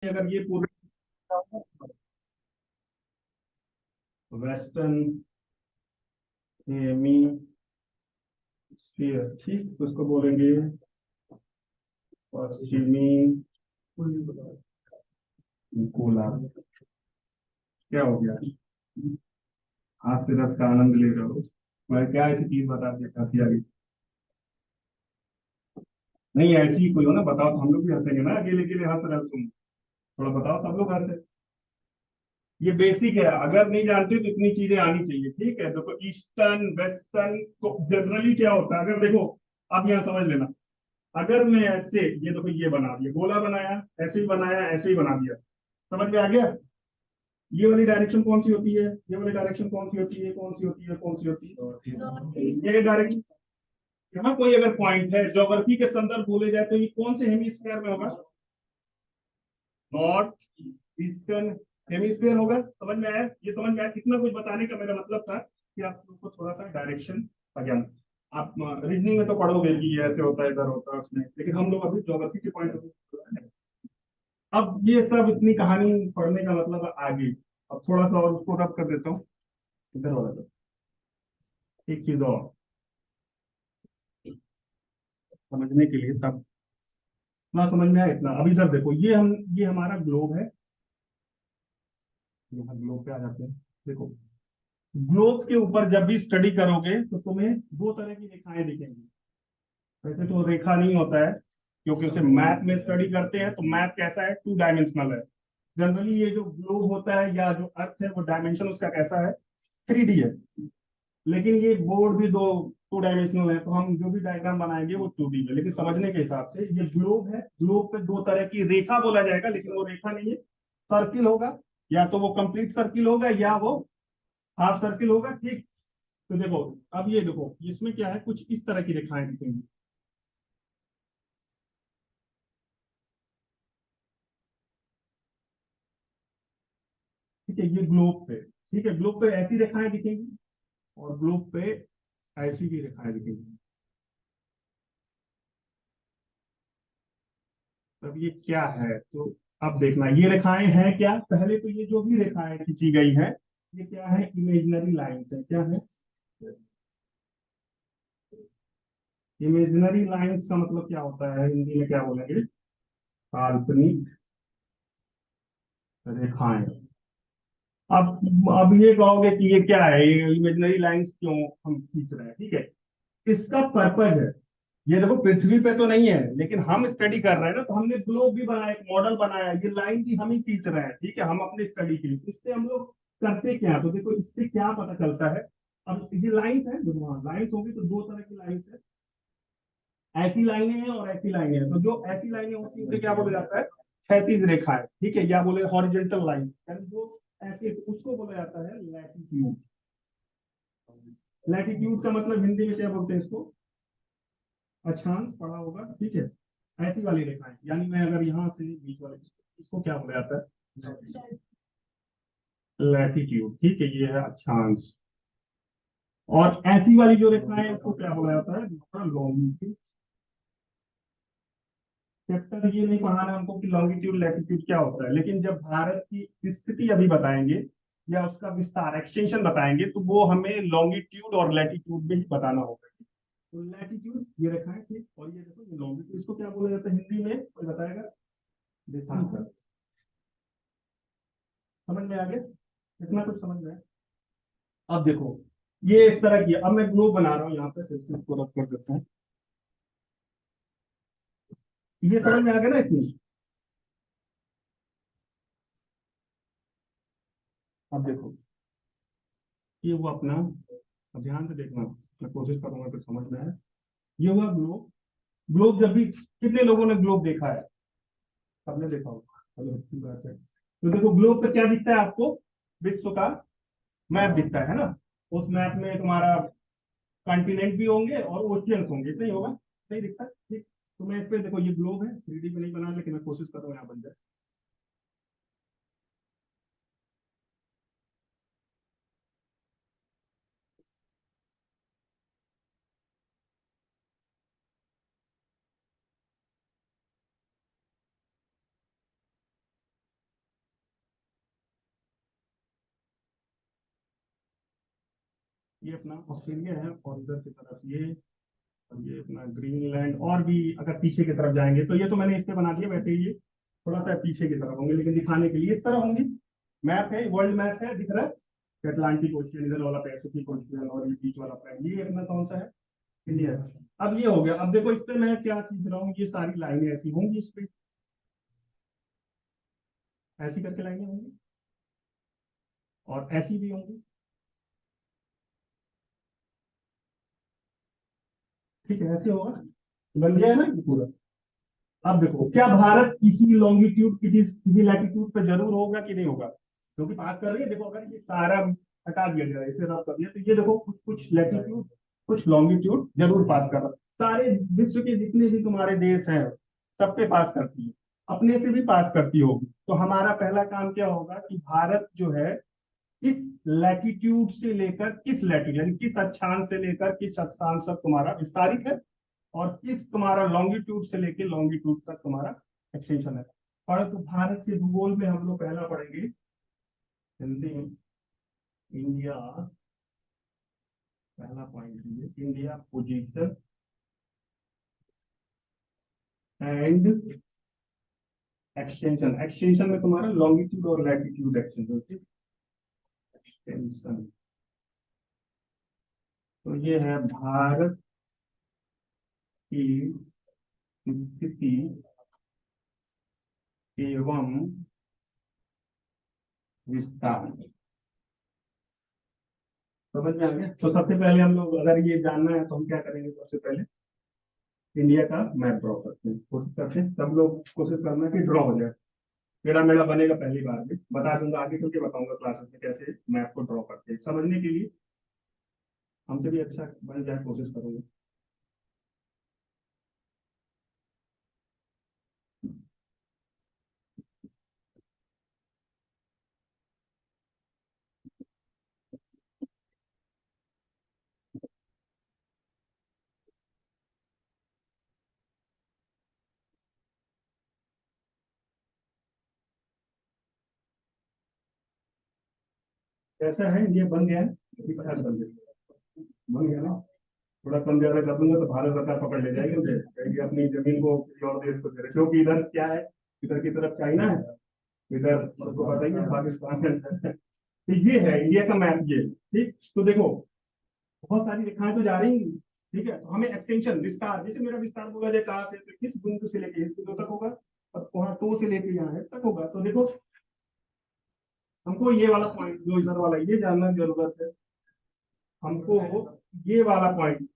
अगर ये पूरे वेस्टर्न हेमीस्फीयर, ठीक, तो उसको बोलेंगे पश्चिमी गोलार्ध। क्या हो गया? हाथ से रस का आनंद ले रहे हो। मैं क्या ऐसी चीज बता दिया काफी आगे। नहीं, ऐसी ही कोई हो ना, बताओ तो हम लोग भी हंसेंगे ना, अकेले अकेले हंस रहे हो तुम। थोड़ा बताओ, सब लोग हंसे। ये बेसिक है, अगर नहीं जानते हो तो इतनी चीजें आनी चाहिए, ठीक है। देखो ईस्टर्न वेस्टर्न तो जनरली क्या होता है, अगर देखो, आप यहाँ समझ लेना। अगर मैं ऐसे, ये देखो ये बना दिया, गोला बनाया, ऐसे ही बनाया, ऐसे ही बना दिया, समझ में आ गया? ये वाली डायरेक्शन कौन सी होती है, ये वाली डायरेक्शन कौन सी होती है, कौन सी होती है, कौन सी होती है, ये डायरेक्शन। यहाँ कोई अगर पॉइंट है ज्योग्राफी के संदर्भ बोले जाए तो ये कौन से हेमिस्फीयर में होगा? नॉर्थ ईस्टर्न हेमिस्फीयर होगा। समझ में आया? ये समझ में आया? इतना कुछ बताने का मेरा मतलब था कि आप लोगों को थोड़ा सा डायरेक्शन का ज्ञान। आप रीजनिंग में तो पढ़ोगे कि ये ऐसे होता है, इधर होता है, उसमें, लेकिन हम लोग अभी ज्योग्राफी के पॉइंट ऑफ व्यू। अब ये सब इतनी कहानी पढ़ने का मतलब है आगे। अब थोड़ा सा और उसको रब कर देता हूँ, इधर वाला तो। एक चीज और समझने के लिए, तब ना समझ में आया इतना। अभी सर देखो, ये हमारा ग्लोब है। यहाँ ग्लोब पे आ जाते हैं। देखो, ग्लोब के ऊपर जब भी स्टडी करोगे तो तुम्हें दो तरह की रेखाएं दिखेंगी। वैसे तो रेखा नहीं होता है, क्योंकि उसे मैप में स्टडी करते हैं, तो मैप कैसा है, 2 डायमेंशनल है। जनरली ये जो ग्लोब होता है या जो अर्थ है, वो डायमेंशन उसका कैसा है, 3D है। लेकिन ये बोर्ड भी 2 डायमेंशनल है, तो हम जो भी डायग्राम बनाएंगे वो 2D में। लेकिन समझने के हिसाब से ये ग्लोब है, ग्लोब पे दो तरह की रेखा बोला जाएगा, लेकिन वो रेखा नहीं है, सर्किल होगा। या तो वो कंप्लीट सर्किल होगा या वो हाफ सर्किल होगा, ठीक। तो देखो, अब ये देखो, इसमें क्या है, कुछ इस तरह की रेखाएं दिखेंगी। ठीक है, ये ग्लोब पे, ठीक है, ग्लोब पे ऐसी रेखाएं दिखेंगी, और ग्लोब पे ऐसी भी रेखाएं दिखेंगी। तब ये क्या है, तो अब देखना, ये रेखाएं हैं क्या, पहले तो ये जो भी रेखाएं खींची गई है, ये क्या है, इमेजिनरी लाइंस है। क्या है? इमेजिनरी लाइंस का मतलब क्या होता है, हिंदी में क्या बोलेंगे, काल्पनिक रेखाएं। अब ये कहोगे कि ये क्या है, ये इमेजिनरी लाइंस क्यों हम खींच रहे हैं, ठीक है। इसका पर्पज है, ये देखो पृथ्वी पे तो नहीं है, लेकिन हम स्टडी कर रहे हैं ना, तो हमने ग्लोब भी बनाया, एक मॉडल बनाया, ये लाइन भी हम ही खींच रहे हैं, ठीक है, हम अपने स्टडी के लिए। इससे हम लोग करते क्या, तो देखो इससे क्या पता चलता है। अब ये लाइंस है, देखो हाँ, लाइंस होगी तो दो तरह की लाइंस है, ऐसी लाइनें हैं और ऐसी लाइनें हैं। तो जो ऐसी लाइनें होती है उसे क्या बोला जाता है, क्षैतिज रेखाएं, ठीक है, या बोले हॉरिजेंटल लाइन, यानी जो ऐसे, उसको बोला जाता है लैटिट्यूड। लैटिट्यूड का मतलब हिंदी में क्या बोलते हैं इसको, अक्षांश पढ़ा होगा, ठीक है। ऐसी वाली रेखाएं, यानी मैं अगर यहाँ से बीच वाले, इसको क्या बोला जाता है, लैटिट्यूड, ठीक है, ये है अक्षांश। और ऐसी वाली जो रेखाएं हैं उसको क्या बोला जाता है, लॉन्गिट्यूड। चैप्टर ये नहीं पढ़ाना हमको कि लॉन्गिट्यूड लैटिट्यूड क्या होता है, लेकिन जब भारत की स्थिति अभी बताएंगे या उसका विस्तार एक्सटेंशन बताएंगे, तो वो हमें लॉन्गिट्यूड और लैटिट्यूड में ही बताना होगा। तो लैटिट्यूड ये रखा है, ठीक, और ये देखो ये लॉन्गिट्यूड, इसको क्या बोला जाता है हिंदी में, कोई बताएगा? देशांतर। समझ में आ गया? इतना कुछ समझ में आया? अब देखो, ये इस तरह की है। अब मैं ग्लोब बना रहा हूँ यहाँ पे, फिर से इसको रब कर देता हूँ। ये समझ में आ गया ना इतनी? अब देखो, ये हुआ अपना, अब ध्यान से देखना, मैं कोशिश करूंगा तो समझ में आए। ये हुआ ग्लोब। ग्लोब जब भी, कितने लोगों ने ग्लोब देखा है? सबने देखा होगा, चलो अच्छी बात है। तो देखो, ग्लोब पे क्या दिखता है आपको, विश्व का मैप दिखता है ना। उस मैप में तुम्हारा कॉन्टिनेंट भी होंगे और ओशियंस होंगे, इतना ही होगा, नहीं दिखता, ठीक। तो मैं इस पे देखो, ये ग्लोब है, 3D में नहीं बना, लेकिन मैं कोशिश कर रहा हूँ यहाँ बन जाए। ये अपना ऑस्ट्रेलिया है, और इधर की तरफ ये, और ये अपना ग्रीनलैंड, और भी अगर पीछे की तरफ जाएंगे तो ये तो मैंने इस पे बना दिया, वैसे ये थोड़ा सा पीछे की तरफ होंगे, लेकिन दिखाने के लिए इस तरह होंगे। मैप है, वर्ल्ड मैप है, दिख रहा है, अटलांटिक ओशियन इधर वाला, पैसिफिक ओशियन, और ये बीच वाला फ्लैग, ये अपना कौन सा है, इंडिया। अब ये हो गया। अब देखो इस पे मैं क्या खींच रहा हूँ, ये सारी लाइनें ऐसी होंगी इस पे, ऐसी करके लाइनें होंगी, और ऐसी भी होंगी। ठीक है, ऐसे होगा, बन गया है ना ये पूरा। अब देखो, क्या भारत किसी लॉन्गिट्यूड, किसी लैटिट्यूड पे जरूर होगा कि नहीं होगा, क्योंकि पास कर रही है। देखो अगर ये सारा हटा दिया जाए, इसे रब कर दिया, तो ये देखो कुछ कुछ लैटिट्यूड, कुछ लॉन्गिट्यूड जरूर पास कर रहा है। सारे विश्व के जितने भी तुम्हारे देश हैं, सब पे पास करती है, अपने से भी पास करती होगी। तो हमारा पहला काम क्या होगा कि भारत जो है, किस लैटिट्यूड से लेकर किस लैटिट्यूड, यानी किस अक्षांश से लेकर किस अक्षांश तक तुम्हारा विस्तारित है, और किस तुम्हारा लॉन्गिट्यूड से लेके लॉन्गिट्यूड तक तुम्हारा एक्सटेंशन है। परंतु भारत के भूगोल में हम लोग पहला पढ़ेंगे हिंदी, इंडिया, पहला point India position and extension. Extension में तुम्हारा लॉन्गिट्यूड और लैटिट्यूड एक्सटेंशन, एक्सटेंशन। तो ये है भारत की स्थिति एवं विस्तार। समझ में आ गया। तो सबसे पहले हम लोग, अगर ये जानना है तो हम क्या करेंगे, सबसे पहले इंडिया का मैप ड्रॉ करते हैं, कोशिश करते हैं सब लोग, कोशिश करना कि ड्रॉ हो जाए। मेरा मेरा बनेगा पहली बार में, बता दूंगा आगे चल के, बताऊंगा क्लासेस में कैसे मैप को ड्रॉ करते हैं, समझने के लिए हमसे भी अच्छा बन जाए, कोशिश करूंगा। कैसा है, इंडिया बन गया है, ठीक ठाक बन गया, बन गया ना। थोड़ा कम ज्यादा कर दूंगा तो भारत सरकार पकड़ ले जाएगी मुझे, कहेगी अपनी जमीन को किसी और देश को दे रहे, क्योंकि इधर क्या है, इधर की तरफ चाइना है, इधर आपको पता ही है पाकिस्तान है। तो ये है इंडिया का मैप, ये ठीक। तो देखो बहुत सारी रेखाएं तो जा रही हैं, ठीक है, तो हमें एक्सटेंशन, विस्तार, जैसे मेरा विस्तार बोला जाए कहाँ से, तो किस बिंदु से लेके इस बिंदु तक होगा, और वहां टो से लेके यहाँ है तक होगा। तो देखो हमको ये वाला पॉइंट, जो इधर वाला, ये जानना जरूरत है हमको, ये वाला पॉइंट,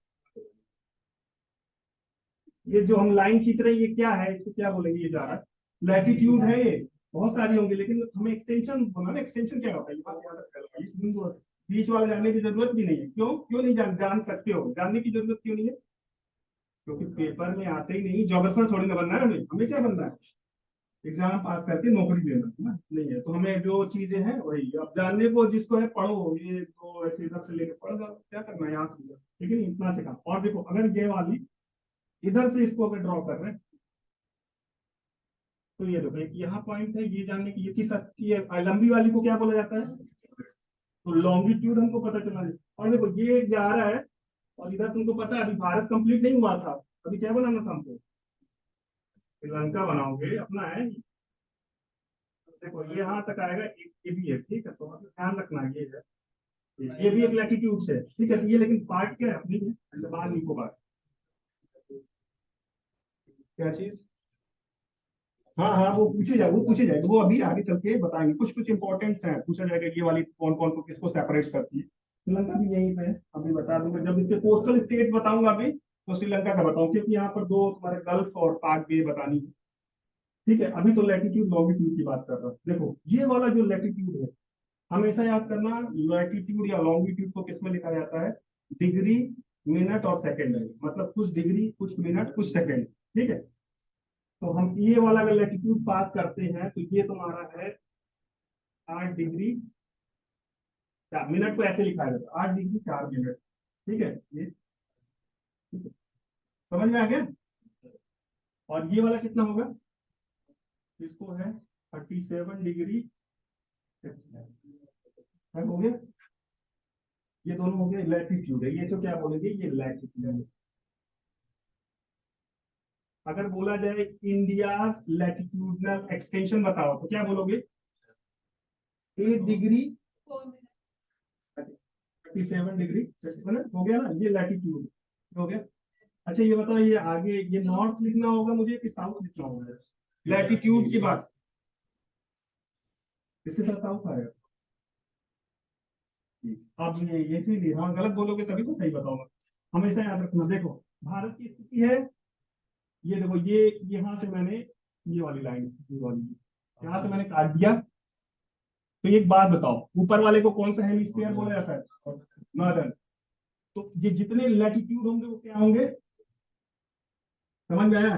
ये जो हम लाइन खींच रहे हैं, ये क्या है, इसको क्या बोलेंगे, ये जा रहा है लैटिट्यूड है ये। बहुत सारी होंगी, लेकिन हमें एक्सटेंशन बोला ना, एक्सटेंशन क्या होता है, ये बात याद रखना। इस बिंदु बीच वाला जानने की जरूरत भी नहीं है। क्यों क्यों नहीं जान सकते हो, जानने की जरूरत क्यों नहीं है, क्योंकि पेपर में आते ही नहीं, जोग्राफर थोड़ी ना बनना है हमें, हमें क्या बनना है, एग्जाम पास करके नौकरी देना है ना, नहीं है। तो हमें जो चीजें हैं वही, अब जानने को जिसको है पढ़ो, ये तो ऐसे इधर से लेके पढ़ जाओ, क्या करना है यहाँ से, लेकिन इतना से काम। और देखो अगर ये वाली इधर से इसको अगर ड्रॉ कर रहे हैं, तो ये देखो एक यहाँ पॉइंट है, ये जानने की, ये किस ये लंबी वाली को क्या बोला जाता है, तो लॉन्गिट्यूड हमको पता चला है। और देखो ये जा रहा है, और इधर तुमको पता है अभी भारत कंप्लीट नहीं हुआ था, अभी क्या बनाना था हमको, श्रीलंका बनाओगे अपना है। देखो ये यहाँ तक आएगा, एक ये भी है, ठीक है, तो मतलब ध्यान रखना ये है, ये भी एक लैटिट्यूड से है, ठीक है। ये लेकिन पार्ट क्या है अपनी है, अंडमान निकोबार, क्या चीज। हाँ हाँ, वो पूछे जाए, वो पूछे जाए, तो वो अभी आगे चल के बताएंगे, कुछ कुछ इंपॉर्टेंट है, पूछा जाएगा ये वाली कौन कौन को किसको सेपरेट करती है। श्रीलंका भी यहीं पे है, अभी बता दूंगा जब इसके कोस्टल स्टेट बताऊंगा अभी, तो श्रीलंका का बताऊं, क्योंकि यहाँ पर दो तुम्हारे गल्फ और पाक बे बतानी है। ठीक है, अभी तो लैटिट्यूड लॉन्गिट्यूड की बात कर रहा हूँ। देखो ये वाला जो लैटिट्यूड है, हमेशा याद करना, लैटिट्यूड या लॉन्गिट्यूड को किसमें लिखा जाता है, डिग्री, मिनट और सेकंड में, मतलब कुछ डिग्री कुछ मिनट कुछ सेकंड, ठीक है। तो हम ये वाला अगर लैटिट्यूड पास करते हैं, तो ये तुम्हारा है 8 डिग्री, क्या मिनट को ऐसे लिखा जाता है, 8 डिग्री 4 मिनट, ठीक है ये, ठीक है? समझ में आ गया। और ये वाला कितना होगा, इसको है 37 डिग्री, हो गया। ये दोनों हो गए लैटिट्यूड है, ये तो क्या बोलेंगे, ये लैटिट्यूड है। अगर बोला जाए इंडिया लैटिट्यूडनल एक्सटेंशन बताओ तो क्या बोलोगे? 8 डिग्री 37 डिग्री 37 हो गया ना, ये लैटिट्यूड हो गया। अच्छा ये बताओ, ये आगे ये नॉर्थ लिखना होगा मुझे कि साउथ लिखना होगा? लैटिट्यूड की बात, इसके साथ साउथ आएगा। अब ये इसीलिए, हाँ गलत बोलोगे तभी तो सही बताऊंगा। हमेशा याद रखना। देखो भारत की स्थिति है, ये देखो ये यहाँ से मैंने ये वाली लाइन, ये वाली यहाँ से मैंने काट दिया। तो एक बात बताओ, ऊपर वाले को कौन सा हेमिस्फीयर बोला जाता है? नॉर्दर्न। तो ये जितने लैटिट्यूड होंगे वो क्या होंगे, समझ में आया?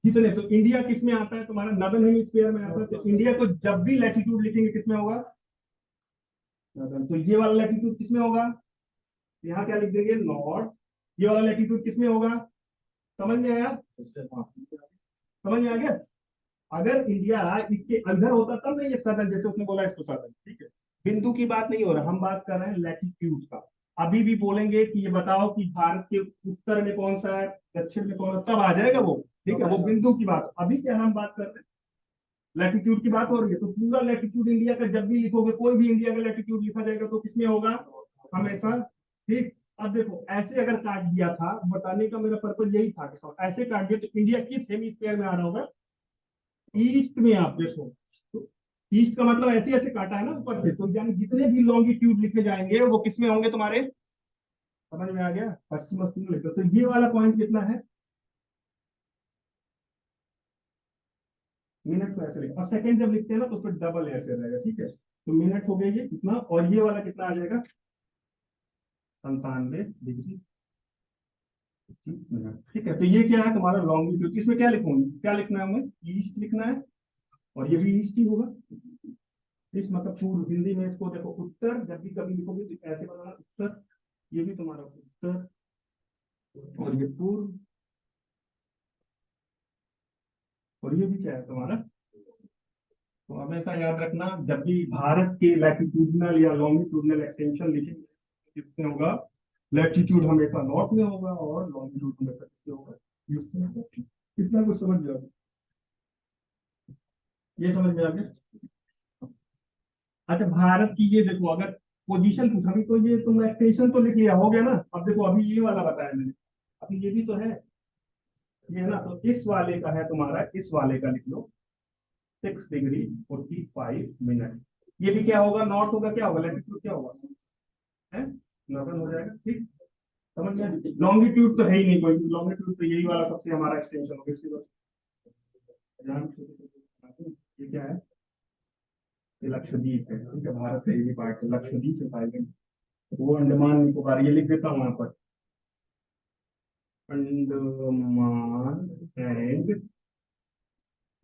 जितने, तो इंडिया किस में आता है तुम्हारा? नॉर्दर्न हेमिस्फीयर में आता है। तो इंडिया को जब भी लैटिट्यूड लिखेंगे किस में होगा? नॉर्दर्न। तो ये वाला लैटिट्यूड किस में होगा? यहाँ क्या लिख देंगे? नॉर्थ। ये वाला लैटिट्यूड किस में होगा? समझ में आया? समझ में आ गया? अगर इंडिया इसके अंदर होता तब नहीं, ये सदन जैसे उसने बोला इसको सदन, ठीक है। बिंदु की बात नहीं हो रहा, हम बात कर रहे हैं लैटिट्यूड का। अभी भी बोलेंगे कि ये बताओ कि भारत के उत्तर में कौन सा है, दक्षिण में कौन है, तब आ जाएगा वो, ठीक है। वो बिंदु की बात, अभी क्या हम बात कर रहे हैं लैटिट्यूड की बात हो रही है। तो पूरा लैटिट्यूड इंडिया का जब भी लिखोगे, कोई भी इंडिया का लैटिट्यूड लिखा जाएगा तो किसमें होगा? हमेशा, ठीक। अब देखो ऐसे अगर काट दिया था, बताने का मेरा पर्पज यही था कि ऐसे काट दिया तो इंडिया किस हेमिस्फीयर में आ रहा होगा? ईस्ट में। आप देखो तो ईस्ट का मतलब ऐसे ऐसे काटा है ना ऊपर से, तो यानी जितने भी लॉन्गिट्यूड लिखे जाएंगे वो किसमें होंगे तुम्हारे? समझ में आ गया? पश्चिम पश्चिम लिखो तो ये वाला पॉइंट कितना है? मिनट को ऐसे लिखो, और सेकंड जब लिखते हैं ना तो उस पर डबल ऐसे रहेगा, ठीक है। तो मिनट हो गया ये कितना, और ये वाला कितना आ जाएगा? 97 डिग्री मिनट, ठीक है। तो ये क्या है तुम्हारा लॉन्गिट्यूड। इसमें क्या लिखूंगी, क्या लिखना है हमें? ईस्ट लिखना है, और ये भी ईस्ट ही होगा। इस मतलब पूर्व, हिंदी में इसको देखो उत्तर, जब भी कभी लिखोगे तो ऐसे बनाना उत्तर। ये भी तुम्हारा उत्तर, और ये पूर्व, और ये भी क्या है तुम्हारा। तो हमेशा याद रखना, जब भी भारत के लैटिट्यूडनल या लॉन्गिट्यूडनल एक्सटेंशन लिखेंगे किसमें होगा? लैटिट्यूड हमेशा नॉर्थ में होगा, और लॉन्गिट्यूड हमेशा किसमें होगा? ईस्ट में होगा। कितना कुछ समझ में आ गया? ये समझ में आ गया? अच्छा भारत की ये देखो, अगर पोजीशन पूछा भी तो ये तुम एक्सटेंशन तो लिख लिया, हो गया ना। अब देखो अभी ये वाला बताया मैंने, अभी ये भी तो है, ये है ना। तो इस वाले का है तुम्हारा, इस वाले का लिख लो 6 डिग्री 45 मिनट। ये भी क्या होगा? नॉर्थ होगा, क्या होगा? लैटिट्यूड क्या होगा? है नॉर्दर्न हो जाएगा, ठीक। समझ गया? लॉन्गिट्यूड तो है ही नहीं कोई, लॉन्गिट्यूड तो यही वाला सबसे हमारा एक्सटेंशन होगा। इसके बाद ये क्या है? ये लक्षद्वीप है, ठीक है। भारत का ये भी पार्ट है, लक्षद्वीप है पाएंगे। वो अंडमान निकोबार, ये लिख देता हूँ यहाँ पर, Andaman and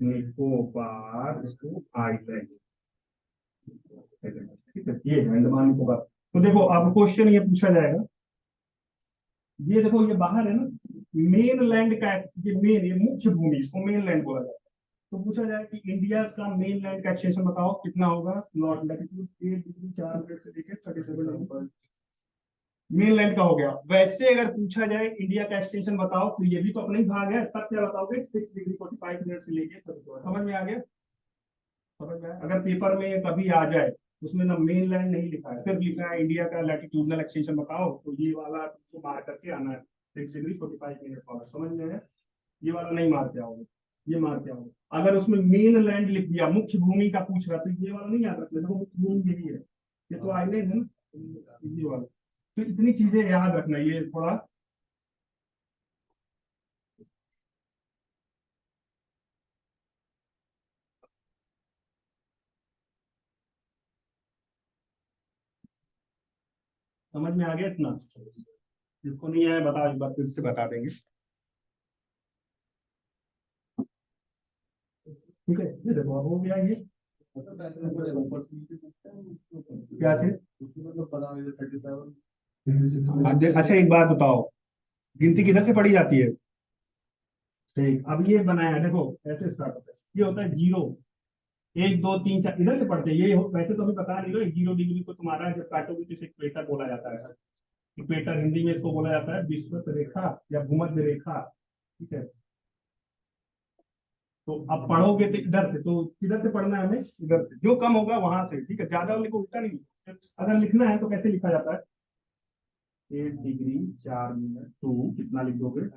Nicobar two island, ठीक है। ये है अंडमान निकोबार। तो देखो अब क्वेश्चन ये पूछा जाएगा, ये देखो ये बाहर है ना, मेन लैंड का, ये मेन, ये मुख्य भूमि, इसको मेन लैंड बोला जाता है। तो पूछा जाए कि इंडिया का मेन लैंड का एक्सटेंशन बताओ कितना होगा? नॉर्थ लैटिट्यूड 8 डिग्री 4 मिनट से लेकर 37 मेन लैंड का हो गया। वैसे अगर पूछा जाए इंडिया का एक्सटेंशन बताओ, तो ये भी तो अपना ही भाग है, तब क्या बताओगे? 6 डिग्री 45 मिनट से लेके, समझ में आ गया? समझ में आया? अगर पेपर में कभी आ जाए उसमें ना मेन लैंड नहीं लिखा है, सिर्फ लिखा है इंडिया का लैटिट्यूडनल एक्सटेंशन बताओ, तो ये वाला तुमको मार करके आना है, 6 डिग्री 45 मिनट वाला। समझ में आया? ये वाला नहीं मार के आओगे, ये मार के आओगे। अगर उसमें मेन लैंड लिख दिया, मुख्य भूमि का पूछ रहा, तो ये वाला नहीं याद रखना, देखो मुख्य भूमि यही है, ये तो आइलैंड है ना, ये वाला। तो इतनी चीजें याद रखना, ये थोड़ा समझ में आ गया इतना। जिसको नहीं आया बता, एक बार फिर से बता देंगे, ठीक है। ये देखो अब हो गया ये क्या चीज। अच्छा एक बात बताओ, गिनती किधर से पढ़ी जाती है? ठीक, अब ये बनाया देखो, ऐसे स्टार्ट होता है, ये होता है जीरो, एक दो तीन चार इधर से पढ़ते हैं। ये वैसे तो अभी बता नहीं रहे, 0 डिग्री को तुम्हारा जब काटोगे तो इसे इक्वेटर बोला जाता है। इक्वेटर हिंदी में इसको बोला जाता है विषुवत रेखा या भूमध्य रेखा। ठीक है, तो अब पढ़ोगे तो इधर से, तो किधर से पढ़ना है हमें, इधर से, जो कम होगा वहां से। ठीक है, ज्यादा लिखो, उल्टा नहीं। अगर लिखना है तो कैसे लिखा जाता है, 8 डिग्री 4 मिनट टू कितना लिख दोगे।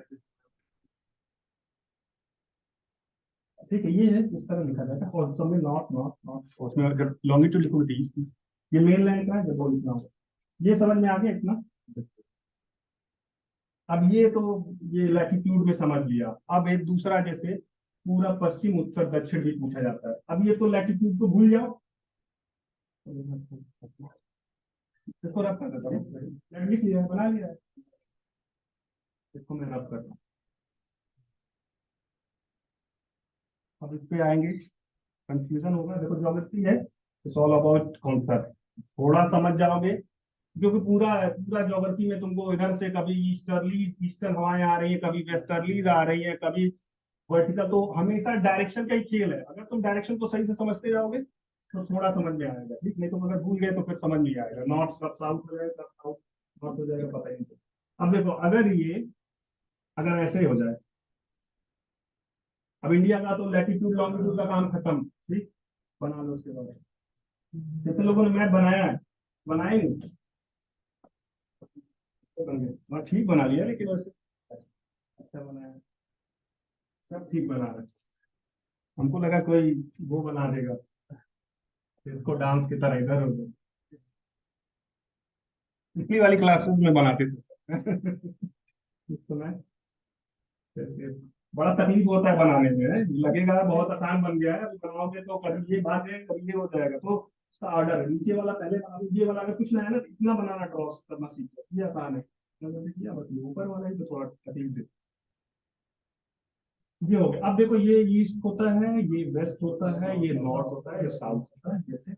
ठीक है, ये है, इस तरह लिखा जाएगा। और सब में नॉट नॉट नॉट, उसमें जब लॉन्गिट्यूड लिखोगे 30 30, ये मेन लाइन का है जब वो लिखना हो। ये समझ में आ गया इतना। अब ये तो ये लैटिट्यूड में समझ लिया। अब एक दूसरा, जैसे पूरा पश्चिम उत्तर दक्षिण भी पूछा जाता है। अब ये तो लैटिट्यूड को भूल जाओ, इसको रब कर देता हूँ, लिख लिया, बना लिया है। इसको मैं रब करता हूँ। अब इस पे आएंगे, कंफ्यूजन होगा। देखो ज्योमेट्री है, इट्स ऑल अबाउट कॉन्सेप्ट। थोड़ा समझ जाओगे, क्योंकि पूरा पूरा ज्योग्राफी में तुमको इधर से कभी ईस्टर्न हवाएं आ रही है, कभी वेस्टर्लीज आ रही है, कभी वर्टिकल। तो हमेशा डायरेक्शन का ही खेल है। अगर तुम डायरेक्शन को सही से समझते जाओगे तो थोड़ा समझ में आएगा। ठीक, नहीं तो अगर भूल गए तो फिर समझ नहीं आएगा। नॉर्थ कब साउथ हो जाएगा, कब साउथ नॉर्थ हो जाएगा, पता ही नहीं चलेगा। अब देखो, अगर ऐसे हो जाए, अब इंडिया का तो लैटिट्यूड लॉन्गिट्यूड का काम खत्म। ठीक, बना लो उसके बाद। कितने लोगों ने मैप बनाया है, बनाए नहीं, तो बन गए। हाँ ठीक बना लिया, लेकिन वैसे अच्छा बनाया, सब ठीक बना रहे। हमको लगा कोई वो बना देगा, इसको डांस की तरह इधर उधर। पिछली वाली क्लासेस में बनाते थे सर। इस समय जैसे बड़ा तकलीफ होता है बनाने में। लगेगा बहुत आसान बन गया है, अभी बनाओगे तो कभी ये बात है, कभी ये हो जाएगा। तो उसका ऑर्डर है, नीचे वाला पहले बना लो, ये वाला अगर कुछ ना है ना तो इतना बनाना, ड्रॉ करना सीख लो, ये आसान है। मैंने किया बस, ये ऊपर वाला ही तो थोड़ा तकलीफ दे। ये हो गया। अब देखो, ये ईस्ट होता है, ये वेस्ट होता है, ये नॉर्थ होता है, ये साउथ होता है। जैसे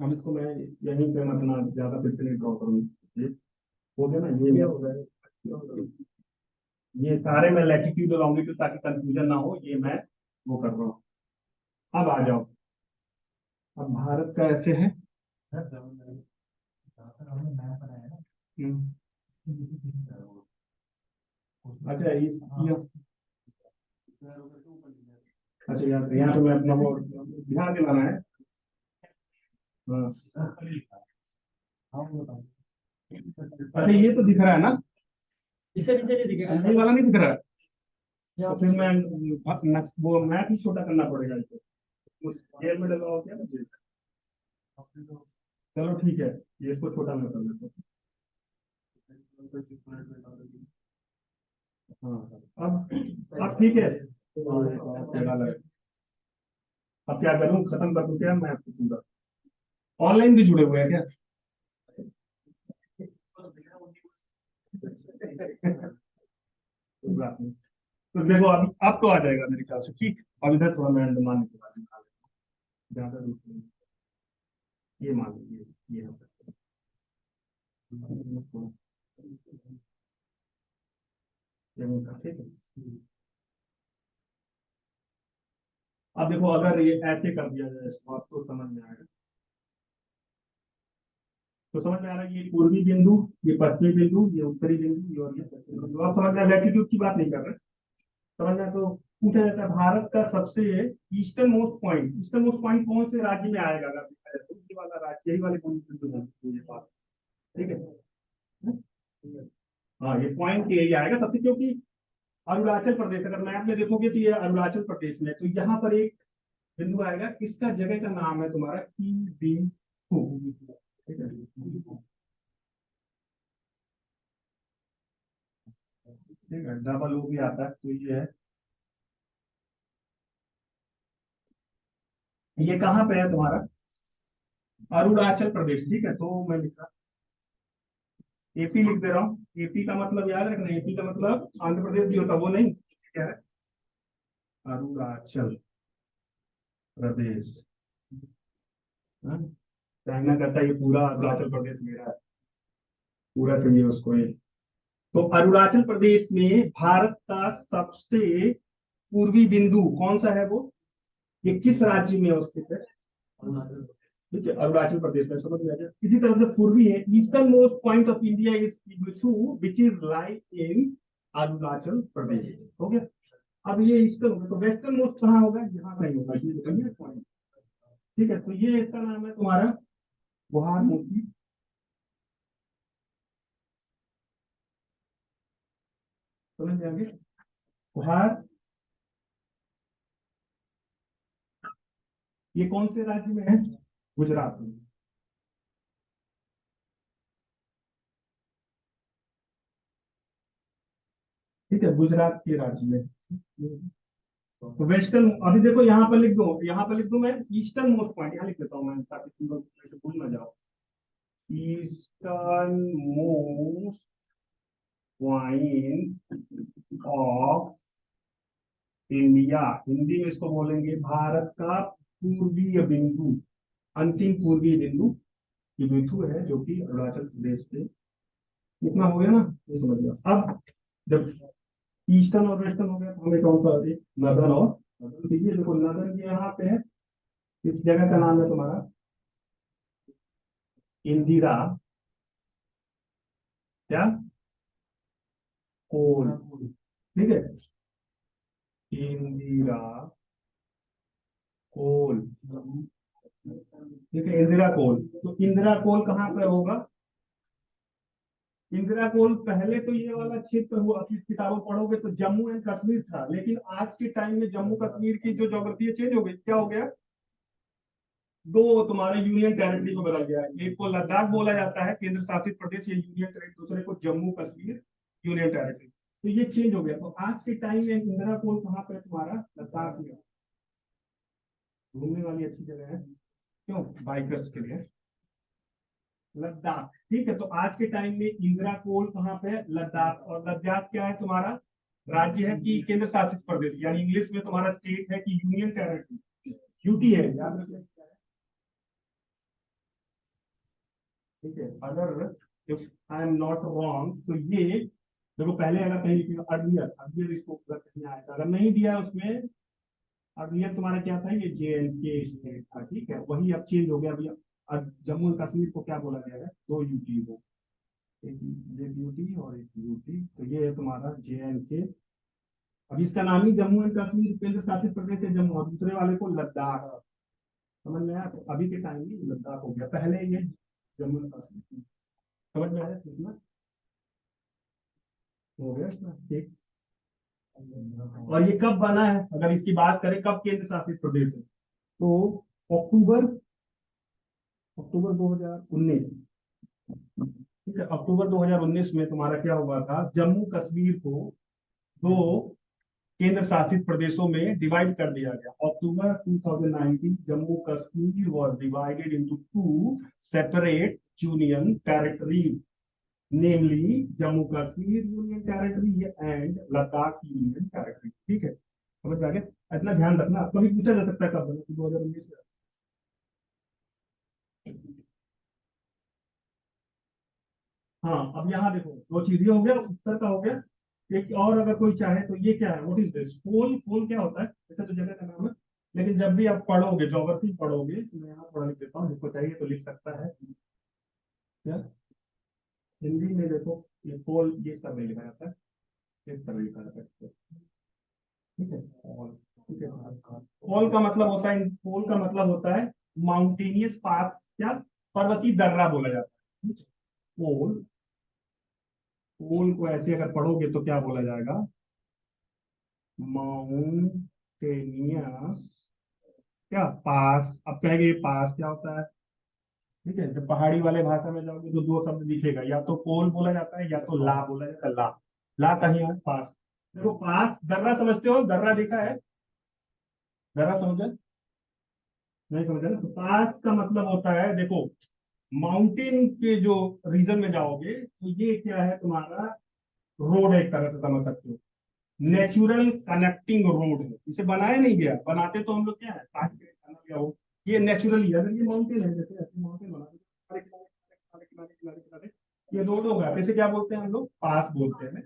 अब इसको मैं यहीं पे मैं अपना ज्यादा फिर से नहीं ड्रॉ करूंगा। ये हो गया ना, ये हो गया। ये सारे मैं लैटिट्यूड और लॉन्गिट्यूड, ताकि कंफ्यूजन ना हो, ये मैं वो कर रहा हूँ। अब आ जाओ, अब भारत का ऐसे है। हम्म, अच्छा अच्छा यार, यहाँ पे मैं अपना वो ध्यान दिलाना है। हाँ, अच्छा ये तो दिख रहा है ना, इससे नीचे नहीं दिखेगा, ये वाला नहीं दिख रहा है। तो फिर मैं वो मैथ ही छोटा करना पड़ेगा इसको, उस जेल में डलवा हो क्या ना जेल। चलो ठीक है, ये इसको छोटा मैं कर लेता हूँ। हाँ, अब ठीक है। अब क्या करूँ, खत्म कर दूं क्या मैं आपको पूरा। ऑनलाइन भी जुड़े हुए हैं क्या? कोई बात नहीं। तो देखो, अब तो आ जाएगा मेरे ख्याल से। ठीक, अब इधर थोड़ा मैं अंडमान निकोबार में खा लेता हूँ, ज्यादा दूर नहीं। ये मान लीजिए, ये ठीक है। अब देखो, अगर ये ऐसे कर दिया जाए इसको, आपको समझ में आएगा। तो समझ में आ रहा है कि ये पूर्वी बिंदु, ये पश्चिमी बिंदु, ये उत्तरी बिंदु, ये और ये दक्षिणी बिंदु। आप समझ में, लैटिट्यूड की बात नहीं कर रहे। समझ में, तो पूछा जाता है भारत का सबसे eastern most point, eastern most point कौन से राज्य में आएगा, अगर देखा जाए तो ये वाला राज्य, यही वाले कौन से बिंदु हैं मेरे पास। ठीक है, हाँ ये पॉइंट यही आएगा सबसे, क्योंकि अरुणाचल प्रदेश, अगर मैप में देखोगे तो ये अरुणाचल प्रदेश में है। तो यहाँ पर एक बिंदु आएगा, इसका जगह का नाम है तुम्हारा की बी। ठीक है, ठीक है, डबल ओ भी आता है, तो ये है। ये कहाँ पे है तुम्हारा, अरुणाचल प्रदेश। ठीक है, तो मैं लिख रहा, एपी लिख दे रहा हूँ। एपी का मतलब याद रखना, एपी का मतलब आंध्र प्रदेश भी होता, वो नहीं, क्या है, अरुणाचल प्रदेश। हाँ? चाइना कहता है ये पूरा अरुणाचल प्रदेश मेरा है, पूरा चाहिए उसको ये। तो अरुणाचल प्रदेश में भारत का सबसे पूर्वी बिंदु कौन सा है वो, ये किस राज्य में स्थित है, ठीक है, अरुणाचल प्रदेश में, समझ में आ गया। इसी तरह से पूर्वी है, easternmost point of India is which is like in Arunachal Pradesh, हो गया। अब ये ईस्टर्न होगा तो वेस्टर्न मोस्ट कहाँ होगा, यहाँ कहीं होगा, ये पॉइंट, ठीक है। तो ये इसका नाम है तुम्हारा बुहार मोती, समझ में आ गया, बुहार। ये कौन से राज्य में है, गुजरात में, ठीक है, गुजरात के राज्य में। तो वेस्टर्न, अभी देखो यहाँ पर लिख दो, यहाँ पर लिख दो मैं ईस्टर्न मोस्ट पॉइंट, यहाँ लिख देता हूँ मैं ताकि तुम लोग ऐसे भूल ना जाओ। Eastern most point of India, Hindi में इसको बोलेंगे भारत का पूर्वीय बिंदु, अंतिम पूर्वीय बिंदु, ये बिंदु है जो कि अरुणाचल प्रदेश पे, इतना हो गया ना, ये समझ लो। अब जब ईस्टर्न और वेस्टर्न हो गया तो हमें कौन सा, नदन और नदन, ठीक है। देखो नदन के यहाँ पे है, इस जगह का नाम है तुम्हारा इंदिरा, क्या, कोल, ठीक है, इंदिरा कोल, ठीक है, इंदिरा कोल। तो इंदिरा कोल कहाँ पे होगा, इंदिरा कोल पहले तो ये वाला क्षेत्र हुआ, आपकी किताबों पढ़ोगे तो जम्मू एंड कश्मीर था, लेकिन आज के टाइम में जम्मू कश्मीर की जो ज्योग्राफी चेंज हो गई, क्या हो गया, दो तुम्हारे यूनियन टेरिटरी में बदल गया है, एक को लद्दाख बोला जाता है केंद्र शासित प्रदेश या यूनियन टेरिटरी, दूसरे को जम्मू कश्मीर यूनियन टेरिटरी, तो ये चेंज हो गया। तो आज के टाइम में इंदिरा कोल कहाँ पे है तुम्हारा, लद्दाख में, घूमने वाली अच्छी जगह है, क्यों, बाइकर्स के लिए, लद्दाख, ठीक है। तो आज के टाइम में इंदिरा कोल कहाँ पे है, लद्दाख, और लद्दाख क्या है तुम्हारा, राज्य है कि केंद्र शासित प्रदेश, यानी इंग्लिश में तुम्हारा स्टेट है कि यूनियन टेरिटरी, यूटी है, याद रखिए, ठीक है। अगर if I am not wrong तो ये देखो, पहले अगर कहीं लिखा अर्लियर, अर्लियर इसको अगर कहीं आया था, अगर नहीं दिया उसमें, अर्लियर तुम्हारा क्या था, ये जे एंड के स्टेट था, ठीक है, वही अब चेंज हो गया। अभी अब जम्मू एंड कश्मीर को क्या बोला गया है, दो यूटी को, एक यूटी और एक यूटी, तो ये है तुम्हारा जे एंड के। अब इसका नाम ही जम्मू एंड कश्मीर केंद्र शासित प्रदेश है जम्मू, और दूसरे वाले को लद्दाख, समझ में आया। तो अभी के टाइम में लद्दाख हो गया, पहले ये जम्मू एंड कश्मीर, समझ में आया कितना हो गया इसमें, ठीक। और ये कब बना है, अगर इसकी बात करें कब केंद्र शासित प्रदेश है, तो अक्टूबर, अक्टूबर 2019, ठीक है, अक्टूबर 2019 में तुम्हारा क्या हुआ था, जम्मू कश्मीर को दो केंद्र शासित प्रदेशों में डिवाइड कर दिया गया। अक्टूबर 2019 Jammu Kashmir was divided into two separate union territory, namely Jammu Kashmir union territory and Ladakh union territory, ठीक है, समझ आ गया। इतना ध्यान रखना, कभी पूछा जा सकता है कब बना, 2019 में। हाँ, अब यहाँ देखो दो चीजें हो गया, उत्तर का हो गया, एक और अगर कोई चाहे तो ये क्या है, व्हाट इज दिस, पोल, पोल क्या होता है, ऐसा तो जगह का नाम है, लेकिन जब भी आप पढ़ोगे, ज्योग्राफी पढ़ोगे, तो मैं यहाँ पढ़ा लिख देता हूँ, जिसको चाहिए तो लिख सकता है, क्या, हिंदी में देखो, ये पोल ये सब में लिखा जाता है, इस तरह लिखा जाता है, ठीक है, पोल, ठीक है। पोल का मतलब होता है, पोल का मतलब होता है माउंटेनियस पाथ, क्या, पर्वतीय दर्रा बोला जाता है, पोल, पोल को ऐसे अगर पढ़ोगे तो क्या बोला जाएगा, माउंटेनियस, क्या, पास। अब कहेंगे ये पास क्या होता है, ठीक है, जब पहाड़ी वाले भाषा में जाओगे तो दो शब्द दिखेगा, या तो पोल बोला जाता है या तो ला बोला जाता है, ला, ला कहीं है, पास। देखो पास, दर्रा समझते हो, दर्रा देखा है, दर्रा समझे, नहीं समझे ना, तो पास का मतलब होता है, देखो माउंटेन के जो रीजन में जाओगे तो ये क्या है तुम्हारा, रोड एक तरह से समझ सकते हो, नेचुरल कनेक्टिंग रोड है, इसे बनाया नहीं गया, बनाते तो हम लोग क्या है, काट के खाना गया हो, ये नेचुरली, अगर ये माउंटेन है, जैसे ऐसे माउंटेन बना दो, किनारे किनारे किनारे किनारे किनारे, ये रोड होगा, इसे क्या बोलते हैं हम लोग, पास बोलते हैं।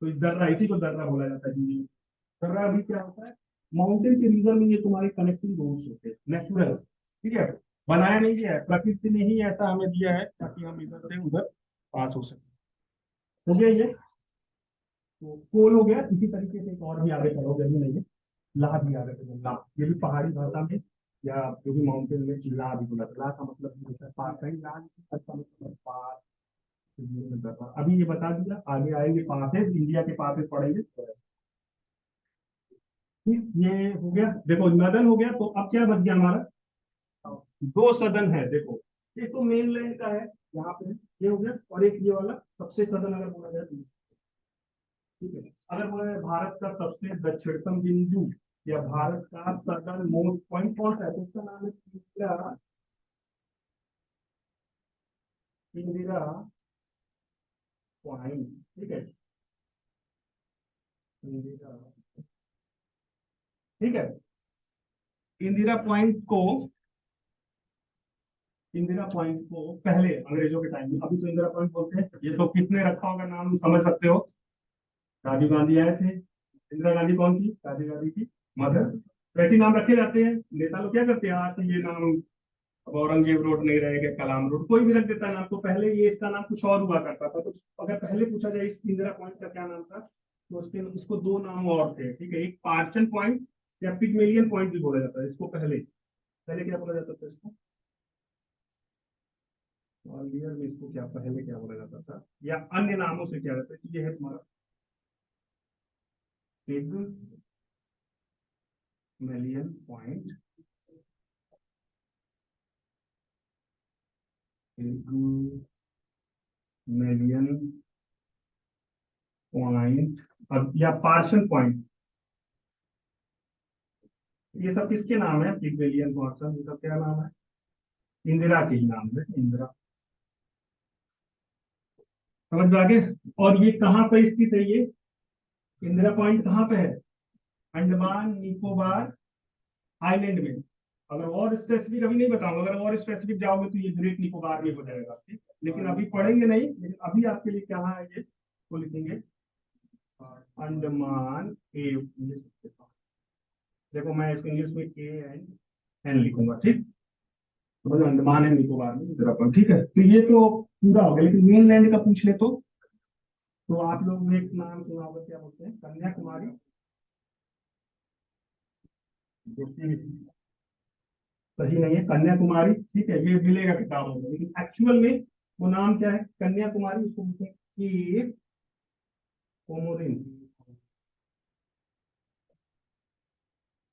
तो इस दर्रा, इसी को दर्रा बोला जाता है हिंदी में, कर रहा है अभी क्या होता है, माउंटेन के रीजन में ये तुम्हारे कनेक्टिंग रोड्स होते हैं नेचुरल, ठीक है, बनाया नहीं गया है, प्रकृति ने ही ऐसा हमें दिया है ताकि हम इधर से उधर पास हो सके। हो गया ये, तो कोल हो गया। इसी तरीके से एक और भी आगे चलोगे ही नहीं, ला भी आगे चलो, ला ये भी पहाड़ी भाषा में या जो भी माउंटेन में ला भी बोला, ला का मतलब ये होता है पास, कहीं ला का मतलब पास। अभी ये बता दिया, आगे आएंगे पासेस, इंडिया के पासेस पढ़ेंगे। ठीक, ये हो गया, देखो नदन हो गया, तो अब क्या बच गया हमारा, दो सदन है देखो, एक तो मेन लैंड का है यहाँ पे, ये हो गया, और एक ये वाला सबसे सदन अगर बोला जाए तो, ठीक है। अगर बोला जाए भारत का सबसे दक्षिणतम बिंदु या भारत का सदर्न मोस्ट पॉइंट कौन सा है, तो उसका नाम है इंदिरा, इंदिरा पॉइंट, ठीक है, इंदिरा, ठीक है। इंदिरा पॉइंट को, इंदिरा पॉइंट को पहले अंग्रेजों के टाइम में, अभी तो इंदिरा पॉइंट बोलते हैं, ये तो किसने रखा होगा नाम समझ सकते हो, राजीव गांधी आए थे। इंदिरा गांधी कौन थी, राजीव गांधी की मदर। वैसे नाम रखे जाते हैं, नेता लोग क्या करते हैं, आज ये नाम, अब औरंगजेब रोड नहीं रहेगा, कलाम रोड, कोई भी रख देता है नाम, तो पहले ये इसका नाम कुछ और हुआ करता था। तो अगर पहले पूछा जाए इस इंदिरा पॉइंट का क्या नाम था, तो उसके इसको दो नाम और थे, ठीक है, एक पार्चन पॉइंट या पिगमेलियन पॉइंट भी बोला जाता है इसको, पहले पहले क्या बोला जाता था इसको, ग्वालियर में इसको क्या पहले क्या बोला जाता था, या अन्य नामों से क्या रहता है, ये है तुम्हारा पिगमेलियन पॉइंट, पिगमेलियन पॉइंट, अब या पार्शियल पॉइंट, ये सब किसके नाम है, पिगमेलियन पार्शियल, ये सब क्या नाम है, इंदिरा के ही नाम है, इंदिरा। समझ में आगे। और ये कहाँ पे स्थित है, ये इंदिरा पॉइंट कहाँ पे है, अंडमान निकोबार आइलैंड में। अगर और स्पेसिफिक अभी नहीं बताऊंगा, अगर और स्पेसिफिक जाओगे तो ये ग्रेट निकोबार में हो जाएगा, ठीक, लेकिन अभी पढ़ेंगे नहीं, लेकिन अभी आपके लिए क्या है ये, तो लिखेंगे अंडमान ए, देखो मैं इसको इंग्लिश में ए एन एन लिखूंगा, ठीक, तो मतलब अंडमान एंड निकोबार में इंदिरा पॉइंट, ठीक है। तो ये तो पूरा हो गया, लेकिन मेन लैंड का पूछ ले तो आप लोग ने एक नाम सुना होगा, क्या बोलते हैं, कन्याकुमारी, जो कि सही नहीं है, कन्याकुमारी, ठीक है, ये मिलेगा किताबों में, लेकिन एक्चुअल में वो नाम क्या है, कन्याकुमारी, उसको बोलते हैं केप कोमोरिन,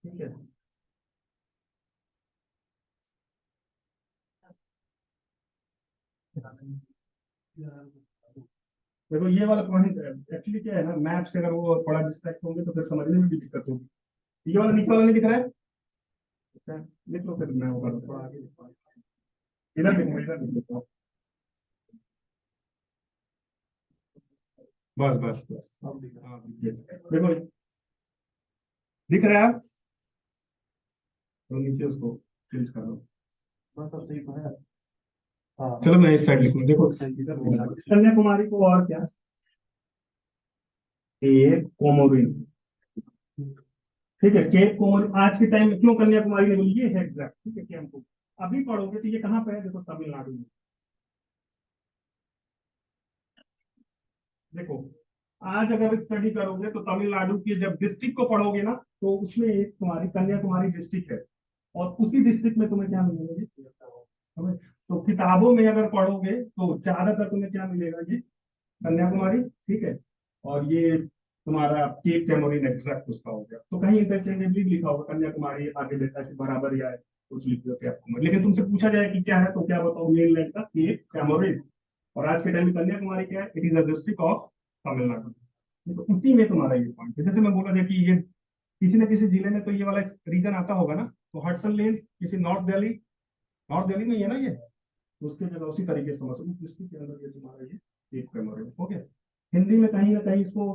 ठीक है। देखो ये वाला पॉइंट एक्चुअली क्या है ना, मैप से अगर वो थोड़ा डिस्ट्रैक्ट होंगे तो फिर समझने में भी दिक्कत होगी। ये वाला नीचे वाला नहीं दिख रहा है, अच्छा, लिख लो फिर, मैं होगा थोड़ा आगे लिखता हूँ। इधर देखो, इधर देखो, बस बस बस, अब दिख रहा है, हाँ, देखो दिख रहा है, तो नीचे उसको चेंज कर लो, बस अब सही तो है। हाँ चलो मैं इस साइड लिखूँ, देखो इधर कन्याकुमारी को और क्या, केप कोमोरिन, ठीक है, केप कोमोरिन आज के टाइम में क्यों कन्याकुमारी ने बोली, ये है एग्जैक्ट, ठीक है, कि हमको अभी पढ़ोगे तो ये कहाँ पे है, देखो तमिलनाडु में, देखो आज अगर स्टडी करोगे तो तमिलनाडु की जब डिस्ट्रिक्ट को पढ़ोगे ना, तो उसमें एक तुम्हारी कन्याकुमारी डिस्ट्रिक्ट है, और उसी डिस्ट्रिक्ट में तुम्हें क्या मिलेंगे, तो किताबों में अगर पढ़ोगे तो ज्यादातर तुम्हें क्या मिलेगा, ये कन्याकुमारी, ठीक है, और ये तुम्हारा केप कैमोरिन एग्जैक्ट उसका हो गया, तो कहीं इंटरचेंजेबली लिखा होगा कन्याकुमारी आगे देता है बराबर या कुछ लिख दो केप कैमोरिन, लेकिन तुमसे पूछा जाए कि क्या है, तो क्या बताओ, मेनलैंड का केप कैमोरिन, और आज के टाइम में कन्याकुमारी क्या है, it is a district of Tamil Nadu, तो उसी में तुम्हारा ये पॉइंट है। जैसे मैं बोला था कि ये किसी न किसी जिले में तो ये वाला रीजन आता होगा ना, तो हडसन लेन किसी नॉर्थ दिल्ली, नॉर्थ दिल्ली में ही है ना ये, तो उसके जगह उसी तरीके से समझ, उस डिस्ट्रिक्ट के अंदर ये तुम्हारा ये केप कैमोरिन हो गया। हिंदी में कहीं ना कहीं इसको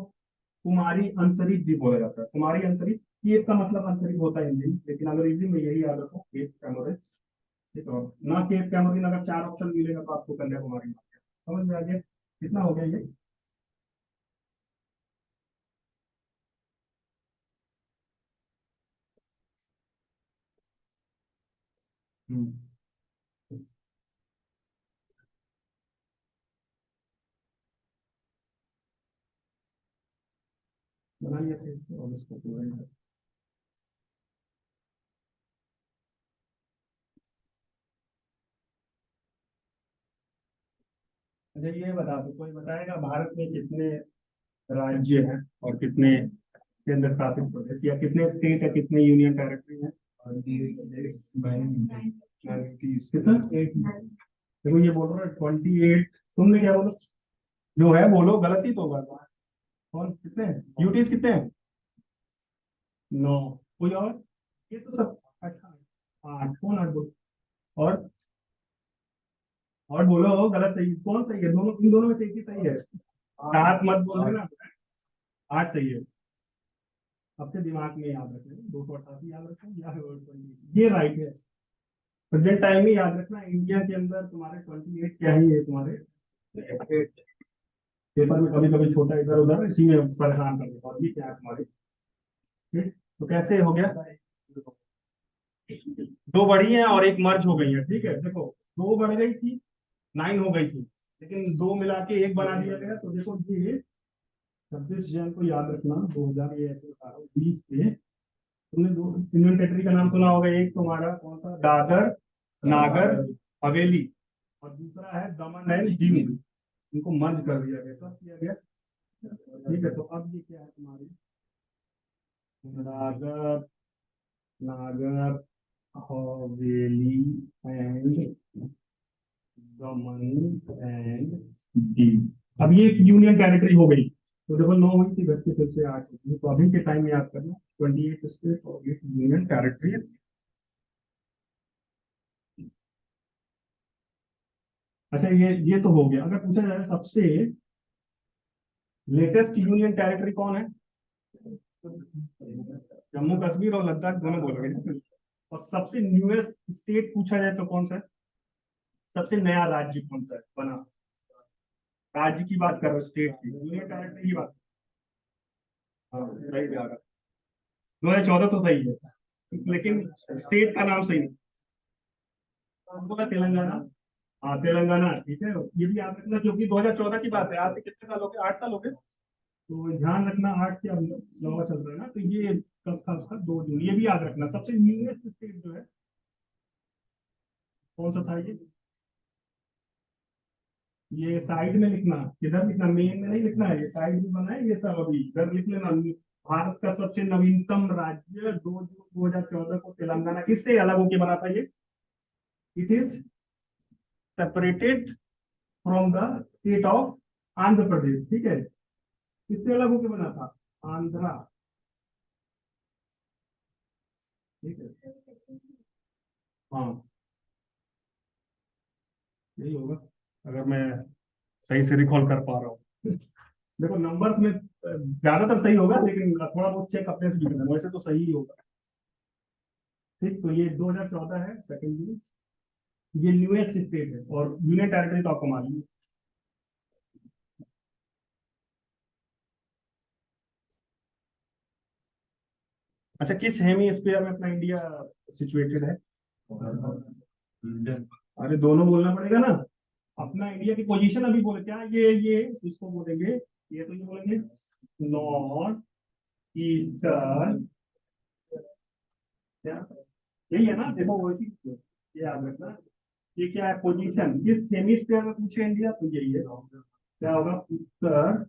कुमारी अंतरिक्ष भी बोला जाता है, कुमारी अंतरिक्ष, केप का मतलब अंतरिक्ष होता है हिंदी में, लेकिन अंग्रेजी में यही याद रखो, केप कैमोरिन, ठीक है, ना केप कैमोरिन अगर चार ऑप्शन मिलेगा तो आपको कन्याकुमारी मिल गया। समझ में आ गया, कितना हो गया ये, हम्म, बना लिया था इसको और इसको पूरा ही। अच्छा ये बता दो, कोई बताएगा भारत में कितने राज्य हैं और कितने केंद्र शासित प्रदेश, या कितने स्टेट है, कितने यूनियन टेरिटरी है? कितना? देखो ये बोल रहा है 28। तुमने क्या बोला? जो है बोलो, गलत ही तो होगा। कौन कितने हैं? यूटीज कितने हैं? 9। कोई और? ये तो सब। अच्छा, 8। कौन 8 बोलो? और बोलो, गलत सही कौन सही है? दोनों, इन दोनों में से एक ही सही है। 7 मत बोल देना। 8 सही है। अब से दिमाग में याद रखें, 288 याद रखें या फिर 20। ये राइट है। प्रेजेंट टाइम ही याद रखना, इंडिया के अंदर तुम्हारे 28 क्या ही है तुम्हारे। पेपर में कभी कभी छोटा इधर उधर इसी में परेशान कर देता, और ये क्या है तुम्हारे। ठीक, तो कैसे हो गया? दो बढ़ी हैं और एक मर्ज हो गई है, ठीक है। देखो, दो बढ़ गई थी, 9 हो गई थी, लेकिन दो मिला के एक बना दिया गया। तो देखो ये 26 जन को याद रखना, 2000, ये ऐसे बता रहा हूँ 20 से। तुमने दो यूनियन टेरिटरी का नाम सुना होगा, एक तुम्हारा कौन सा, दादर नागर हवेली, और दूसरा है दमन एंड दीव। इनको मर्ज कर दिया गया, कब किया गया? ठीक है, तो अब ये क्या है तुम्हारी, नागर Nagar Haveli and Daman and Diu. अब ये एक यूनियन टेरिटरी हो गई। तो देखो 9 हुई थी, घर के फिर से 8 होगी। तो अभी के टाइम में याद करना, 28 स्टेट और 8 यूनियन टेरिटरी। अच्छा ये तो हो गया। अगर पूछा जाए सबसे लेटेस्ट यूनियन टेरिटरी कौन है? जम्मू कश्मीर और लद्दाख दोनों बोलोगे ना? और सबसे न्यूएस्ट स्टेट पूछा जाए तो कौन सा है? सबसे नया राज्य कौन सा है बना? राज्य की बात करो, स्टेट की, यूनियन टेरिटरी की बात। हाँ सही जा रहा। 2014 तो सही है, लेकिन स्टेट का नाम सही नहीं। बोला तेलंगाना। हाँ तेलंगाना, ठीक है। ये भी याद रखना, क्योंकि 2014 की बात है, आज से कितने साल हो गए? 8 साल हो गए। तो ध्यान रखना, 8 के अब 9 चल रहा है ना, तो ये कब था उसका? 2 जून। ये भी याद रखना, सबसे न्यूएस्ट स्टेट जो है कौन सा था ये साइड में लिखना। किधर लिखना? मेन में नहीं लिखना है, ये साइड में बना है ये सब, अभी इधर लिख लेना। भारत का सबसे नवीनतम राज्य 2 जून 2014 को तेलंगाना किससे अलग होके बना था ये? It is separated from the state of Andhra Pradesh, ठीक है। किससे अलग होके बना था? आंध्रा, ठीक है। हाँ यही होगा, अगर मैं सही से रिकॉल कर पा रहा हूँ। देखो नंबर्स में ज्यादातर सही होगा, लेकिन थोड़ा बहुत चेक अपने से भी करना, वैसे तो सही ही होगा। ठीक, तो ये 2014 है सेकंड। ये न्यूएस्ट स्टेट है, और यूनियन टेरिटरी तो आपको मालूम है। अच्छा, किस हेमी में अपना इंडिया सिचुएटेड है? अरे दोनों बोलना पड़ेगा ना। अपना इंडिया की पोजीशन अभी बोले क्या, ये इसको बोलेंगे, ये तो ये बोलेंगे नॉर्थ ईस्टर्न, क्या यही है ना? देखो वही चीज, ये याद रखना। ये क्या है पोजीशन, ये सेमी स्क्वायर में पूछे इंडिया तो यही है। क्या होगा? उत्तर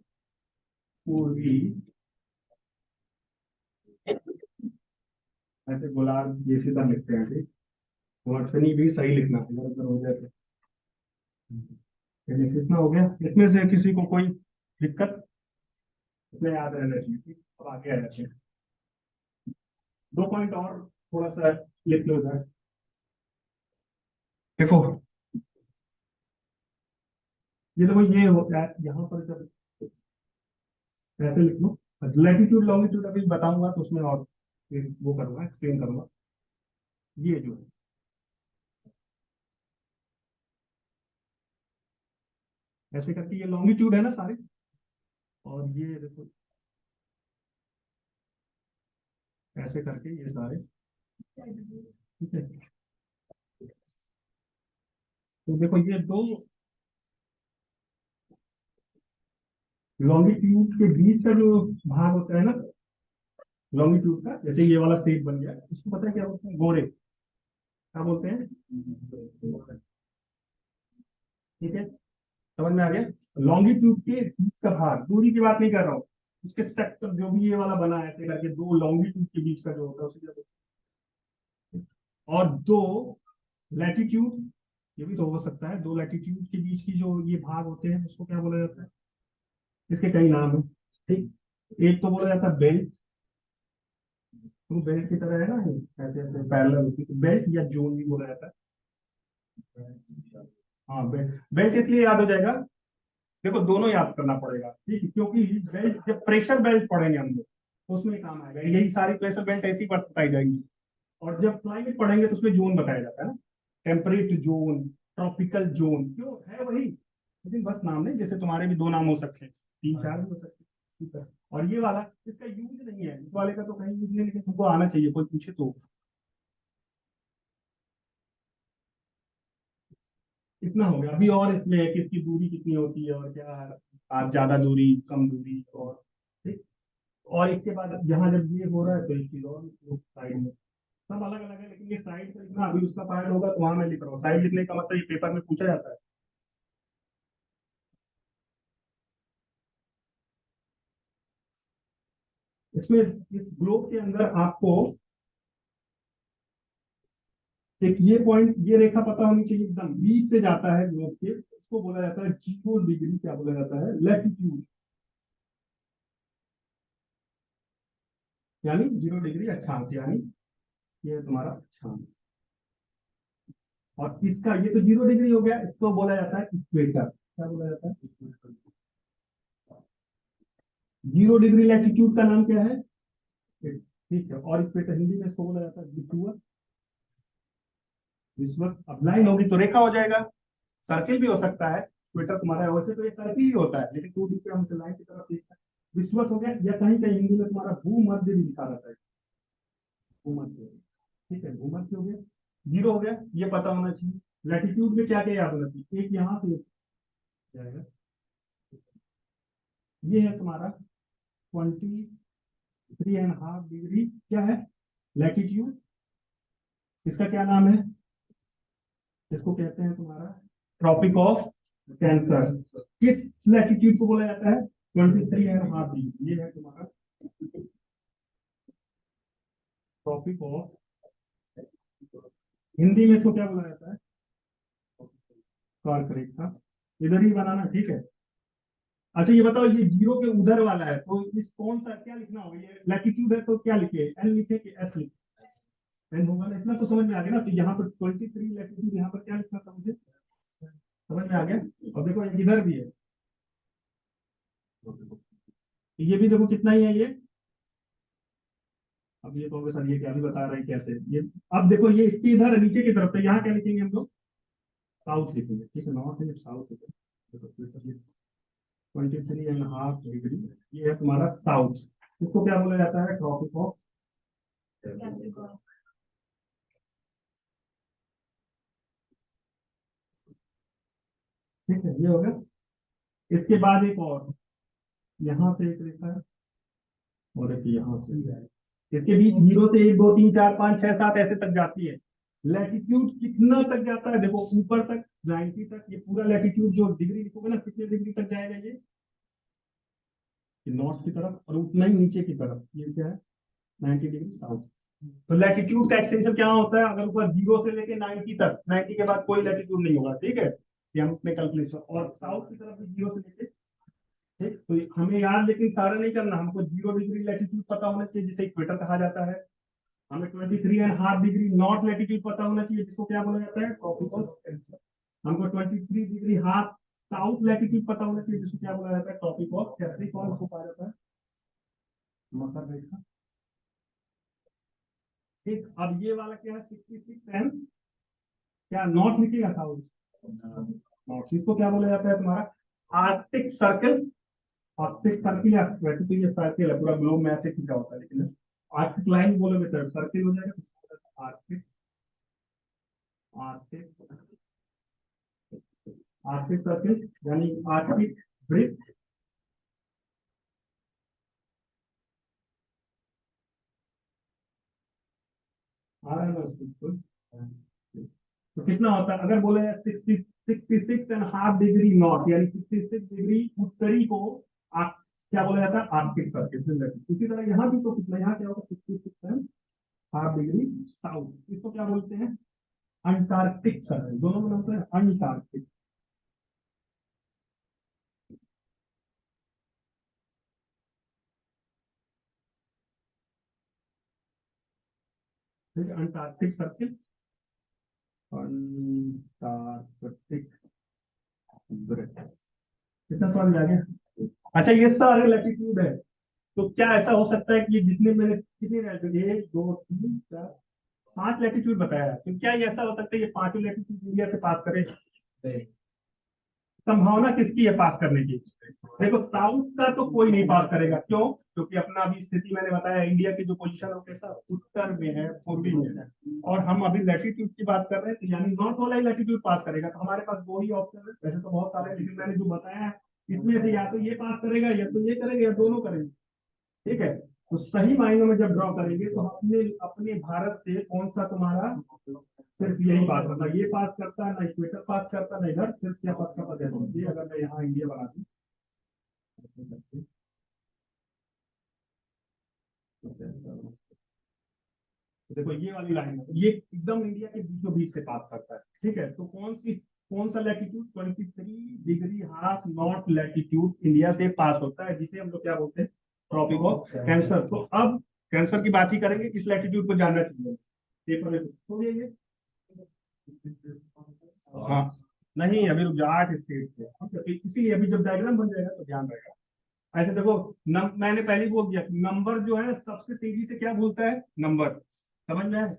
पूर्वी, ऐसे गोलार्ध ये सीधा लिखते हैं, ठीक। वर्तनी भी सही लिखना, इधर उधर हो जाए तो। चलिए कितना हो गया? इसमें से किसी को कोई दिक्कत? इसमें याद रहना चाहिए, ठीक? अब आगे आ जाते हैं। 2 पॉइंट और थोड़ा सा लिख लो इधर। देखो ये देखो, ये हो यहाँ पर जब ऐसे लिख लो, लैटिट्यूड लॉन्गिट्यूड अभी बताऊंगा तो उसमें और फिर वो करूंगा, एक्सप्लेन करूंगा। ये जो है ऐसे करके, ये लॉन्गिट्यूड है ना सारे, और ये देखो ऐसे करके ये सारे, ठीक है। तो देखो ये दो लॉन्गिट्यूड के बीच का जो भाग होता है ना, लॉन्गिट्यूड का, जैसे ये वाला शेप बन गया, इसको पता है क्या बोलते हैं? गोरे, क्या बोलते हैं? ठीक है, समझ में आ गया? लॉन्गिट्यूड के बीच का भाग, दूरी की बात नहीं कर रहा हूँ, उसके सेक्टर जो भी ये वाला बना है ऐसे करके, दो लॉन्गिट्यूड के बीच का जो होता है उसे क्या बोलते हैं? और दो लैटिट्यूड, ये भी तो हो सकता है, दो लैटिट्यूड के बीच की जो ये भाग होते हैं उसको क्या बोला जाता है? इसके कई नाम है। ठीक, एक तो बोला जाता है बेल्ट, तो बेल्ट की तरह है ना, ये ऐसे ऐसे पैरेलल होती है, तो बेल्ट या जोन भी बोला जाता है। हाँ बेल्ट, बेल्ट इसलिए याद हो जाएगा, देखो दोनों याद करना पड़ेगा, ठीक है, क्योंकि बेल्ट जब प्रेशर बेल्ट पढ़ेंगे हम लोग तो उसमें काम आएगा, यही सारी प्रेशर बेल्ट ऐसी बताई जाएंगी। और जब क्लाइमेट पढ़ेंगे तो उसमें जोन बताया जाता है ना, टेम्परेट जोन, ट्रॉपिकल जोन, क्यों है वही, लेकिन बस नाम नहीं, जैसे तुम्हारे भी दो नाम हो सकते हैं, तीन चार भी हो सकते हैं, ठीक है। और ये वाला इसका यूज नहीं है, इस वाले का तो कहीं यूज नहीं, लेकिन तुमको आना चाहिए, कोई पूछे तो। इतना हो गया अभी, और इसमें है कि इसकी दूरी कितनी होती है और क्या, आप ज्यादा दूरी, कम दूरी, और ठीक। और इसके बाद यहाँ जब ये हो रहा है तो एक चीज और साइड में, सब अलग अलग है, लेकिन ये साइड का लिखना, अभी उसका पार्ट होगा तो वहां मैं लिख रहा हूँ, साइड लिखने का मतलब ये पेपर में पूछा जाता है। इसमें इस ग्लोब के अंदर आपको एक ये पॉइंट, ये रेखा पता होनी चाहिए, एकदम बीच से जाता है ग्लोब के, उसको बोला जाता है 0 डिग्री, क्या बोला जाता है? लैटिट्यूड, यानी 0 डिग्री अक्षांश, यानी ये है तुम्हारा अक्षांश। और इसका ये तो 0 डिग्री हो गया, इसको बोला जाता है इक्वेटर, क्या बोला जाता है? 0 डिग्री लैटिट्यूड का नाम क्या है? ठीक है, और इक्वेटर हिंदी में इसको बोला जाता है विषुवत। विषुवत, अब लाइन होगी तो रेखा हो जाएगा, सर्किल भी हो सकता है, इक्वेटर तुम्हारा वैसे तो ये सर्किल ही होता है, लेकिन 2 डी पे हम लाइन की तरफ देखते हैं। विषुवत हो गया, या कहीं कहीं हिंदी में तुम्हारा भूमध्य भी लिखा रहता है, भूमध्य, ठीक है, भूमध्य हो गया, 0 हो गया, ये पता होना चाहिए। लैटिट्यूड में क्या क्या याद होना चाहिए? एक यहाँ से जाएगा, ये है तुम्हारा 23.5 डिग्री, क्या है? लैटिट्यूड। इसका क्या नाम है? इसको कहते हैं तुम्हारा ट्रॉपिक ऑफ कैंसर। किस लैटिट्यूड को बोला जाता है? 23.5 डिग्री, ये है तुम्हारा ट्रॉपिक ऑफ, हिंदी में इसको क्या बोला जाता है? कर्क रेखा, इधर ही बनाना, ठीक है। अच्छा ये बताओ, ये 0 के उधर वाला है तो इस कौन सा क्या लिखना होगा? ये लैटिट्यूड है तो क्या लिखे, एल लिखे कि एस लिखे? एन होगा ना, इतना तो समझ में आ गया ना, तो यहाँ पर 23 लैटिट्यूड, यहाँ पर क्या लिखना था मुझे, समझ में आ गया? और देखो इधर भी है, ये भी देखो कितना ही है ये। अब ये कहोगे सर ये क्या भी बता रहे हैं कैसे ये, अब देखो ये इसके इधर नीचे की तरफ, तो यहाँ क्या लिखेंगे हम लोग? साउथ लिखेंगे, ठीक है, नॉर्थ है, साउथ लिखेंगे। 23.5 डिग्री, ये है तुम्हारा साउथ, इसको क्या बोला जाता है? ट्रॉपिक ऑफ, ठीक है, ये हो गया। इसके बाद एक और, यहाँ से एक रेखा है, और एक यहाँ से, इसके बीच 0 से 1 2 3 4 5 6 7 ऐसे तक जाती है। लैटिट्यूड कितना तक जाता है? देखो ऊपर तक 90 तक, ये पूरा लैटिट्यूड जो डिग्री लिखोगे ना, कितने डिग्री तक जाएगा ये नॉर्थ की तरफ, और उतना ही नीचे की तरफ ये क्या है? 90 डिग्री साउथ। तो लैटिट्यूड का एक्सटेंशन क्या होता है? अगर ऊपर 0 से लेके 90 तक, 90 के बाद कोई लैटिट्यूड नहीं होगा, ठीक है, ये हम अपने कैलकुलेशन, और साउथ की तरफ भी 0 से लेके, ठीक, तो हमें याद लेकिन सारा नहीं करना, हमको 0 डिग्री लैटिट्यूड पता होना चाहिए जिसे इक्वेटर कहा जाता है, हमें 23.5 डिग्री नॉर्थ लैटिट्यूड पता होना चाहिए जिसको क्या बोला जाता है? Tropical cancer. हमको 23 डिग्री हाफ साउथ लैटिट्यूड पता होना चाहिए जिसको क्या बोला जाता है? ट्रॉपिक ऑफ कैप्रिकॉर्न को कहा जाता है, मकर रेखा। ठीक, अब ये वाला क्या है? 66 एंड क्या, नॉर्थ लिखिएगा साउथ? नॉर्थ, इसको क्या बोला जाता है तुम्हारा? Arctic circle. आर्कटिक सर्किल, या वैसे तो ये सर्किल है, पूरा ग्लोब में ऐसे खींचा होता है, लेकिन आर्कटिक लाइन बोलोगे तो सर्किल हो जाएगा, आर्कटिक, आर्कटिक आर्कटिक सर्किल यानी आर्कटिक ड्रिफ्ट। आ रहा है ना बिल्कुल। तो कितना होता है अगर बोले 66.5 डिग्री नॉर्थ यानी 66 डिग्री उत्तरी को क्या बोला जाता है, आर्कटिक सर्किल। इसी तरह यहाँ भी तो कितना, यहाँ क्या होगा 66.5 डिग्री साउथ, इसको क्या बोलते हैं, अंटार्कटिक सर्किल। दोनों में होता है अंटार्कटिक। ठीक है, अंटार्कटिक सर्किल, अंटार्कटिक ब्रेड। कितना सवाल आ गया। अच्छा ये सारे लैटिट्यूड है, तो क्या ऐसा हो सकता है कि ये जितने मैंने कितने लैटिट्यूड, एक दो तीन चार पांच लैटिट्यूड बताया है, तो क्या ये ऐसा हो सकता है ये पांचों लैटिट्यूड इंडिया से पास करे। संभावना किसकी है पास करने की। देखो साउथ का तो कोई नहीं पास करेगा, क्यों, क्योंकि अपना अभी स्थिति मैंने बताया, इंडिया की जो पोजीशन है वो कैसा उत्तर में है, पूर्वी में है, और हम अभी लैटिट्यूड की बात कर रहे हैं, तो यानी नॉर्थ वाला ही लैटिट्यूड पास करेगा, तो हमारे पास दो ही ऑप्शन है, वैसे तो बहुत सारे, लेकिन मैंने जो बताया है इसमें से या तो ये पास करेगा या तो ये करेगा या दोनों करेंगे। ठीक है, तो सही मायनों में जब ड्रॉ करेंगे तो अपने अपने भारत से कौन सा तुम्हारा सिर्फ यही पास करता, ये पास करता है ना, इक्वेटर पास करता ना, इधर सिर्फ क्या पास करता है, अगर मैं यहाँ इंडिया बना दूं तो देखो ये वाली लाइन है, ये एकदम इंडिया के बीचों बीच से पास करता है। ठीक है, तो कौन सा latitude 23 degree half north latitude India से पास होता है, जिसे हम लोग क्या बोलते हैं, ट्रॉपिक ऑफ कैंसर। तो अब कैंसर की बात ही करेंगे, किस लैटिट्यूड को जानना चाहिए पेपर में हो गया ये। हाँ नहीं अभी रुक जा, 8 स्टेट से, ठीक है, तो इसीलिए अभी जब डायग्राम बन जाएगा तो ध्यान रहेगा। ऐसे देखो मैंने पहले ही बोल दिया, नंबर जो है सबसे तेजी से क्या भूलता है, नंबर, समझ में आया?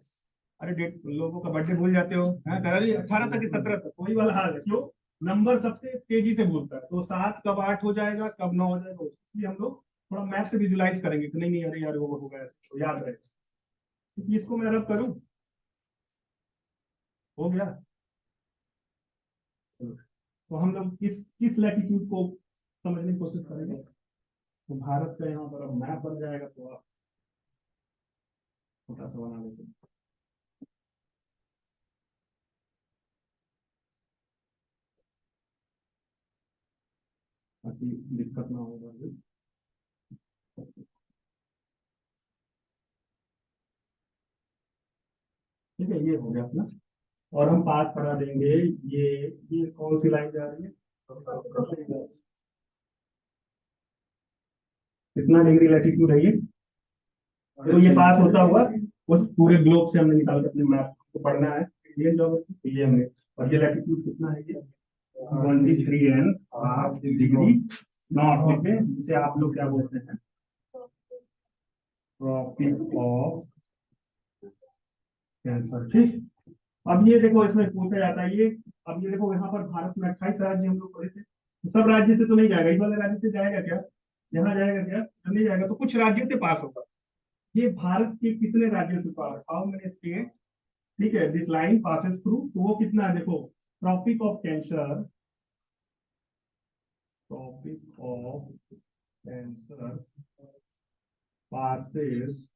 अरे डेट लोगों का बर्थडे भूल जाते हो, हाँ अरे 18 तक 17 तक वही वाला हाल है, क्यों, नंबर सबसे तेजी से भूलता है, तो 7 कब 8 हो जाएगा, कब 9 हो जाएगा, इसलिए हम लोग थोड़ा मैप से विजुलाइज करेंगे कि नहीं नहीं अरे यार वो होगा ऐसे, तो याद रहेगा। क्योंकि इसको मैं रब करूँ, हो गया। तो हम लोग किस किस लैटिट्यूड को समझने की कोशिश करेंगे, तो भारत का यहाँ पर अब मैप बन जाएगा, तो आप छोटा सा बना लेते हैं ताकि दिक्कत ना होगा। ठीक है, ये हो गया अपना, और हम पास करा देंगे ये कौन सी लाइन जा रही है, कितना डिग्री लैटिट्यूड है ये, तो ये पास होता हुआ उस पूरे ग्लोब से हमने निकाल के अपने मैप को पढ़ना है, इंडियन ज्योग्राफी ये हमने, और ये लैटिट्यूड कितना है ये 23.5 डिग्री नॉर्थ में, जिसे आप लोग क्या बोलते हैं, ट्रॉपिक ऑफ कैंसर। ठीक, अब ये देखो इसमें पूछा जाता है ये, अब ये देखो यहाँ पर भारत में 28 राज्य हम लोग पढ़े थे, तो सब राज्य से तो नहीं जाएगा, इस वाले राज्य से जाएगा क्या, यहाँ जाएगा क्या, तो नहीं जाएगा, तो कुछ राज्यों से पास होगा। ये भारत के कितने राज्यों से पास, हाउ मेनी स्टेट, ठीक है, दिस लाइन पासेस थ्रू, तो वो कितना है देखो, tropic of cancer, tropic of cancer passes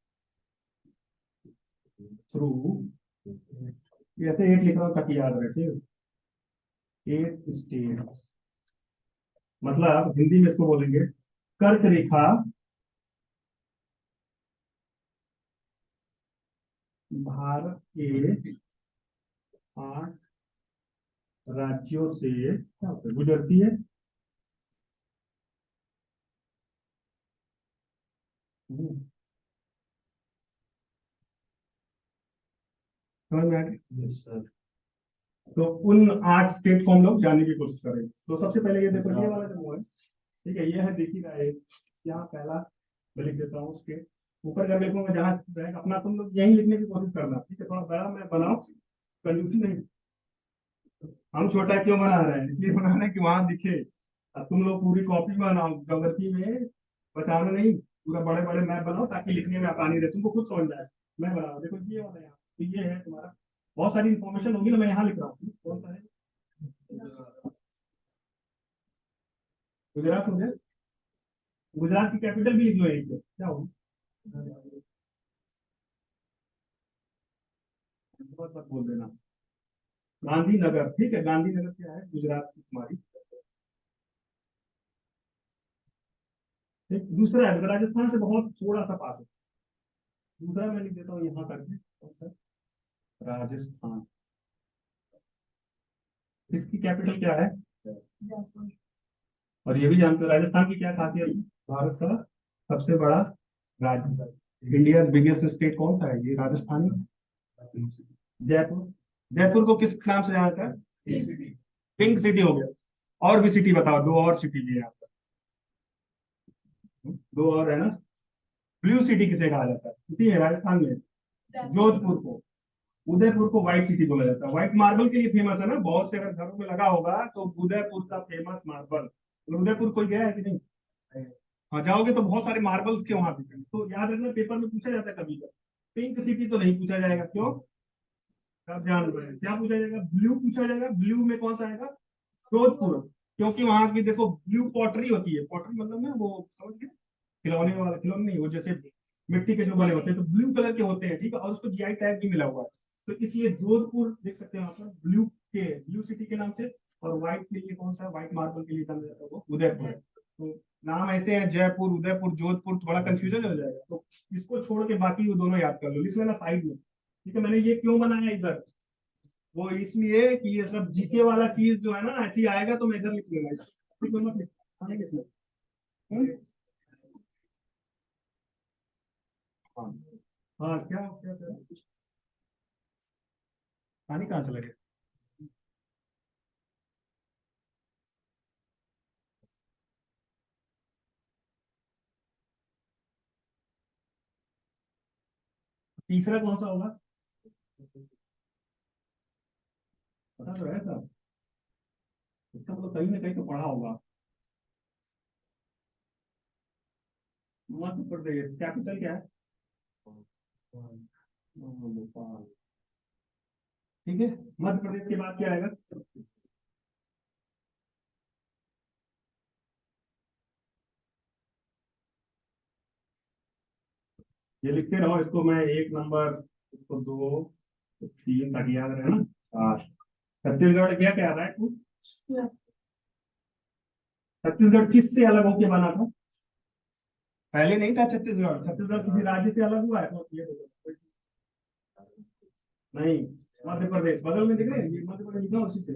through, ऐसे 8 लिख रहा हूँ ताकि याद रहे, ठीक है, 8 स्टेट, मतलब हिंदी में इसको बोलेंगे कर्क रेखा भारत के 8 राज्यों से क्या होता है, गुजरती है। समझ में आ गया? Yes, sir। तो उन 8 स्टेट को हम लोग जानने की कोशिश करेंगे, तो सबसे पहले ये देखो ये वाला जो है, ठीक है, ये है देखी रहा है, यहाँ पहला मैं लिख देता हूँ स्टेट, ऊपर जब लिखूंगा जहाँ रहेगा अपना, तुम लोग यही लिखने की कोशिश करना, ठीक है, थोड़ा बड़ा मैं बनाओ, कंफ्यूजन नहीं। हम छोटा क्यों बना रहे हैं, इसलिए बना रहे हैं कि वहां दिखे, अब तुम लोग पूरी कॉपी बनाओ ज्योग्राफी में, बचाना नहीं, पूरा बड़े बड़े मैप बनाओ ताकि लिखने में आसानी रहे, तुमको खुद समझ में आए। मैं बना रहा हूँ, देखो ये वाला यहाँ, तो ये है तुम्हारा, बहुत सारी इन्फॉर्मेशन होगी ना, मैं यहाँ लिख रहा हूँ कौन सा है, गुजरात हो गया। गुजरात की कैपिटल भी लिख लो एक, क्या होगी? बहुत मत बोल देना। गांधीनगर, ठीक है, गांधीनगर क्या है गुजरात की तुम्हारी। ठीक, दूसरा है राजस्थान से बहुत थोड़ा सा पास है। दूसरा मैं लिख देता हूँ यहाँ करके, राजस्थान। इसकी कैपिटल क्या है? और ये भी जानते हो राजस्थान की क्या खासियत है? भारत का सबसे बड़ा राज्य, इंडिया बिगेस्ट स्टेट कौन सा है? ये राजस्थान ही। जयपुर। जयपुर को किस नाम से जाना जाता है? पिंक सिटी हो गया। और भी सिटी बताओ, दो और सिटी भी है यहाँ पर, दो और है ना। ब्लू सिटी किसे कहा जाता है इसी में राजस्थान में? जोधपुर को। उदयपुर को व्हाइट सिटी बोला जाता है, व्हाइट मार्बल के लिए फेमस है ना, बहुत से अगर घरों में लगा होगा तो उदयपुर का फेमस मार्बल। उदयपुर कोई गया है कि नहीं? हाँ, जाओगे तो बहुत सारे मार्बल्स के वहां पे, तो याद रखना पेपर में पूछा जाता है कभी कभी। पिंक सिटी तो नहीं पूछा जाएगा, क्यों? सब जान रहे हैं क्या पूछा जाएगा, ब्लू पूछा जाएगा। ब्लू में कौन सा आएगा? जोधपुर। क्योंकि वहां की देखो ब्लू पॉटरी होती है, पॉटरी मतलब ना वो समझ गए, खिलौने वाला, खिलौने नहीं, वो जैसे मिट्टी के जो बने होते हैं तो ब्लू कलर के होते हैं, ठीक है, और उसको जीआई टैग भी मिला हुआ है। तो इसलिए जोधपुर देख सकते हैं यहाँ पर ब्लू के, ब्लू सिटी के नाम से। और व्हाइट के लिए कौन सा, व्हाइट मार्बल के लिए जाना जाता है वो उदयपुर है। तो नाम ऐसे हैं, जयपुर, उदयपुर, जोधपुर, थोड़ा कंफ्यूजन हो जाएगा, तो इसको छोड़ के बाकी वो दोनों याद कर लो, लिख लेना साइड में। ठीक है, मैंने ये क्यों बनाया इधर, वो इसलिए कि ये सब जीके वाला चीज जो है ना ऐसे ही आएगा तो मैं इधर लिख लूंगा, ठीक है, मत लिख, आने किसमें? हम्म? हाँ। हाँ, क्या क्या क्या पानी कहाँ चला गया? तीसरा कौन सा होगा? पता तो है सब, इसका मतलब कहीं ना कहीं तो पढ़ा होगा। मध्य प्रदेश कैपिटल क्या है? भोपाल। ठीक है, मध्य प्रदेश के बाद क्या आएगा? ये लिखते रहो इसको, मैं एक नंबर, इसको दो, तीन, ताकि याद रहे ना। चार। छत्तीसगढ़ क्या क्या रहा है तू? छत्तीसगढ़ किस से अलग होके बना था? पहले नहीं था छत्तीसगढ़, छत्तीसगढ़ किसी राज्य से अलग हुआ है तो ये देखो। नहीं, मध्य प्रदेश बगल में दिख रहे हैं, ये मध्य प्रदेश लिखा उसी से।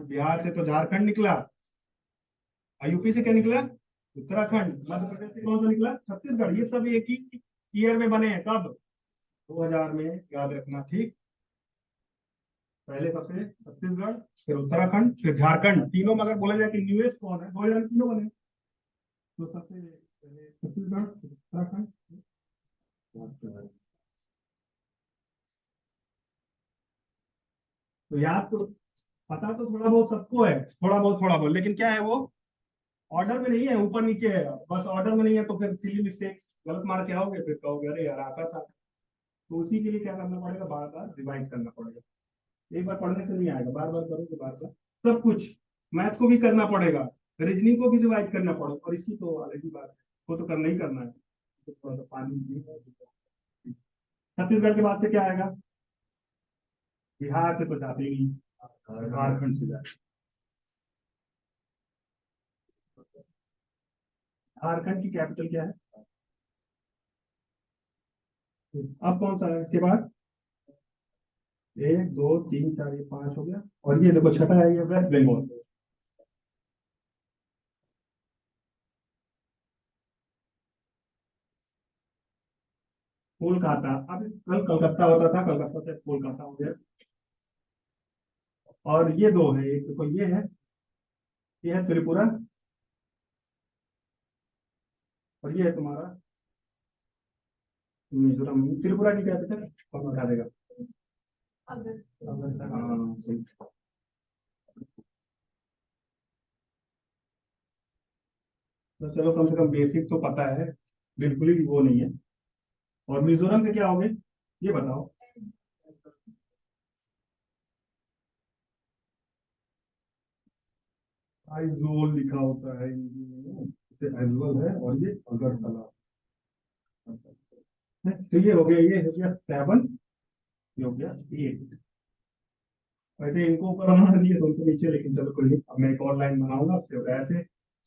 बिहार से तो झारखंड निकला, और यूपी से क्या निकला? उत्तराखंड। मध्य प्रदेश से कौन सा निकला? छत्तीसगढ़। ये सब एक ही ईयर में बने हैं, कब? 2000 में, याद रखना, ठीक। पहले सबसे छत्तीसगढ़, फिर उत्तराखंड, फिर झारखंड, तीनों में अगर बोला जाए कि न्यूएस्ट कौन है, 2000 में तीनों बने। तो सबसे पहले छत्तीसगढ़, फिर उत्तराखंड, झारखंड। तो याद तो, पता तो थोड़ा बहुत सबको है, थोड़ा बहुत, लेकिन क्या है वो ऑर्डर में नहीं है, ऊपर नीचे है। बस ऑर्डर में नहीं है तो फिर सिली मिस्टेक्स गलत मार के आओगे, फिर कहोगे अरे यार आता था। तो उसी के लिए क्या करना पड़ेगा, बार बार रिवाइज करना पड़ेगा। एक बार पढ़ने से नहीं आएगा, बार बार करोगे, बार बार सब कुछ। मैथ को भी करना पड़ेगा, रीजनिंग को भी रिवाइज करना पड़ेगा, और इसकी तो अलग ही बात है, वो तो करना ही करना है। तो थोड़ा सा पानी। छत्तीसगढ़ के बाद से क्या आएगा? बिहार से तो जाते ही नहीं, झारखंड से जाते। झारखंड की कैपिटल क्या है? अब कौन सा है इसके बाद? एक, दो, तीन, चार, ये पांच हो गया, और ये देखो छठा है, ये वेस्ट बंगाल। कोलकाता। अब कल कलकत्ता होता था, कलकत्ता से कोलकाता हो गया। और ये दो है, एक देखो ये है त्रिपुरा, और ये है तुम्हारा मिजोरम। त्रिपुरा की कैपिटल कौन बता देगा? हाँ, सही। तो चलो, कम से कम बेसिक तो पता है, बिल्कुल ही वो नहीं है। और मिजोरम के क्या हो गए, ये बताओ। आइजोल लिखा होता है हिंदी में, इसे आइजोल है, और ये अगरतला। तो ये हो गया, ये हो गया 7, ये हो गया 8। वैसे इनको ऊपर बनाना चाहिए तो उनको नीचे, लेकिन चलो कोई नहीं, अब मैं एक और लाइन बनाऊंगा आपसे। ऐसे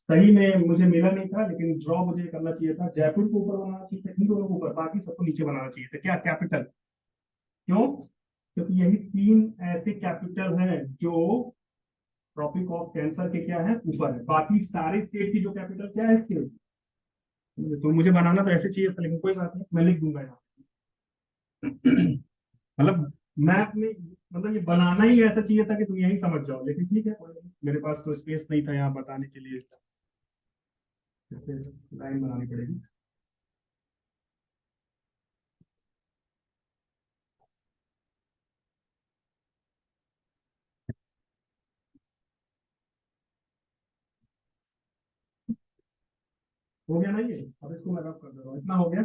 सही में मुझे मिला नहीं था, लेकिन ड्रॉ मुझे करना चाहिए था। जयपुर को ऊपर बनाना चाहिए था, इन दोनों को ऊपर, बाकी सबको नीचे बनाना चाहिए था। क्या कैपिटल? क्यों? क्योंकि यही 3 ऐसे कैपिटल हैं जो ट्रॉपिक ऑफ कैंसर के क्या है, ऊपर है। बाकी सारे स्टेट की जो कैपिटल क्या है इसके, तो मुझे बनाना तो ऐसे चाहिए था, लेकिन कोई बात नहीं, मैं लिख दूंगा यहाँ। मतलब मैप में, मतलब ये बनाना ही ऐसा चाहिए था कि तुम यही समझ जाओ, लेकिन ठीक है कोई नहीं। मेरे पास तो स्पेस नहीं था यहाँ बताने के लिए, जैसे लाइन बनानी पड़ेगी। हो गया ना ये? अब इसको मैं रब कर दे रहा हूँ, इतना हो गया।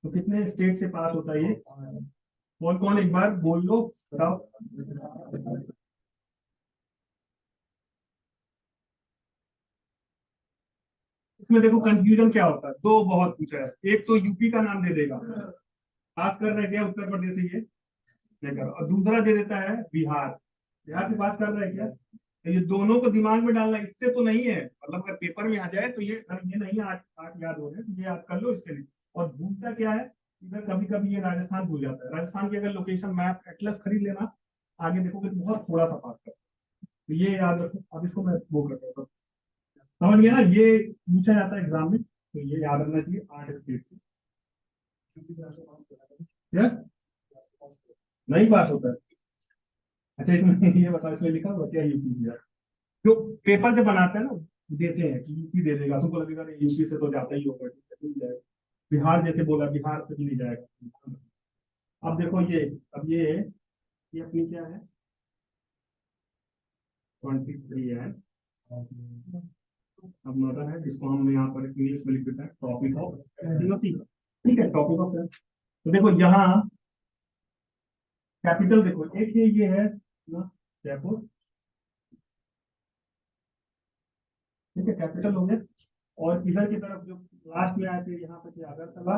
तो कितने स्टेट से पास होता है ये? कौन कौन, एक बार बोल लो, बताओ। इसमें देखो कंफ्यूजन क्या होता है, दो बहुत पूछा है। एक तो यूपी का नाम दे देगा, पास कर रहे क्या उत्तर प्रदेश से ये लेकर, और दूसरा दे देता है बिहार। बिहार से बात कर रहे हैं क्या? तो ये दोनों को दिमाग में डालना, इससे तो नहीं है। मतलब अगर पेपर में आ जाए तो ये नहीं, आठ आठ याद हो रहे हैं तो ये याद कर लो, इससे नहीं। और भूलता क्या है, इधर कभी कभी ये राजस्थान भूल जाता है। राजस्थान की अगर लोकेशन मैप एटलस खरीद लेना, आगे देखोगे तो बहुत थोड़ा सा पास कर, तो ये याद रखो। अब इसको मैं वो करता हूँ, समझ गया ना? ये पूछा जाता है एग्जाम में, तो ये याद रखना चाहिए 8 स्टेट से। क्या नहीं पास होता है? अच्छा इसमें ये बताओ, इसमें लिखा हुआ क्या यूपी बिहार? जो पेपर जब बनाते हैं ना, देते हैं कि यूपी दे देगा, तुमको लगेगा नहीं यूपी से तो जाता ही होगा, ठीक है, मिल जाएगा। बिहार जैसे बोला, बिहार से भी नहीं जाएगा। अब देखो ये, अब ये अपनी क्या है, 23 है। अब मदर है, जिसको हम यहाँ पर इंग्लिश में लिख देते हैं टॉपिक ऑफ, ठीक है, टॉपिक ऑफ। तो देखो यहाँ कैपिटल देखो, एक ये है ना, जयपुर, ठीक है, कैपिटल हो गया। और इधर की तरफ जो लास्ट में आते हैं यहाँ पे अगरतला,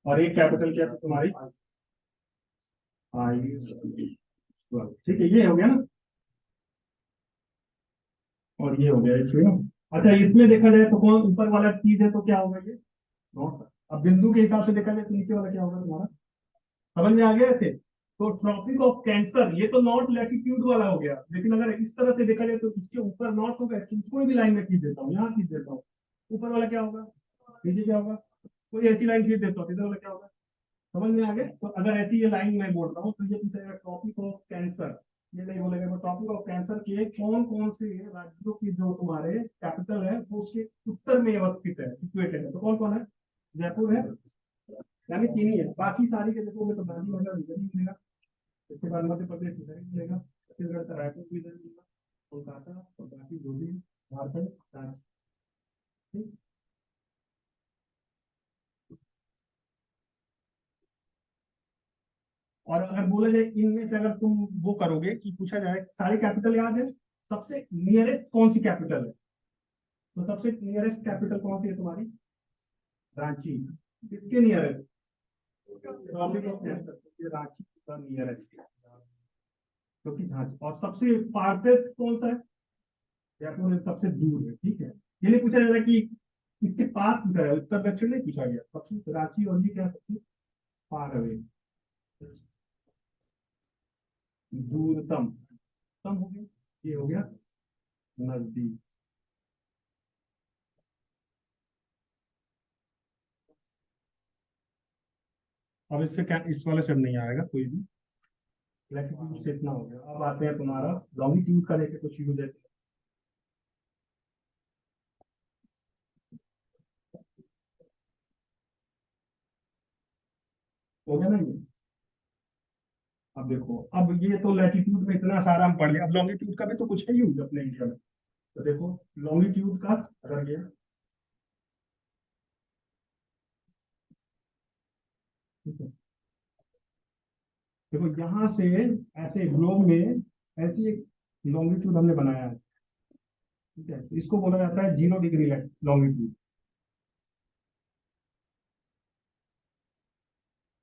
और एक कैपिटल क्या है तुम्हारी, आई, ठीक है, ये हो गया ना। और ये हो गया एक ना। अच्छा इसमें देखा जाए तो कौन ऊपर वाला चीज है, तो क्या होगा ये, नॉट। अब बिंदु के हिसाब से देखा जाए तो नीचे वाला क्या होगा तुम्हारा, समझ में आ गया ऐसे? तो ट्रॉपिक ऑफ कैंसर ये तो नॉर्थ लैटिट्यूड वाला हो गया, लेकिन अगर इस तरह से देखा जाए तो इसके ऊपर नॉर्थ होगा, इसकी कोई भी लाइन में खींच देता हूँ, यहाँ खींच देता हूँ, ऊपर वाला क्या होगा, नीचे क्या होगा, कोई ऐसी लाइन खींच देता हूँ, इधर वाला क्या होगा। समझ में आ गया? तो अगर ऐसी ये लाइन मैं बोल रहा हूँ तो ये पूछेगा टॉपिक ऑफ कैंसर, ये नहीं बोलेगा। टॉपिक ऑफ कैंसर के कौन कौन से राज्यों की जो तुम्हारे कैपिटल है वो उसके उत्तर में अवस्थित है, सिचुएटेड है, तो कौन कौन है? जयपुर है, यानी 3 ही है। बाकी सारी के देखोगे तो गांधीनगर इधर ही मिलेगा, इसके बाद मध्य प्रदेश इधर ही मिलेगा, छत्तीसगढ़ का रायपुर भी इधर मिलेगा, कोलकाता और बाकी जो भी झारखंड, ठीक। और अगर बोला जाए इनमें से, अगर तुम वो करोगे कि पूछा जाए सारे कैपिटल याद है, सबसे नियरेस्ट कौन सी कैपिटल है, तो सबसे नियरेस्ट कैपिटल कौन सी है तुम्हारी, रांची। किसके नियरेस्ट, ट्रॉपिक ऑफ कैंसर, ये रांची का नियरेस्ट, क्योंकि झांसी। और सबसे फारथेस्ट कौन सा है, जयपुर सबसे दूर है, ठीक है। ये नहीं पूछा जाता कि इसके पास पूछा जाए, उत्तर दक्षिण नहीं पूछा गया, सबसे रांची, और ये क्या सबसे फार अवे, दूरतम, तम हो गया, ये हो गया नजदीक। अब इससे क्या, इस वाले से अब नहीं आएगा कोई भी। लैटिट्यूड से इतना हो गया, अब आते हैं तुम्हारा लॉन्गिट्यूड का, लेके कुछ यूज है, हो गया ना ये। अब देखो, अब ये तो लैटिट्यूड में इतना सारा हम पढ़ लिया, अब लॉन्गिट्यूड का भी तो कुछ है यूज अपने इंडिया में। तो देखो लॉन्गिट्यूड का, अगर ये, ठीक है, देखो यहाँ से ऐसे ग्लोब में ऐसी एक लॉन्गिट्यूड हमने बनाया है, ठीक है, इसको बोला जाता है 0 डिग्री लॉन्गिट्यूड।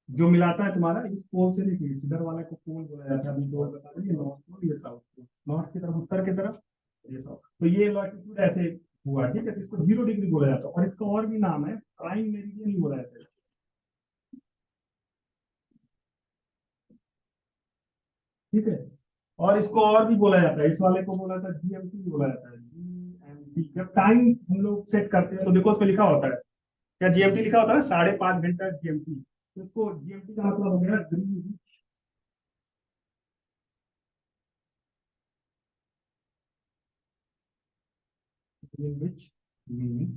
जो मिलाता है तुम्हारा इस पोल से लेके इस इधर वाले को पोल बोला जाता है। अभी पोल बता रही है, नॉर्थ पोल, ये साउथ पोल, नॉर्थ की तरफ, उत्तर की तरफ, ये साउथ। तो ये लॉन्गिट्यूड ऐसे हुआ, ठीक है, तो इसको 0 डिग्री बोला जाता है। और इसका और भी नाम है, प्राइम मेरिडियन ही बोला जाता है, ठीक है। और इसको और भी बोला जाता है, इस वाले को बोला था जीएमटी बोला जाता है, जीएमटी। जब टाइम हम लोग सेट करते हैं तो देखो उस पर लिखा होता है, क्या जीएमटी लिखा होता है ना, 5.5 घंटा जीएमटी। तो इसको जीएमटी का मतलब हो गया ग्रीनविच मीन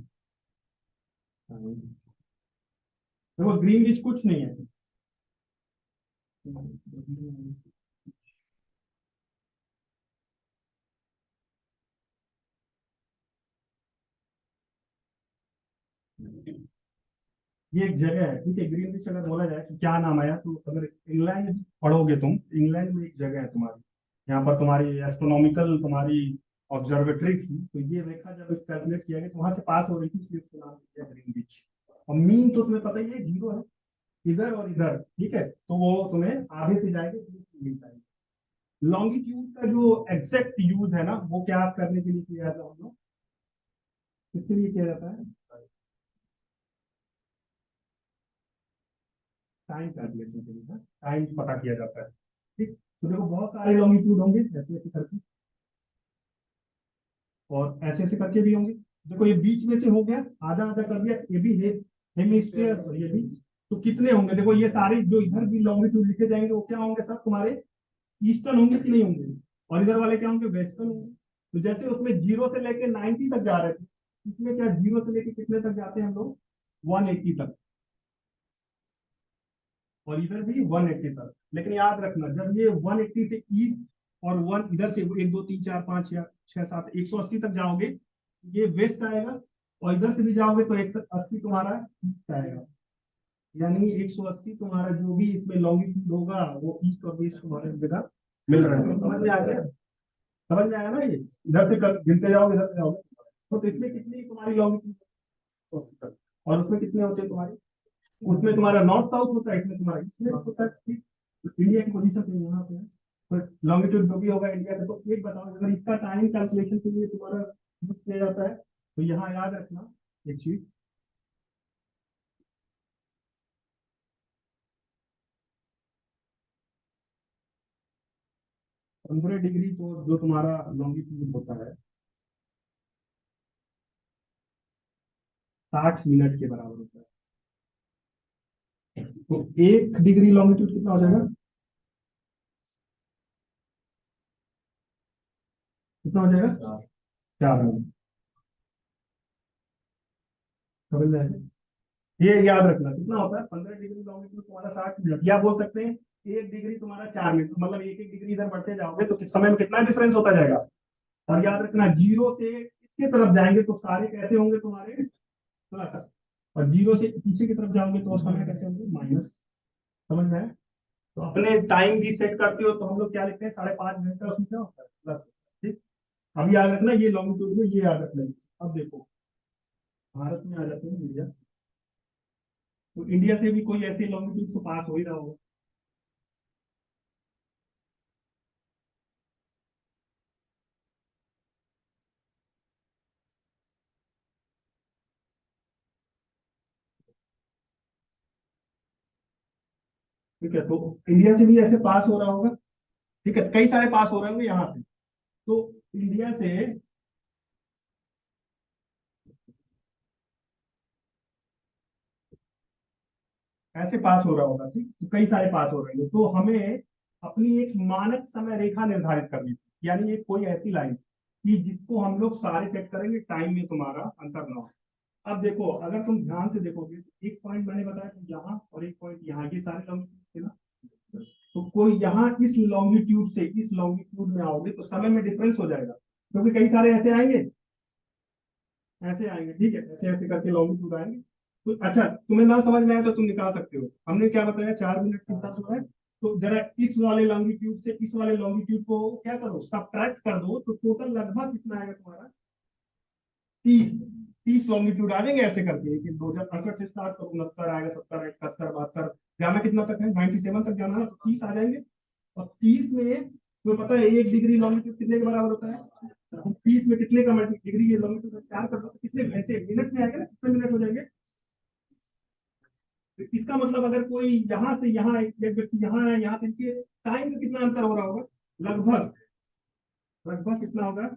टाइम। देखो ग्रीनविच कुछ नहीं है, ये एक जगह है, ठीक है। ग्रीनविच अगर बोला जाए तो क्या नाम आया, तो अगर इंग्लैंड पढ़ोगे तुम, इंग्लैंड में एक जगह है तुम्हारी, यहाँ पर तुम्हारी एस्ट्रोनॉमिकल तुम्हारी ऑब्जर्वेटरी थी, तो ये रेखा जब कैलकुलेट किया गया तो वहां से पास हो रही थी, इसलिए उसका नाम दिया ग्रीनविच। और मीन तो तुम्हें पता ही है, 0 है इधर और इधर, ठीक है, तो वो तुम्हें आगे से जाएगा, इसलिए मिलता है। लॉन्गिट्यूड का जो एग्जैक्ट यूज है ना, वो क्या करने के लिए किया जाता है हम लोग, किसके लिए किया जाता है, टाइम कैलकुलेशन के लिए, टाइम पता किया जाता है, ठीक। तो देखो बहुत सारे लॉन्गिट्यूड होंगे ऐसे ऐसे करके, और ऐसे ऐसे करके भी होंगे। देखो ये बीच में से हो गया, आधा आधा कर दिया, ये भी है हेमिस्फीयर, और ये भी। तो कितने होंगे, देखो ये सारे जो इधर भी लॉन्गिट्यूड लिखे जाएंगे वो क्या होंगे, सब तुम्हारे ईस्टर्न होंगे कि नहीं होंगे, और इधर वाले क्या होंगे, वेस्टर्न होंगे। तो जैसे उसमें 0 से लेके 90 तक जा रहे थे, इसमें क्या 0 से लेके कितने तक जाते हैं हम लोग, 180 तक, और इधर भी 180 तक। लेकिन याद रखना, जब ये 180 से ईस्ट और वन इधर से 1 2 3 4 5 6 7 180 तक जाओगे, ये वेस्ट आएगा, और इधर से भी जाओगे तो 180 तुम्हारा ईस्ट आएगा। यानी 180 तुम्हारा जो भी इसमें लॉन्गिट्यूड होगा वो ईस्ट और वेस्ट तुम्हारे जगह मिल रहा है। समझ में आ गया, समझ में आया ना, ये इधर से गिनते जाओगे, इधर से जाओगे, तो इसमें कितनी तुम्हारी लॉन्गिट्यूड, और उसमें कितने होते हैं तुम्हारे, उसमें तुम्हारा नॉर्थ साउथ होता है, इसमें तुम्हारा ईस्ट वेस्ट होता है, ठीक। तो इंडिया की पोजीशन तो यहाँ पे है, तो लॉन्गिट्यूड जो भी होगा इंडिया का। तो एक बताओ, अगर इसका टाइम कैलकुलेशन के लिए तुम्हारा यूज किया जाता है, तो यहाँ याद रखना एक चीज, 15 डिग्री तो जो तुम्हारा लॉन्गिट्यूड होता है 60 मिनट के बराबर होता है। तो 1 डिग्री लॉन्गिट्यूड कितना हो जाएगा, कितना हो जाएगा, 4 मिनट। समझ में आएगा? ये याद रखना कितना होता है, 15 डिग्री लॉन्गिट्यूड तुम्हारा 60 मिनट, या बोल सकते हैं 1 डिग्री तुम्हारा 4 मिनट, मतलब एक एक डिग्री इधर बढ़ते जाओगे तो किस समय में कितना डिफरेंस होता जाएगा। और याद रखना, 0 से इसके तरफ जाएंगे तो सारे कैसे होंगे तुम्हारे, प्लस, और 0 से पीछे की तरफ जाओगे तो समय कैसे होंगे, माइनस। समझ में आया? तो अपने टाइम भी सेट करते हो तो हम लोग क्या लिखते हैं, 5.5 घंटा, उसमें क्या होता है प्लस, ठीक। अब याद रखना ये लॉन्गिट्यूड में, ये याद रखना। अब देखो भारत में आ जाते हैं इंडिया, तो इंडिया से भी कोई ऐसे लॉन्गिट्यूड तो पास हो ही रहा होगा। ठीक है, तो इंडिया से भी ऐसे पास हो रहा होगा, ठीक है, कई सारे पास हो रहे होंगे यहाँ से। तो इंडिया से ऐसे पास हो रहा होगा, ठीक, तो कई सारे पास हो रहे होंगे, तो हमें अपनी एक मानक समय रेखा निर्धारित करनी थी, यानी ये कोई ऐसी लाइन कि जिसको हम लोग सारे सेट करेंगे, टाइम में तुम्हारा अंतर ना हो। अब देखो अगर तुम ध्यान से देखोगे तो एक पॉइंट मैंने बताया कि यहाँ, और एक पॉइंट यहाँ, ये सारे लॉन्गिट्यूड थे ना। तो कोई यहाँ इस लॉन्गिट्यूड से इस लॉन्गिट्यूड में आओगे तो समय में डिफरेंस हो जाएगा, क्योंकि कई सारे ऐसे आएंगे, ऐसे आएंगे, ठीक है, ऐसे ऐसे करके लॉन्गिट्यूड आएंगे। तो अच्छा, तुम्हें ना समझ में आया तो तुम निकाल सकते हो, हमने क्या बताया, 4 मिनट के साथ हो रहा है, तो जरा इस वाले लॉन्गिट्यूड से इस वाले लॉन्गिट्यूड को क्या करो, सब्ट्रैक्ट कर दो, तो टोटल लगभग कितना आएगा तुम्हारा, 30 लॉन्गिट्यूड आ जाएंगे ऐसे करके। कि 2068 से स्टार्ट करो, 69 आएगा, 70, 71, 72, जाना कितना तक है, 97 तक जाना है, तो 30 आ जाएंगे। और 30 में तुम्हें पता है 1 डिग्री लॉन्गिट्यूड कितने के बराबर होता है, हम 30 में कितने का डिग्री लॉन्गिट्यूड चार कर दो तो कितने घंटे, मिनट में आएगा ना, कितने मिनट हो जाएंगे। तो इसका मतलब अगर कोई यहाँ से यहाँ एक व्यक्ति यहाँ है, यहाँ से इनके टाइम में कितना अंतर हो रहा होगा, लगभग लगभग कितना होगा।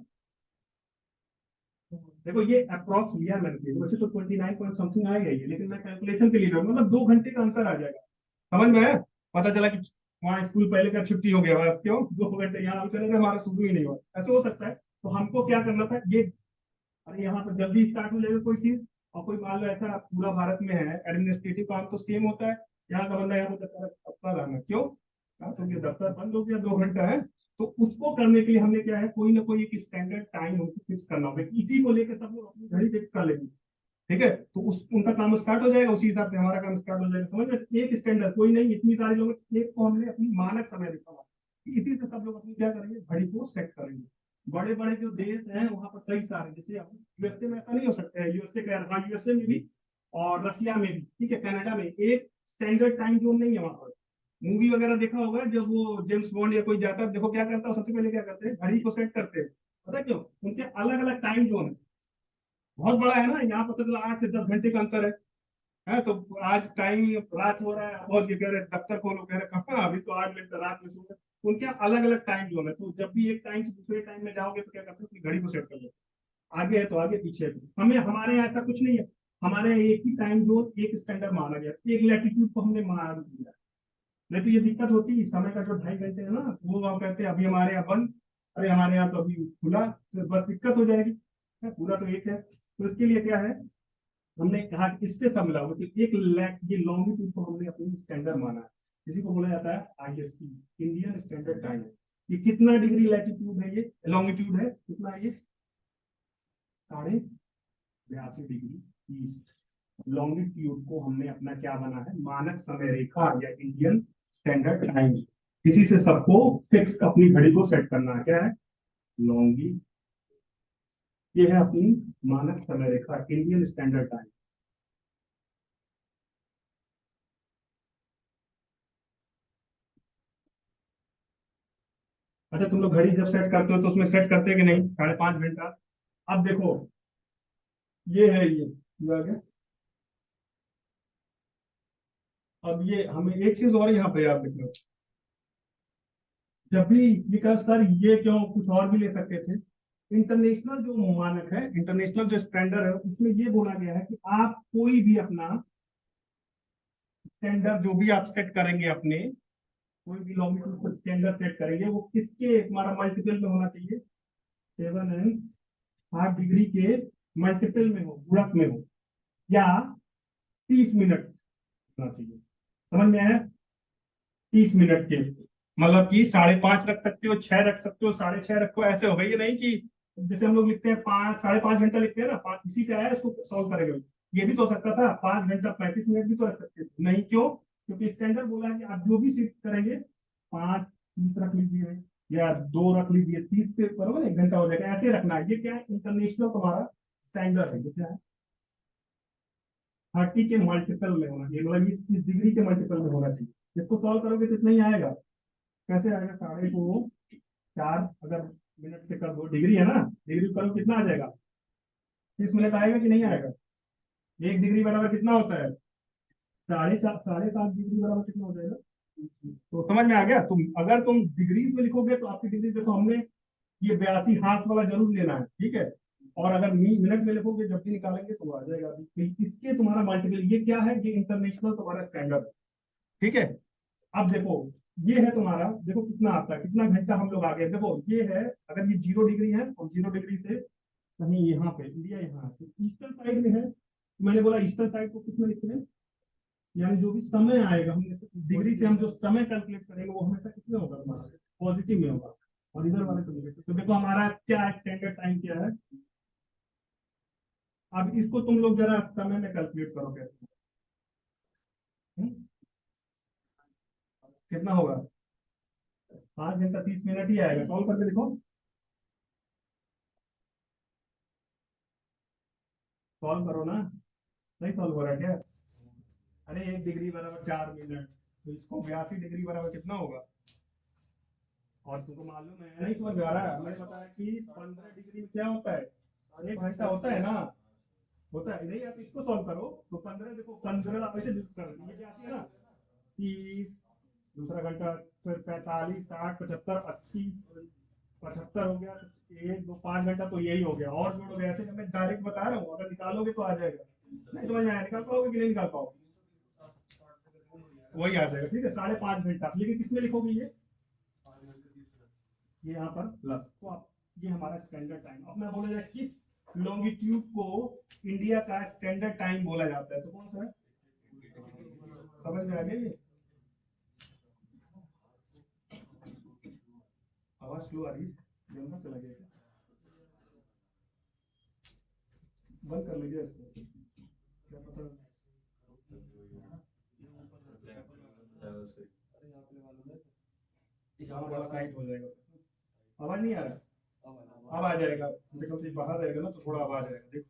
देखो ये अप्रॉक्स लिया मैंने, वैसे तो 29 पॉइंट समथिंग आएगा ये, लेकिन मैं कैलकुलेशन के लिए मतलब 2 घंटे का अंतर आ जाएगा। समझ में आया, पता चला कि वहाँ स्कूल पहले का छुट्टी हो गया, बस क्यों 2 घंटे यहाँ चले गए, हमारा शुरू ही नहीं हुआ, ऐसे हो सकता है। तो हमको क्या करना था ये, अरे यहाँ पर जल्दी स्टार्ट हो जाएगा कोई चीज, और कोई मान लो ऐसा पूरा भारत में है, एडमिनिस्ट्रेटिव काम तो सेम होता है, यहाँ का बंदा यहाँ पर अपना लाना क्यों, हाँ, तो ये दफ्तर बंद हो गया 2 घंटा है। तो उसको करने के लिए हमने क्या है, कोई ना कोई एक स्टैंडर्ड टाइम उनको फिक्स करना होगा, इसी को लेकर सब लोग अपनी घड़ी फिक्स कर लेंगे। ठीक है, तो उस उनका काम स्टार्ट हो जाएगा, उसी हिसाब से हमारा काम स्टार्ट हो जाएगा। समझ में, एक स्टैंडर्ड, कोई नहीं, इतनी सारे लोग एक को हमने अपनी मानक समय रखा हुआ, इसी से सब लोग अपनी क्या करेंगे, घड़ी को सेट करेंगे। बड़े बड़े जो देश हैं वहां पर कई सारे, जैसे यूएसए में ऐसा नहीं हो सकता है, यूएसए का, हाँ यूएसए में भी और रसिया में भी, ठीक है, कनाडा में एक स्टैंडर्ड टाइम जोन नहीं है वहां पर। मूवी वगैरह देखा होगा, जब वो जेम्स बॉन्ड या कोई जाता है, देखो क्या करता है, सबसे पहले क्या करते हैं, घड़ी को सेट करते हैं। पता है क्यों, उनके अलग अलग टाइम जोन है, बहुत बड़ा है ना, यहाँ पता चला 8 से 10 घंटे का अंतर है, तो आज टाइम रात हो रहा है, और ये कह रहे दफ्तर खोलो, कह रहे कहाँ, अभी तो 8 घंटे रात में सो गए। उनके अलग अलग टाइम जोन है, तो जब भी एक टाइम से दूसरे टाइम में जाओगे तो क्या करते हो, अपनी घड़ी को सेट कर लो, आगे है तो आगे, पीछे है तो। हमें हमारे यहाँ ऐसा कुछ नहीं है, हमारे यहाँ एक ही टाइम जोन, एक स्टैंडर्ड माना गया, एक लैटिट्यूड को हमने मान दिया। नहीं तो ये दिक्कत होती, समय का जो 2.5 घंटे है ना, वो आप कहते हैं अभी हमारे यहाँ बंद, अरे हमारे यहाँ तो अभी खुला, तो बस दिक्कत हो जाएगी। पूरा तो एक है, तो इसके लिए क्या है, हमने कहा कि इससे समझा हो कि एक लैक ये लॉन्गिट्यूड को हमने अपनी स्टैंडर्ड माना है, इसी को बोला जाता है आईएसटी, इंडियन स्टैंडर्ड टाइम। ये कितना डिग्री लैटिट्यूड है, ये लॉन्गिट्यूड है कितना है ये, 82.82 डिग्री ईस्ट। लॉन्गिट्यूड को हमने अपना क्या बना है, मानक समय रेखा या इंडियन स्टैंडर्ड टाइम। इसी से सबको फिक्स अपनी घड़ी को सेट करना है, क्या है, लॉन्गी, ये है अपनी मानक समय रेखा, इंडियन स्टैंडर्ड टाइम। अच्छा, तुम लोग घड़ी जब सेट करते हो तो उसमें सेट करते हैं कि नहीं, 5.5 घंटा। अब देखो, ये है ये आ गया। अब ये हमें एक चीज और यहाँ पे याद रखना, जब भी विकास सर ये क्यों, कुछ और भी ले सकते थे। इंटरनेशनल जो मानक है, इंटरनेशनल जो स्टैंडर्ड है, उसमें ये बोला गया है कि आप कोई भी अपना स्टैंडर्ड जो भी आप सेट करेंगे अपने, कोई भी लॉन्गिट्यूड पर स्टैंडर्ड सेट करेंगे, वो किसके हमारा मल्टीपल में होना चाहिए, 7.5 डिग्री के मल्टीपल में हो, गुणक में हो, या 30 मिनट होना चाहिए। समझ में आया, 30 मिनट के, मतलब कि 5.5 रख सकते हो, 6 रख सकते हो, 6.5 रखो, ऐसे होगा। ये नहीं कि जैसे हम लोग लिखते हैं 5, 5.5 घंटा लिखते हैं ना, इसी से आया, इसको सॉल्व करेंगे। ये भी तो हो सकता था, 5 घंटा 35 मिनट भी तो रख सकते थे, नहीं क्यों, क्योंकि स्टैंडर्ड बोला है कि आप जो भी शिफ्ट करेंगे, 5, 30 रख लीजिए, या 2 रख लीजिए, 30 से बरोबर 1 घंटा हो जाएगा, ऐसे रखना है। ये क्या है, इंटरनेशनल तुम्हारा स्टैंडर्ड है, ये क्या है, 30 के मल्टीपल में होना चाहिए, मतलब इस डिग्री के मल्टीपल में होना चाहिए। इसको सॉल्व करोगे तो इतना ही आएगा। कैसे आएगा, 2.5 4 अगर मिनट से कर दो, डिग्री है ना, डिग्री करो कितना आ जाएगा, 30 मिनट आएगा कि नहीं आएगा। 1 डिग्री बराबर कितना होता है, 7.5 डिग्री बराबर कितना हो जाएगा। तो समझ में आ गया, अगर तुम डिग्रीज में लिखोगे तो आपकी डिग्री देखो, हमने ये 82 हाथ वाला जरूर लेना है, ठीक है। और अगर मिनट में लिखोगे जब भी निकालेंगे तो वो आ जाएगा। इसके तुम्हारा मल्टीपल, ये क्या है, ये इंटरनेशनल तुम्हारा स्टैंडर्ड है, ठीक है। अब देखो, ये है तुम्हारा, देखो कितना आता है, कितना घंटा हम लोग आ गए। देखो ये है, अगर ये 0 डिग्री है और 0 डिग्री से कहीं यहाँ पे इंडिया, यहाँ तो ईस्टर्न साइड में है, तो मैंने बोला ईस्टर्न साइड को कितना लिखते हैं, यानी जो भी समय आएगा, हम डिग्री से हम जो समय कैलकुलेट करेंगे वो हमेशा कितने होगा, हमारा पॉजिटिव में होगा, और इधर वाले को नेगेटिव। तो देखो हमारा क्या स्टैंडर्ड टाइम क्या है। अब इसको तुम लोग जरा समय में कैलकुलेट करो कैसे, कितना होगा? 5 घंटा 30 मिनट ही आएगा। सॉल्व करके देखो। सॉल्व करो ना। नहीं सॉल्व हो रहा है क्या? अरे 1 डिग्री बराबर 4 मिनट, तो इसको 82 डिग्री बराबर कितना होगा? और तुमको मालूम है, नहीं समझ में आ रहा है? मैंने बताया कि 15 डिग्री में क्या होता है? 1 घंटा होता है ना। होता है नहीं? आप इसको सॉल्व करो तो 15, देखो 15 ऐसे कर, ये क्या आती है ना, 30, दूसरा घंटा, फिर 45, 60, 75, 80, 75 हो गया, तो 1 2 5 घंटा तो यही हो गया। और जोड़ोगे ऐसे, मैं डायरेक्ट बता रहा हूँ, अगर निकालोगे तो आ जाएगा। नहीं समझ में आया? निकाल पाओगे कि नहीं निकाल पाओगे? वही आ जाएगा। ठीक है, 5.5 घंटा। लेकिन किसमें लिखोगे ये यहाँ पर प्लस, तो आप, ये हमारा स्टैंडर्ड टाइम। अब मैं बोला जाए किस लॉन्गिट्यूड को इंडिया का स्टैंडर्ड टाइम बोला जाता है, तो कौन सा है? समझ में आ गया ये? आवाज स्लो आ रही है, जमना चला गया क्या? बंद कर लीजिए इसको, क्या पता। हाँ, बड़ा टाइट हो जाएगा। आवाज नहीं आ रहा? अब आ जाएगा। देखो से बाहर रहेगा ना तो थोड़ा आवाज आएगा, देखो।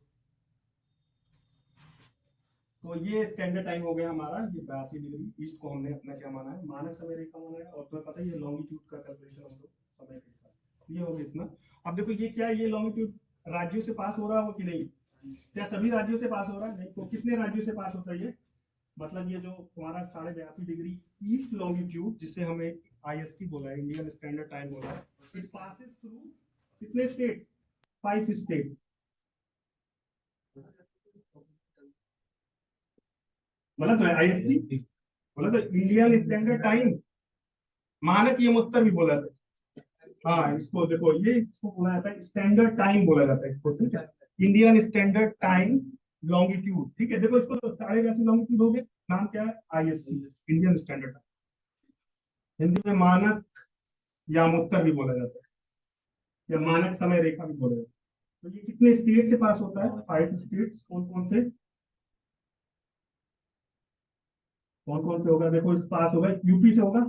तो ये स्टैंडर्ड टाइम हो गया हमारा, ये 82 डिग्री ईस्ट को हमने अपना क्या माना है, मानक समय रेखा माना है। और तुम्हें पता है ये लॉन्गिट्यूड का कैलकुलेशन हम लोग समय रेखा, ये हो गया इतना। अब देखो ये क्या है, ये लॉन्गिट्यूड राज्यों से पास हो रहा हो कि नहीं? क्या सभी राज्यों से पास हो रहा है? नहीं। तो कितने राज्यों से पास होता है ये? मतलब ये जो तुम्हारा 82.5 डिग्री ईस्ट लॉन्गिट्यूड, जिससे हमें आईएसटी बोला है, इंडियन स्टैंडर्ड टाइम बोला है, इट पासेस थ्रू कितने स्टेट? 5 स्टेट। बोला तो आईएसटी, बोला तो इंडियन स्टैंडर्ड टाइम, मानक ये उत्तर भी बोला था। हाँ, इसको देखो, ये इसको बोला जाता है स्टैंडर्ड टाइम बोला जाता है इसको, ठीक है? इंडियन स्टैंडर्ड टाइम लॉन्गिट्यूड, ठीक है? देखो इसको तो 82 लॉन्गिट्यूड हो गए, नाम क्या है? IST, Indian standard time. Hindi में मानक या उत्तर भी बोला जाता है, या मानक समय रेखा भी बोला जाता है। तो ये कितने स्टेट से पास होता है? 5 स्टेट्स। कौन कौन से? कौन कौन से होगा? देखो इस पास होगा, यूपी से होगा,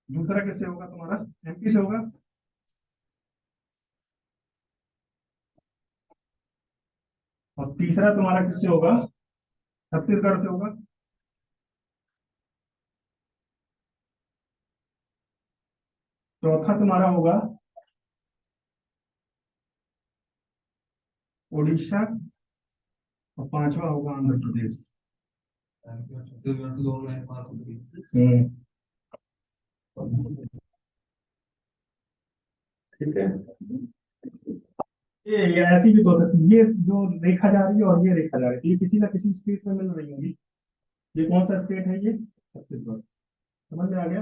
दूसरा किससे होगा तुम्हारा? एमपी से होगा, और तीसरा तुम्हारा किससे होगा? छत्तीसगढ़ से होगा। चौथा तुम्हारा होगा उड़ीसा, और पांचवा होगा आंध्र प्रदेश। हम्म। ठीक है। ये ऐसी भी तो हो सकती है, ये जो रेखा जा रही है और ये रेखा जा रही है, ये किसी ना किसी स्टेट में मिल रही होगी। ये कौन सा स्टेट है? ये छत्तीसगढ़। समझ में आ गया?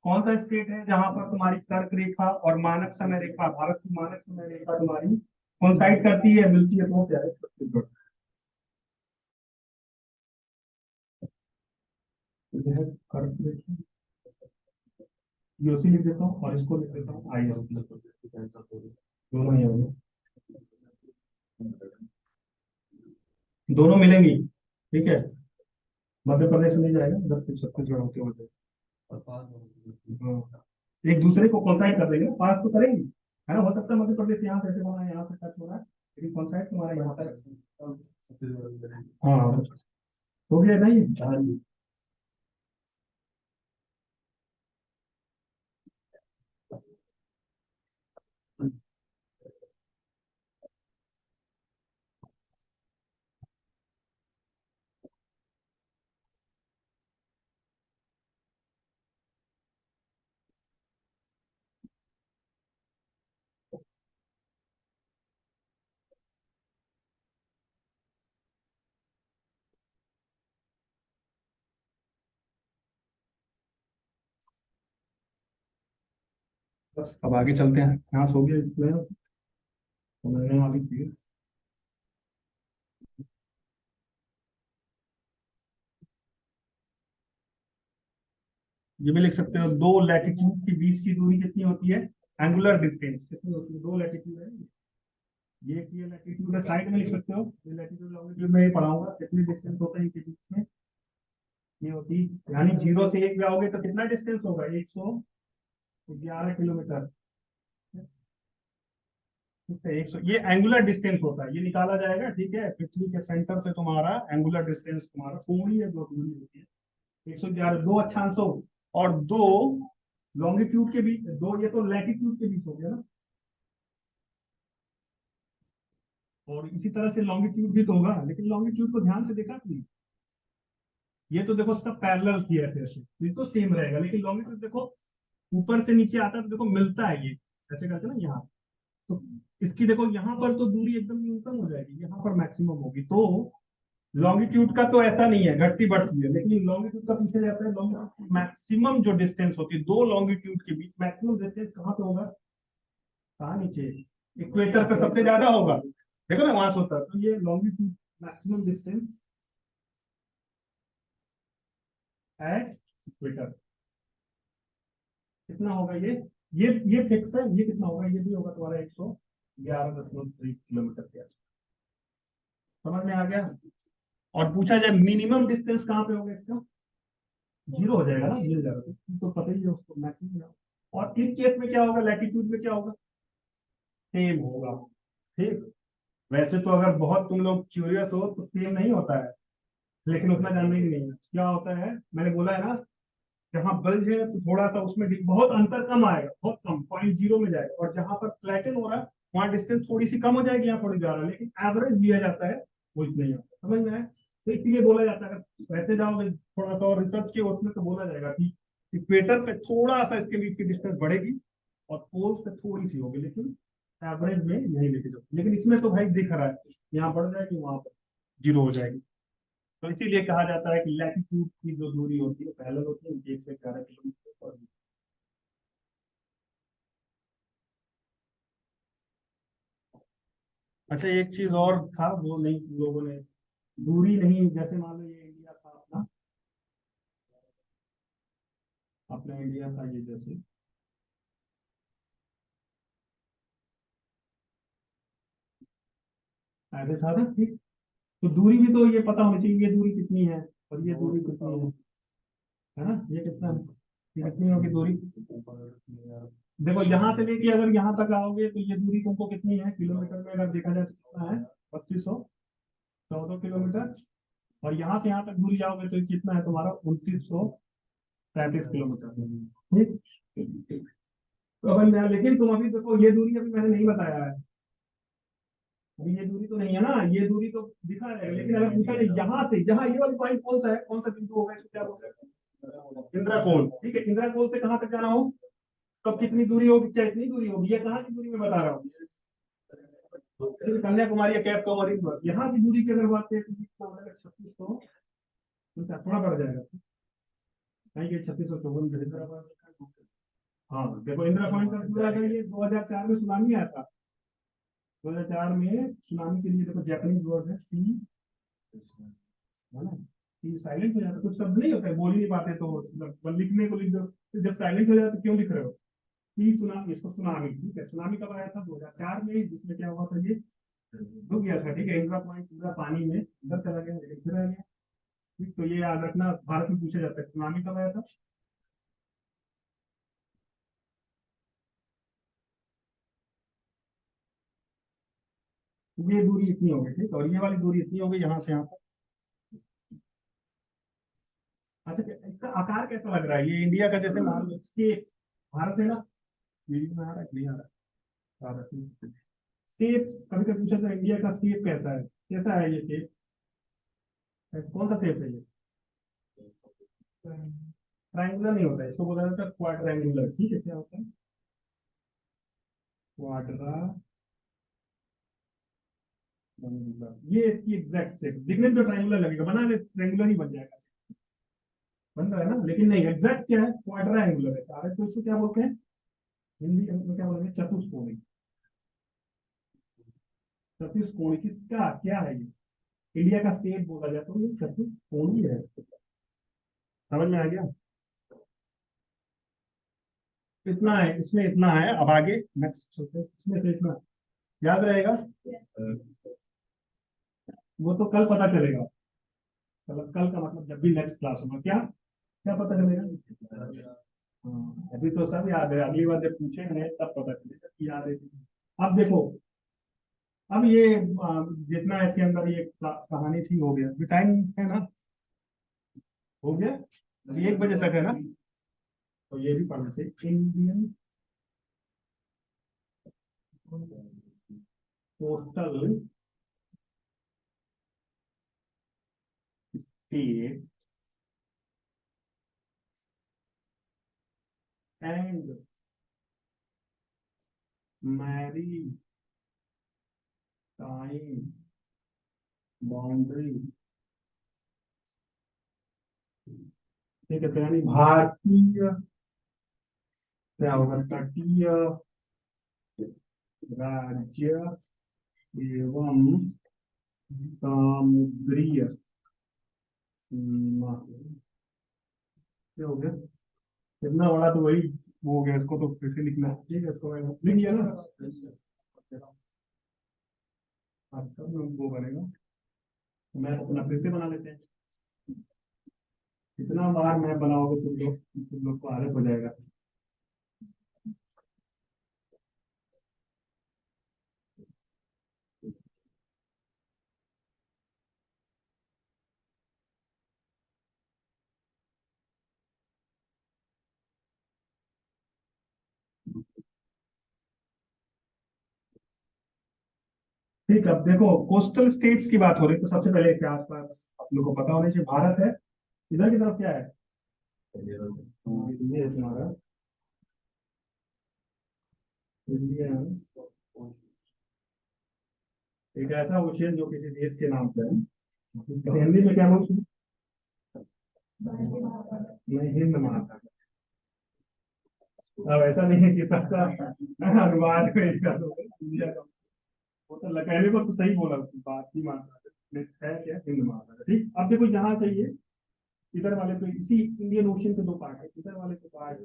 कौन सा स्टेट है जहां पर तुम्हारी कर्क रेखा और मानक समय रेखा, भारत की मानक समय रेखा तुम्हारी कोइंसाइड करती है, मिलती है? तो क्या है? छत्तीसगढ़। तो यह है कर्क रेखा, ये उसी लिख देता हूँ, और इसको लिख देता हूँ आई एस, दोनों ही होंगे, दोनों मिलेंगी। ठीक है, मध्य प्रदेश में नहीं जाएगा, उधर से छत्तीसगढ़ होते हुए जाएगा। हाँ, एक दूसरे को कॉन्टैक्ट कर देंगे, पास तो करेंगे, है ना? हो सकता है मध्य प्रदेश यहाँ से ऐसे बना है, यहाँ से टच हो रहा है, लेकिन कॉन्टैक्ट तुम्हारा यहाँ पर। हाँ, हो गया नहीं? हाँ जी। बस अब आगे चलते हैं, यहाँ सो गया इसमें, तो मैंने अभी किया। ये भी लिख सकते हो, दो लैटिट्यूड के बीच की दूरी कितनी होती है? एंगुलर डिस्टेंस कितनी होती है? दो लैटिट्यूड है, ये लैटिट्यूड है, साइड में लिख सकते हो, ये लैटिट्यूड लॉन्गिट्यूड में ही पढ़ाऊंगा कितनी डिस्टेंस होता है इनके बीच में। ये होती, यानी 0 से 1 जाओगे तो कितना डिस्टेंस होगा, 111 किलोमीटर। ठीक है, 100, ये एंगुलर डिस्टेंस होता है, ये निकाला जाएगा। ठीक है, पृथ्वी के सेंटर से तुम्हारा एंगुलर डिस्टेंस, तुम्हारा कोणीय जो दूरी होती है 111, 2 अक्षांशों और 2 लॉन्गिट्यूड के बीच, 2 ये तो लैटिट्यूड के बीच हो गया ना, और इसी तरह से लॉन्गिट्यूड भी तो होगा, लेकिन लॉन्गिट्यूड को ध्यान से देखा नहीं। ये तो देखो सब पैरेलल थी ऐसे ऐसे, ये तो सेम रहेगा, लेकिन लॉन्गिट्यूड देखो ऊपर से नीचे आता है तो देखो मिलता है, ये ऐसे करके ना यहाँ, तो इसकी देखो यहाँ पर तो दूरी एकदम न्यूनतम हो जाएगी, यहाँ पर मैक्सिमम होगी। तो लॉन्गिट्यूड का तो ऐसा नहीं है, घटती बढ़ती है, लेकिन लॉन्गिट्यूड का पूछा जाता है लॉन्गिट्यूड मैक्सिमम जो डिस्टेंस होती है दो लॉन्गिट्यूड के बीच, मैक्सिमम डिस्टेंस कहाँ पे होगा, कहाँ नीचे, इक्वेटर पे सबसे ज्यादा होगा, देखो ना वहां से होता है। तो ये longitude maximum distance at equator कितना होगा, ये फिक्स है, ये कितना होगा, ये भी होगा तुम्हारा 111.3 किलोमीटर के आसपास। समझ में आ गया। और पूछा जाए मिनिमम डिस्टेंस कहाँ पे होगा इसका, 0 हो जाएगा ना, मिल जाएगा, तो पता ही है उसको मैक्सिमम। और इस केस में क्या होगा, लैटिट्यूड में क्या होगा, सेम होगा। ठीक, वैसे तो अगर बहुत तुम लोग क्यूरियस हो तो सेम नहीं होता है, लेकिन उतना जानने की नहीं है क्या होता है। मैंने बोला है ना, जहाँ बल्ज है तो थोड़ा सा उसमें बहुत अंतर कम आएगा, बहुत कम, 0.0 में जाएगा, और जहां पर फ्लैटन हो रहा है वहां डिस्टेंस थोड़ी सी कम हो जाएगी, यहाँ थोड़ी ज्यादा, लेकिन एवरेज दिया जाता है वो इतना ही आता है। समझ में आया, तो इसलिए बोला जाता है, अगर वैसे जाओगे थोड़ा सा और रिसर्च के उसमें तो बोला जाएगा कि इक्वेटर पे थोड़ा सा इसके बीच की डिस्टेंस बढ़ेगी और पोल्स पे थोड़ी सी होगी, लेकिन एवरेज में यही लेके जाओ। लेकिन इसमें तो भाई दिख रहा है, यहाँ बढ़ जाएगी वहां पर 0 हो जाएगी। तो इसीलिए कहा जाता है कि लैटिट्यूड की जो दूरी होती है पैरेलल होती है 1 से 11 किलोमीटर और। अच्छा, एक चीज और था वो नहीं लोगों ने, दूरी नहीं, जैसे मान लो ये इंडिया था अपना, अपना इंडिया था ये, जैसे ऐसे था ना, ठीक। तो दूरी भी तो ये पता होनी चाहिए, ये दूरी कितनी है और ये दूरी कितनी है ना, ये कितना है, ये कितनी होगी दूरी। देखो यहाँ से लेके अगर यहाँ तक आओगे तो ये दूरी तुमको कितनी है किलोमीटर में, अगर देखा जाए तो कितना है, 3214 किलोमीटर। और यहाँ से यहाँ तक दूरी जाओगे तो कितना है तुम्हारा, 2937 किलोमीटर। ठीक, तो अपन लेकिन तुम अभी देखो ये दूरी अभी मैंने नहीं बताया है, अभी ये दूरी तो नहीं है ना, ये दूरी तो दिखा रहेगा, लेकिन अगर पूछा जाए यहाँ से, जहाँ ये वाली पॉइंट कौन सा है, कौन सा बिंदु होगा, इसको क्या बोलते हैं, इंदिरा कोल। ठीक है, इंदिरा कोल से कहाँ तक जाना हो, कब कितनी दूरी होगी, क्या इतनी दूरी होगी, ये कहाँ की दूरी में बता रहा हूँ, कन्याकुमारी या कैप कॉमरी, यहाँ की दूरी की अगर बात करें तो 3600, थोड़ा बढ़ जाएगा, नहीं कि 3654। हाँ देखो इंदिरा पॉइंट का पूरा अगर ये 2004 में सुनामी आया था, 2004 में सुनामी के लिए देखो जापानीज वर्ड है सी, है ना, सी साइलेंट हो जाता, कुछ शब्द नहीं होता है, बोल ही नहीं पाते तो लिखने को लिख दो, तो जब साइलेंट हो जाता तो क्यों लिख रहे हो, सी सुनामी, इसको सुनामी। ठीक है, सुनामी कब आया था, 2004 में, जिसमें क्या हुआ था, ये डूब गया था। ठीक है, इंदिरा पॉइंट पूरा पानी में अंदर चला गया, फिर आ गया। ठीक, तो ये याद रखना, भारत में पूछा जाता है सुनामी कब आया था। ये दूरी इतनी होगी, ठीक, और ये वाली दूरी इतनी होगी यहाँ से यहाँ तक। अच्छा, इसका आकार कैसा लग रहा है, ये इंडिया का जैसे मान लो शेप, भारत है ना, वीडियो में आ रहा है नहीं आ रहा है, भारत में शेप, कभी कभी पूछा था इंडिया का शेप कैसा है, कैसा है ये शेप, कौन सा शेप है ये, ट्रायंगुलर नहीं होता है, इसको बोला जाता है क्वाड्रेंगुलर। ठीक है, क्या होता है, क्वाड्रा, ये इसकी एग्जैक्ट शेप, दिखने में तो ट्रायंगुलर लगेगा, बना दे ट्रायंगुलर ही बन जाएगा, बन रहा है ना, लेकिन नहीं, एग्जैक्ट क्या है, क्वाड्रा एंगुलर है, अरे तो इसको क्या बोलते हैं, हिंदी में क्या बोलेंगे, चतुष्कोणी। चतुष्कोणी किसका क्या है ये, इंडिया का शेप बोला जाता है, ये चतुष्कोणी है। समझ में आ गया, इतना है इसमें, इतना है, अब आगे नेक्स्ट इसमें से इतना, याद रहेगा? वो तो कल पता चलेगा। मतलब कल का मतलब जब भी नेक्स्ट क्लास होगा, क्या क्या पता चलेगा? हाँ, अभी तो सब याद है, अगली बार जब पूछेंगे तब पता चलेगा कि याद है कि नहीं। अब देखो, अब ये जितना इसके अंदर ये कहानी थी हो गया, अभी टाइम है ना? हो गया, अभी 1 बजे तक है ना? तो ये भी पढ़ना चाहिए, Indian postal state and maritime boundary. ठीक है, तो यानी भारतीय, क्या होगा, तटीय राज्य एवं समुद्रीय सीमा। क्या हो गया? कितना बड़ा, तो वही वो हो गया, इसको तो फिर से लिखना है। ठीक है, इसको मैंने लिख लिया ना। आपका वो बनेगा, मैं अपना फिर से बना लेते हैं। कितना बार मैं बनाओगे तुम लोग को आदत हो जाएगा। ठीक है, अब देखो कोस्टल स्टेट्स की बात हो रही है, तो सबसे पहले इसके आसपास आप लोग को पता होना चाहिए, भारत है। इधर की तरफ क्या है? ये है तुम्हारा इंडियन, एक ऐसा ओशियन जो किसी देश के नाम पे है। तो हिंदी में क्या बोलते हैं? नहीं, हिंद महासागर। अब ऐसा नहीं है कि सबका अनुवाद में इसका तो इंडिया का, वो तो कहने को तो सही बोला, बात ही महासागर है, क्या हिंद महासागर। ठीक, अब देखो यहाँ चाहिए, इधर वाले को, इसी इंडियन ओशियन के दो पार्ट है, इधर वाले को पार्ट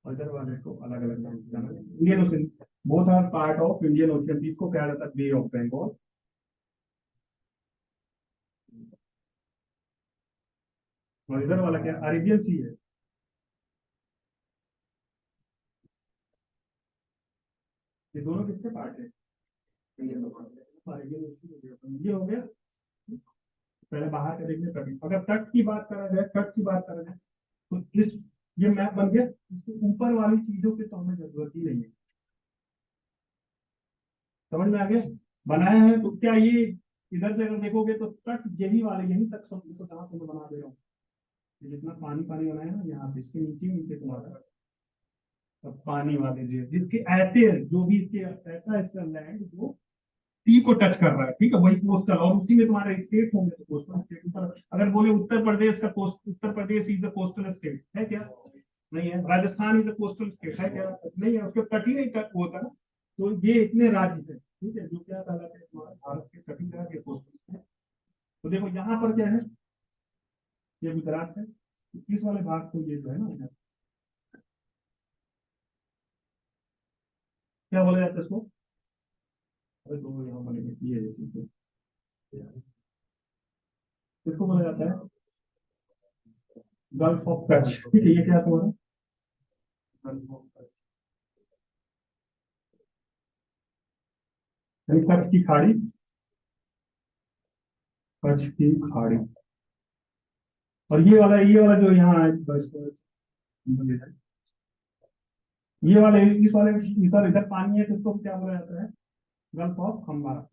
और इधर वाले को अलग अलग नाम से जाना, Indian ocean. Both are part of Indian ocean, इसको क्या जाता है बे ऑफ बंगाल। और इधर वाला क्या, अरेबियन सी है। ये दोनों किसके पार्ट है? इंडियन अरेबियन ओशियन, ये हो गया। पहले बाहर का देखने तट, अगर तट की बात करा जाए, तट की बात करा जाए, तो इस, ये मैप बन गया, इसके ऊपर वाली चीजों की तो हमें जरूरत ही नहीं है। समझ में आ गया? बनाया है तो क्या ये, इधर से अगर देखोगे तो तट यही वाले, यहीं तक समझो, तो जहां से मैं बना दे रहा हूँ, ये जितना पानी पानी बनाया ना, यहाँ से इसके नीचे नीचे तुम्हारा सब पानी वाले जो जिसके ऐसे, जो भी इसके ऐसा ऐसा लैंड जो सी को टच कर रहा है, ठीक है, वही कोस्टल, और उसी में तुम्हारे स्टेट होंगे, तो कोस्टल स्टेट ऊपर। अगर बोले उत्तर प्रदेश का coast, Uttar Pradesh is the coastal state है क्या? नहीं है। Rajasthan is the coastal state है क्या? नहीं है, उसके तट ही नहीं टच होता ना। तो ये इतने राज्य है, ठीक है, जो क्या कहलाते हैं तुम्हारे भारत के तटीय राज्य, कोस्टल स्टेट। तो देखो यहाँ पर क्या है, ये गुजरात है, इस वाले भाग को ये जो है ना, क्या बोला जाता है इसको? अरे दो यहाँ बनेंगे, ये ठीक है, इसको बोला जाता है गल्फ ऑफ कच्छ। ठीक है, ये क्या तुम्हारा गल्फ ऑफ कच्छ, यानी कच्छ की खाड़ी, कच्छ की खाड़ी। और ये वाला जो यहाँ है, तो इसको ये वाले, इस वाले इधर इधर पानी है, तो इसको क्या बोला जाता है? Gulf of Khambhat.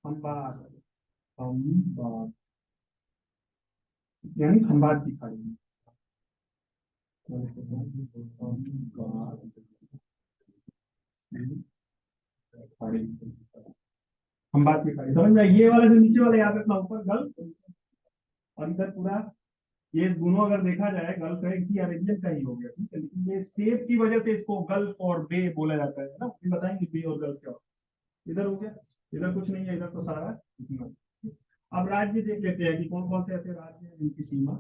खंबात, खंबात, यानी खंबात की खाड़ी। खाड़ी, खंबात की खाड़ी, समझ में आई? ये वाला जो नीचे वाला याद रखना, ऊपर गल्फ, और इधर पूरा, ये दोनों अगर देखा जाए, गल्फ है, इसी अरेबियन का ही हो गया, ठीक है, लेकिन ये सेब की वजह से इसको गल्फ और बे बोला जाता है ना, ये बताएंगे बे और गल्फ क्या होता है। इधर हो गया, इधर कुछ नहीं है, इधर तो सारा इतना। अब राज्य देख लेते हैं कि कौन कौन से ऐसे राज्य हैं जिनकी सीमा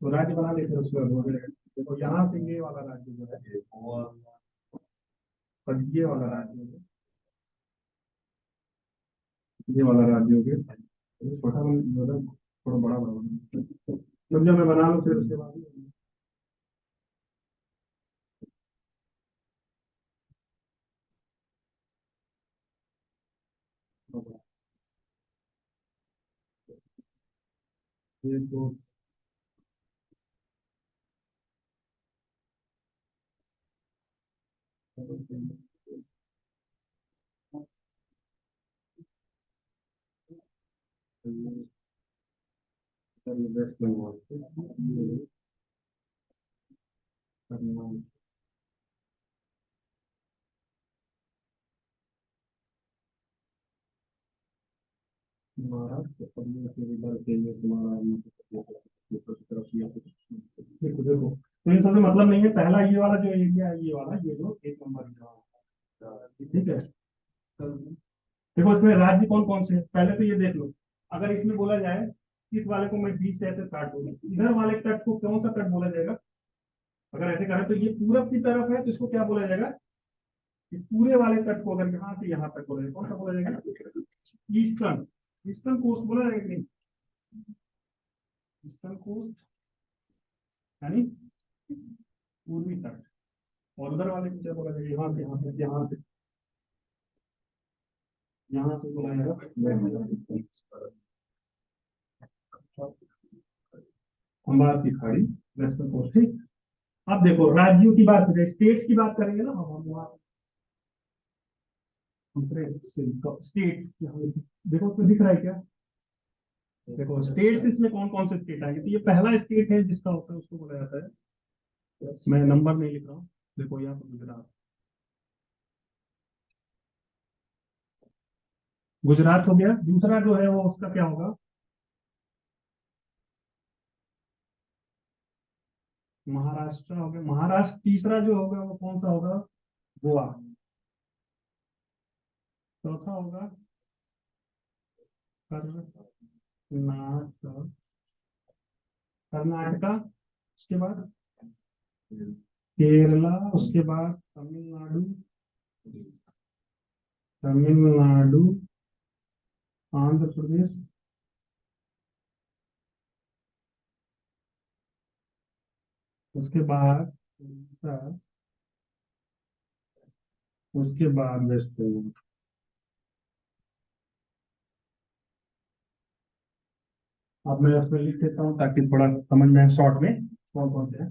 तो राज्य बना लेते हैं उसके बाद हो जाएगा। देखो यहाँ से ये वाला राज्य जो है और ये वाला राज्य हो गया, ये वाला राज्य हो गया। ये छोटा मतलब थोड़ा बड़ा बना, तो जब मैं बना लूँ फिर उसके बाद ये तो वेस्ट बंगाल ये कर्नाटक, महाराष्ट्र और ये फिर इधर से ये तुम्हारा मध्य प्रदेश की तरफ ये देखो देखो, तो इन सबसे मतलब नहीं है। पहला ये वाला जो एरिया है, ये वाला, ये जो एक नंबर का, ठीक है। देखो इसमें राज्य कौन कौन से हैं, पहले तो ये देख लो। अगर इसमें बोला जाए इस वाले को मैं बीच से ऐसे काट दूंगा, इधर वाले तट को कौन सा तट बोला जाएगा? अगर ऐसे करें तो ये पूरब की तरफ है, तो इसको क्या बोला जाएगा? इस पूरे वाले तट को अगर यहाँ से यहाँ तक बोला जाएगा, कौन सा बोला जाएगा? ईस्टर्न, ईस्टर्न कोस्ट बोला जाएगा कि नहीं? ईस्टर्न कोस्ट यानी पूर्वी तट। और उधर वाले को क्या बोला जाएगा? यहाँ से यहाँ तक, यहाँ से यहाँ से बोला जाएगा खंबात की खाड़ी, वेस्टर्न कोस्ट, ठीक। अब देखो राज्यों की बात करें, स्टेट्स की बात करेंगे ना हम वहाँ दूसरे स्टेट्स। देखो तो दिख रहा है क्या? देखो स्टेट्स, इसमें कौन कौन से स्टेट आएंगे? तो ये पहला स्टेट है जिसका होता है, उसको बोला जाता है, मैं नंबर नहीं लिख रहा हूँ, देखो यहाँ पर गुजरात, गुजरात हो गया। दूसरा जो है वो उसका क्या होगा? महाराष्ट्र हो गया, महाराष्ट्र। तीसरा जो होगा वो कौन सा होगा? गोवा। चौथा होगा कर्नाटक, कर्नाटका। उसके बाद केरला, उसके बाद तमिलनाडु, तमिलनाडु, आंध्र प्रदेश, उसके बाद उड़ीसा, उसके बाद वेस्ट बंगाल। अब मैं उसमें लिख देता हूँ ताकि थोड़ा समझ में शॉर्ट में कौन कौन से हैं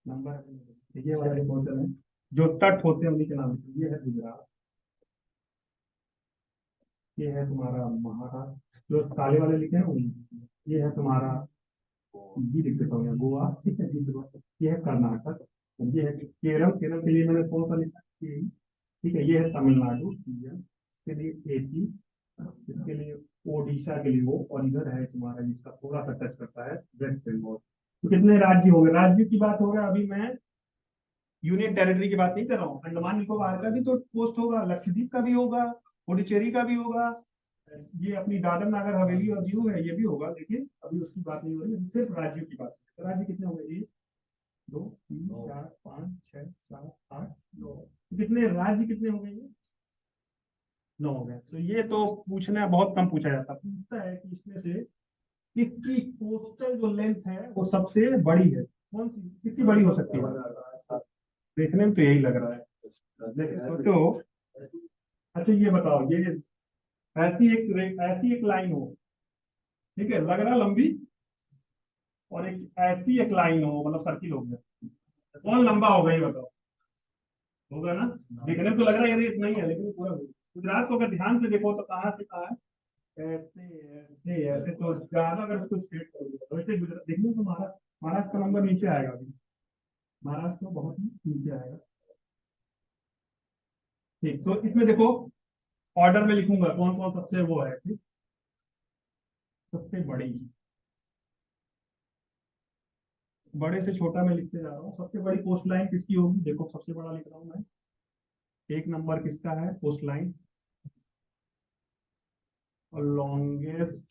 नंबर। ये वाला जो क्वेश्चन है, जो तट होते हैं उन्हीं के नाम से। ये है गुजरात, ये है तुम्हारा महाराष्ट्र, जो काले वाले लिखे हैं वही। ये है तुम्हारा, ये लिख देता हूँ यहाँ, गोवा, ठीक है जी, गोवा। ये है कर्नाटक, ये है केरल, केरल के लिए मैंने कौन सा लिखा? केरल, ठीक है। ये है तमिलनाडु, इसके लिए एपी, इसके लिए ओडिशा के लिए वो, और इधर है तुम्हारा जिसका थोड़ा सा टच करता है, वेस्ट बंगाल। तो कितने राज्य हो गए? राज्य की बात हो रहा है अभी, मैं यूनियन टेरिटरी की बात नहीं कर रहा हूँ। अंडमान निकोबार का भी तो पोस्ट होगा, लक्षद्वीप का भी होगा, पुडुचेरी का भी होगा, ये अपनी दादर नागर हवेली और दीव है, ये भी होगा, लेकिन अभी उसकी बात नहीं हो रही, सिर्फ राज्यों की बात। तो राज्य कितने हो गए? एक, दो, तीन, चार, पाँच, छह, सात, आठ, नौ। तो कितने राज्य कितने हो गए? ये नौ हो गए। तो ये तो पूछना बहुत कम पूछा जाता, पूछता है कि इसमें से किसकी कोस्टल जो लेंथ है वो सबसे बड़ी है, कौन सी, कितनी बड़ी हो सकती है? देखने में तो यही लग रहा है, लेकिन सोचो। अच्छा ये बताओ, ये ऐसी एक लाइन हो, ठीक है, लग रहा है लंबी, और एक ऐसी एक लाइन हो, मतलब सर्किल हो गया, कौन लंबा होगा ये बताओ? होगा ना? देखने में तो लग रहा है ये इतना ही है, लेकिन ये पूरा होगा। गुजरात को अगर ध्यान से देखो तो कहाँ से कहाँ है? ऐसे ऐसे ऐसे, तो ज्यादा अगर उसको स्ट्रेट करोगे तो वैसे गुजरात देखने में तो महाराष्ट्र, महाराष्ट्र का नंबर नीचे आएगा अभी, महाराष्ट्र में बहुत ही नीचे आएगा। ठीक, तो इसमें देखो ऑर्डर में लिखूंगा कौन कौन सबसे वो है, ठीक। सबसे बड़ी, बड़े से छोटा मैं लिखते जा रहा हूँ। सबसे बड़ी कोस्ट लाइन किसकी होगी? देखो सबसे बड़ा लिख रहा हूँ मैं। एक नंबर किसका है coastline? Longest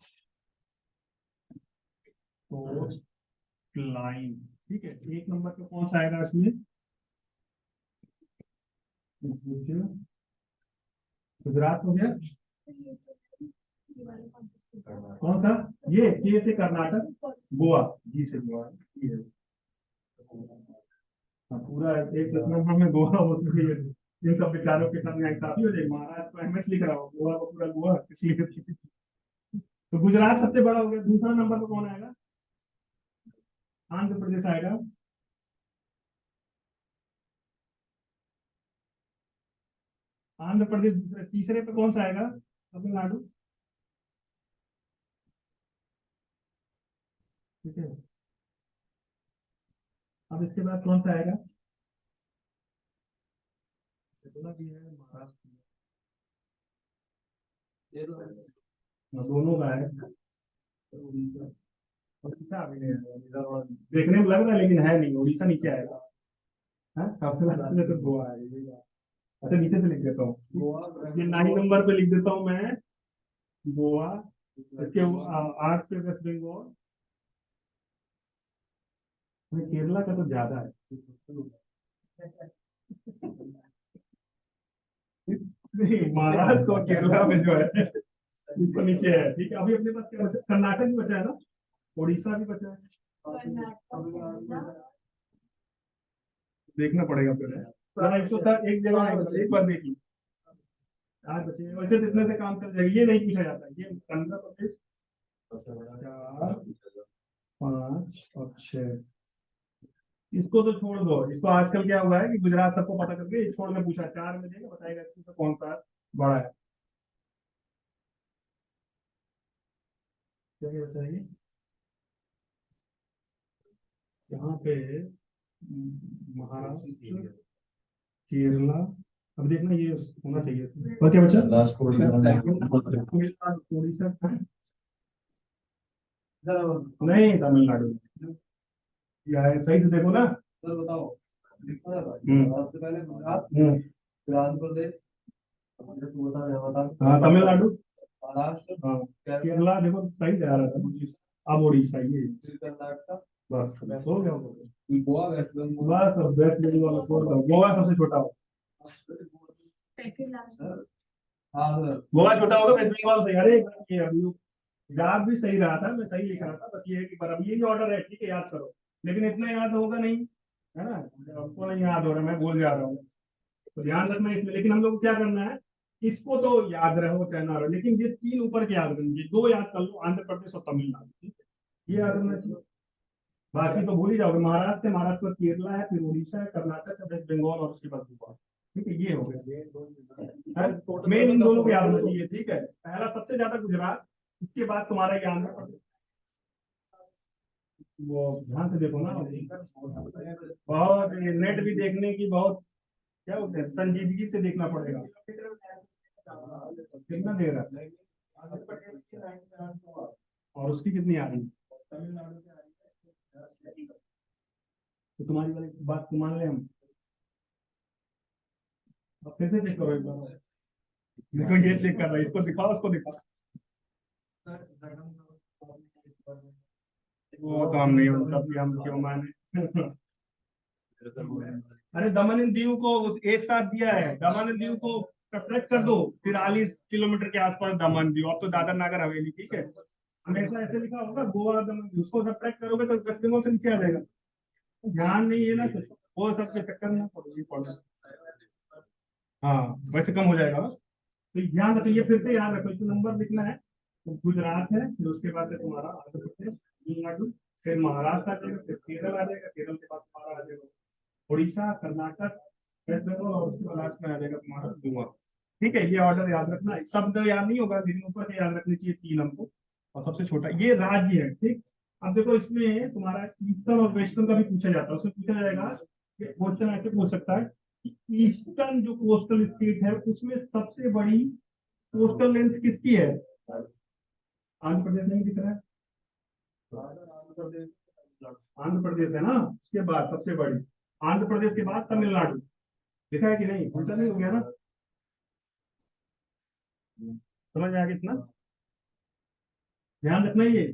coastline. ठीक है, एक नंबर पे कौन सा आएगा इसमें? गुजरात हो गया। कौन सा? ये के से कर्नाटक, गोवा, जी से गोवा, ये है। हाँ, पूरा एक नंबर में गोवा होती है। इन सब विचारों के साथ नाइंसाफी हो जाएगी। महाराष्ट्र को एमएस लिख रहा हो, गोवा को पूरा गोवा, इसलिए। तो गुजरात सबसे बड़ा हो गया। दूसरा नंबर पे कौन आएगा? आंध्र प्रदेश आएगा। आंध्र प्रदेश दूसरे। तीसरे पे कौन सा आएगा? तमिलनाडु। ठीक है, अब इसके बाद कौन सा आएगा? त्रिपुरा भी है, महाराष्ट्र भी है। हाँ, दोनों का है। उड़ीसा, उड़ीसा अभी नहीं है इधर, और देखने में लग रहा है लेकिन है नहीं। उड़ीसा नीचे आएगा। हाँ, सबसे लास्ट में तो गोवा है, ये बात। अच्छा, नीचे से लिख देता हूँ गोवा, ये 9 नंबर पे लिख देता हूँ मैं, गोवा। इसके 8 पे वेस्ट बंगाल। केरला का तो ज्यादा है। नहीं, महाराष्ट्र को केरला में जो है ऊपर नीचे है। ठीक है, अभी अपने पास क्या बचा? कर्नाटक भी बचा है ना, उड़ीसा भी बचा है। देखना पड़ेगा फिर। इसको एक जगह एक बार देख लो। आज बचे वैसे तो इतने से काम कर जाएगा, ये नहीं पूछा जाता है। ये 15, 25, 4, 5 और 6। इसको तो छोड़ दो। इसको आजकल क्या हुआ है कि गुजरात सबको पता करके ये छोड़ में पूछा, 4 में देगा, बताएगा इसमें से कौन सा बड़ा है। क्या क्या बताइए यहाँ पे? महाराष्ट्र, केरला। अब देखना ये होना चाहिए इसमें। और क्या बचा? लास्ट उड़ीसा। नहीं, तमिलनाडु। यार सही से देखो ना। सर बताओ। सबसे पहले गुजरात, फिर आंध्र प्रदेश, हाँ तमिलनाडु, महाराष्ट्र, हाँ केरला। देखो सही जा रहा था। अब उड़ीसा, ये कर्नाटक। बस बस हो गया। गोवा, वेस्ट बंगाल। बस अब वेस्ट बंगाल छोड़ दो, गोवा सबसे छोटा हो। हाँ सर, गोवा छोटा होगा, वेस्ट बंगाल से। अरे बस ये अभी याद भी सही रहा था, मैं सही लिख रहा था। बस ये है कि पर अब ये ऑर्डर है, ठीक है, याद करो। लेकिन इतना याद होगा नहीं, है ना? हमको नहीं याद हो रहा, मैं भूल जा रहा हूँ। तो ध्यान रखना इसमें। लेकिन हम लोग को क्या करना है, इसको तो याद रहो चाहे ना रहो, लेकिन ये 3 ऊपर के याद करनी चाहिए। 2 याद कर लो, आंध्र प्रदेश और तमिलनाडु, ठीक है, ये याद रखना चाहिए। बाकी तो भूल ही जाओगे। महाराष्ट्र है, महाराष्ट्र में केरला है, फिर उड़ीसा है, कर्नाटक है, वेस्ट बंगाल और उसके बाद गोवा। ठीक है, ये हो गया। मेन इन दोनों को याद रखना चाहिए। ठीक है, पहला सबसे ज्यादा गुजरात, उसके बाद तुम्हारा ये आंध्र प्रदेश। वो ध्यान से देखो ना, बहुत नेट भी देखने की बहुत, क्या बोलते हैं, संजीदगी से देखना पड़ेगा। कितना दे रहा है? और उसकी कितनी आ रही है? तो तुम्हारी वाली बात को मान ले हम। अब फिर से चेक करो एक बार। देखो ये चेक कर रहा है, इसको दिखाओ, उसको दिखाओ। वो तो हम नहीं, उन सब की हम क्यों माने। अरे दमन एंड दीव को एक साथ दिया है। दमन एंड दीव को सब्ट्रैक्ट कर दो, 43 किलोमीटर के आसपास दमन दीव। अब तो दादर नागर हवेली, ठीक है। हमेशा ऐसे लिखा होगा गोवा दमन दीव, उसको सब्ट्रैक्ट करोगे तो वेस्ट बंगाल से नीचे आ जाएगा। ध्यान नहीं है ना कुछ, वो सब के चक्कर में पड़ोगी पड़ो। हाँ, वैसे कम हो जाएगा बस। तो ध्यान रखो, ये फिर से याद रखो, इसको नंबर लिखना है। तो गुजरात है, फिर उसके बाद से तुम्हारा आंध्र प्रदेश, तमिलनाडु, फिर महाराष्ट्र आ जाएगा, फिर केरल आ जाएगा, केरल के बाद तुम्हारा आ जाएगा उड़ीसा, कर्नाटक, वेस्ट बंगाल, और उसके बाद लास्ट में आ जाएगा तुम्हारा गोवा। ठीक है, ये ऑर्डर याद रखना है। शब्द याद नहीं होगा, लेकिन ऊपर से याद रखनी चाहिए 3 हमको। और सबसे छोटा ये राज्य है, ठीक। अब देखो इसमें तुम्हारा ईस्टर्न और वेस्टर्न का भी पूछा जाता है। उसमें पूछा जाएगा कि क्वेश्चन ऐसे पूछ सकता है कि ईस्टर्न जो कोस्टल स्टेट है उसमें सबसे बड़ी कोस्टल लेंथ किसकी है? आंध्र प्रदेश नहीं दिख रहा है? आंध्र प्रदेश है ना, उसके बाद सबसे बड़ी। आंध्र प्रदेश के बाद तमिलनाडु। देखा है कि नहीं? उल्टा नहीं हो गया ना? समझ आ गया इतना? ध्यान रखना ये।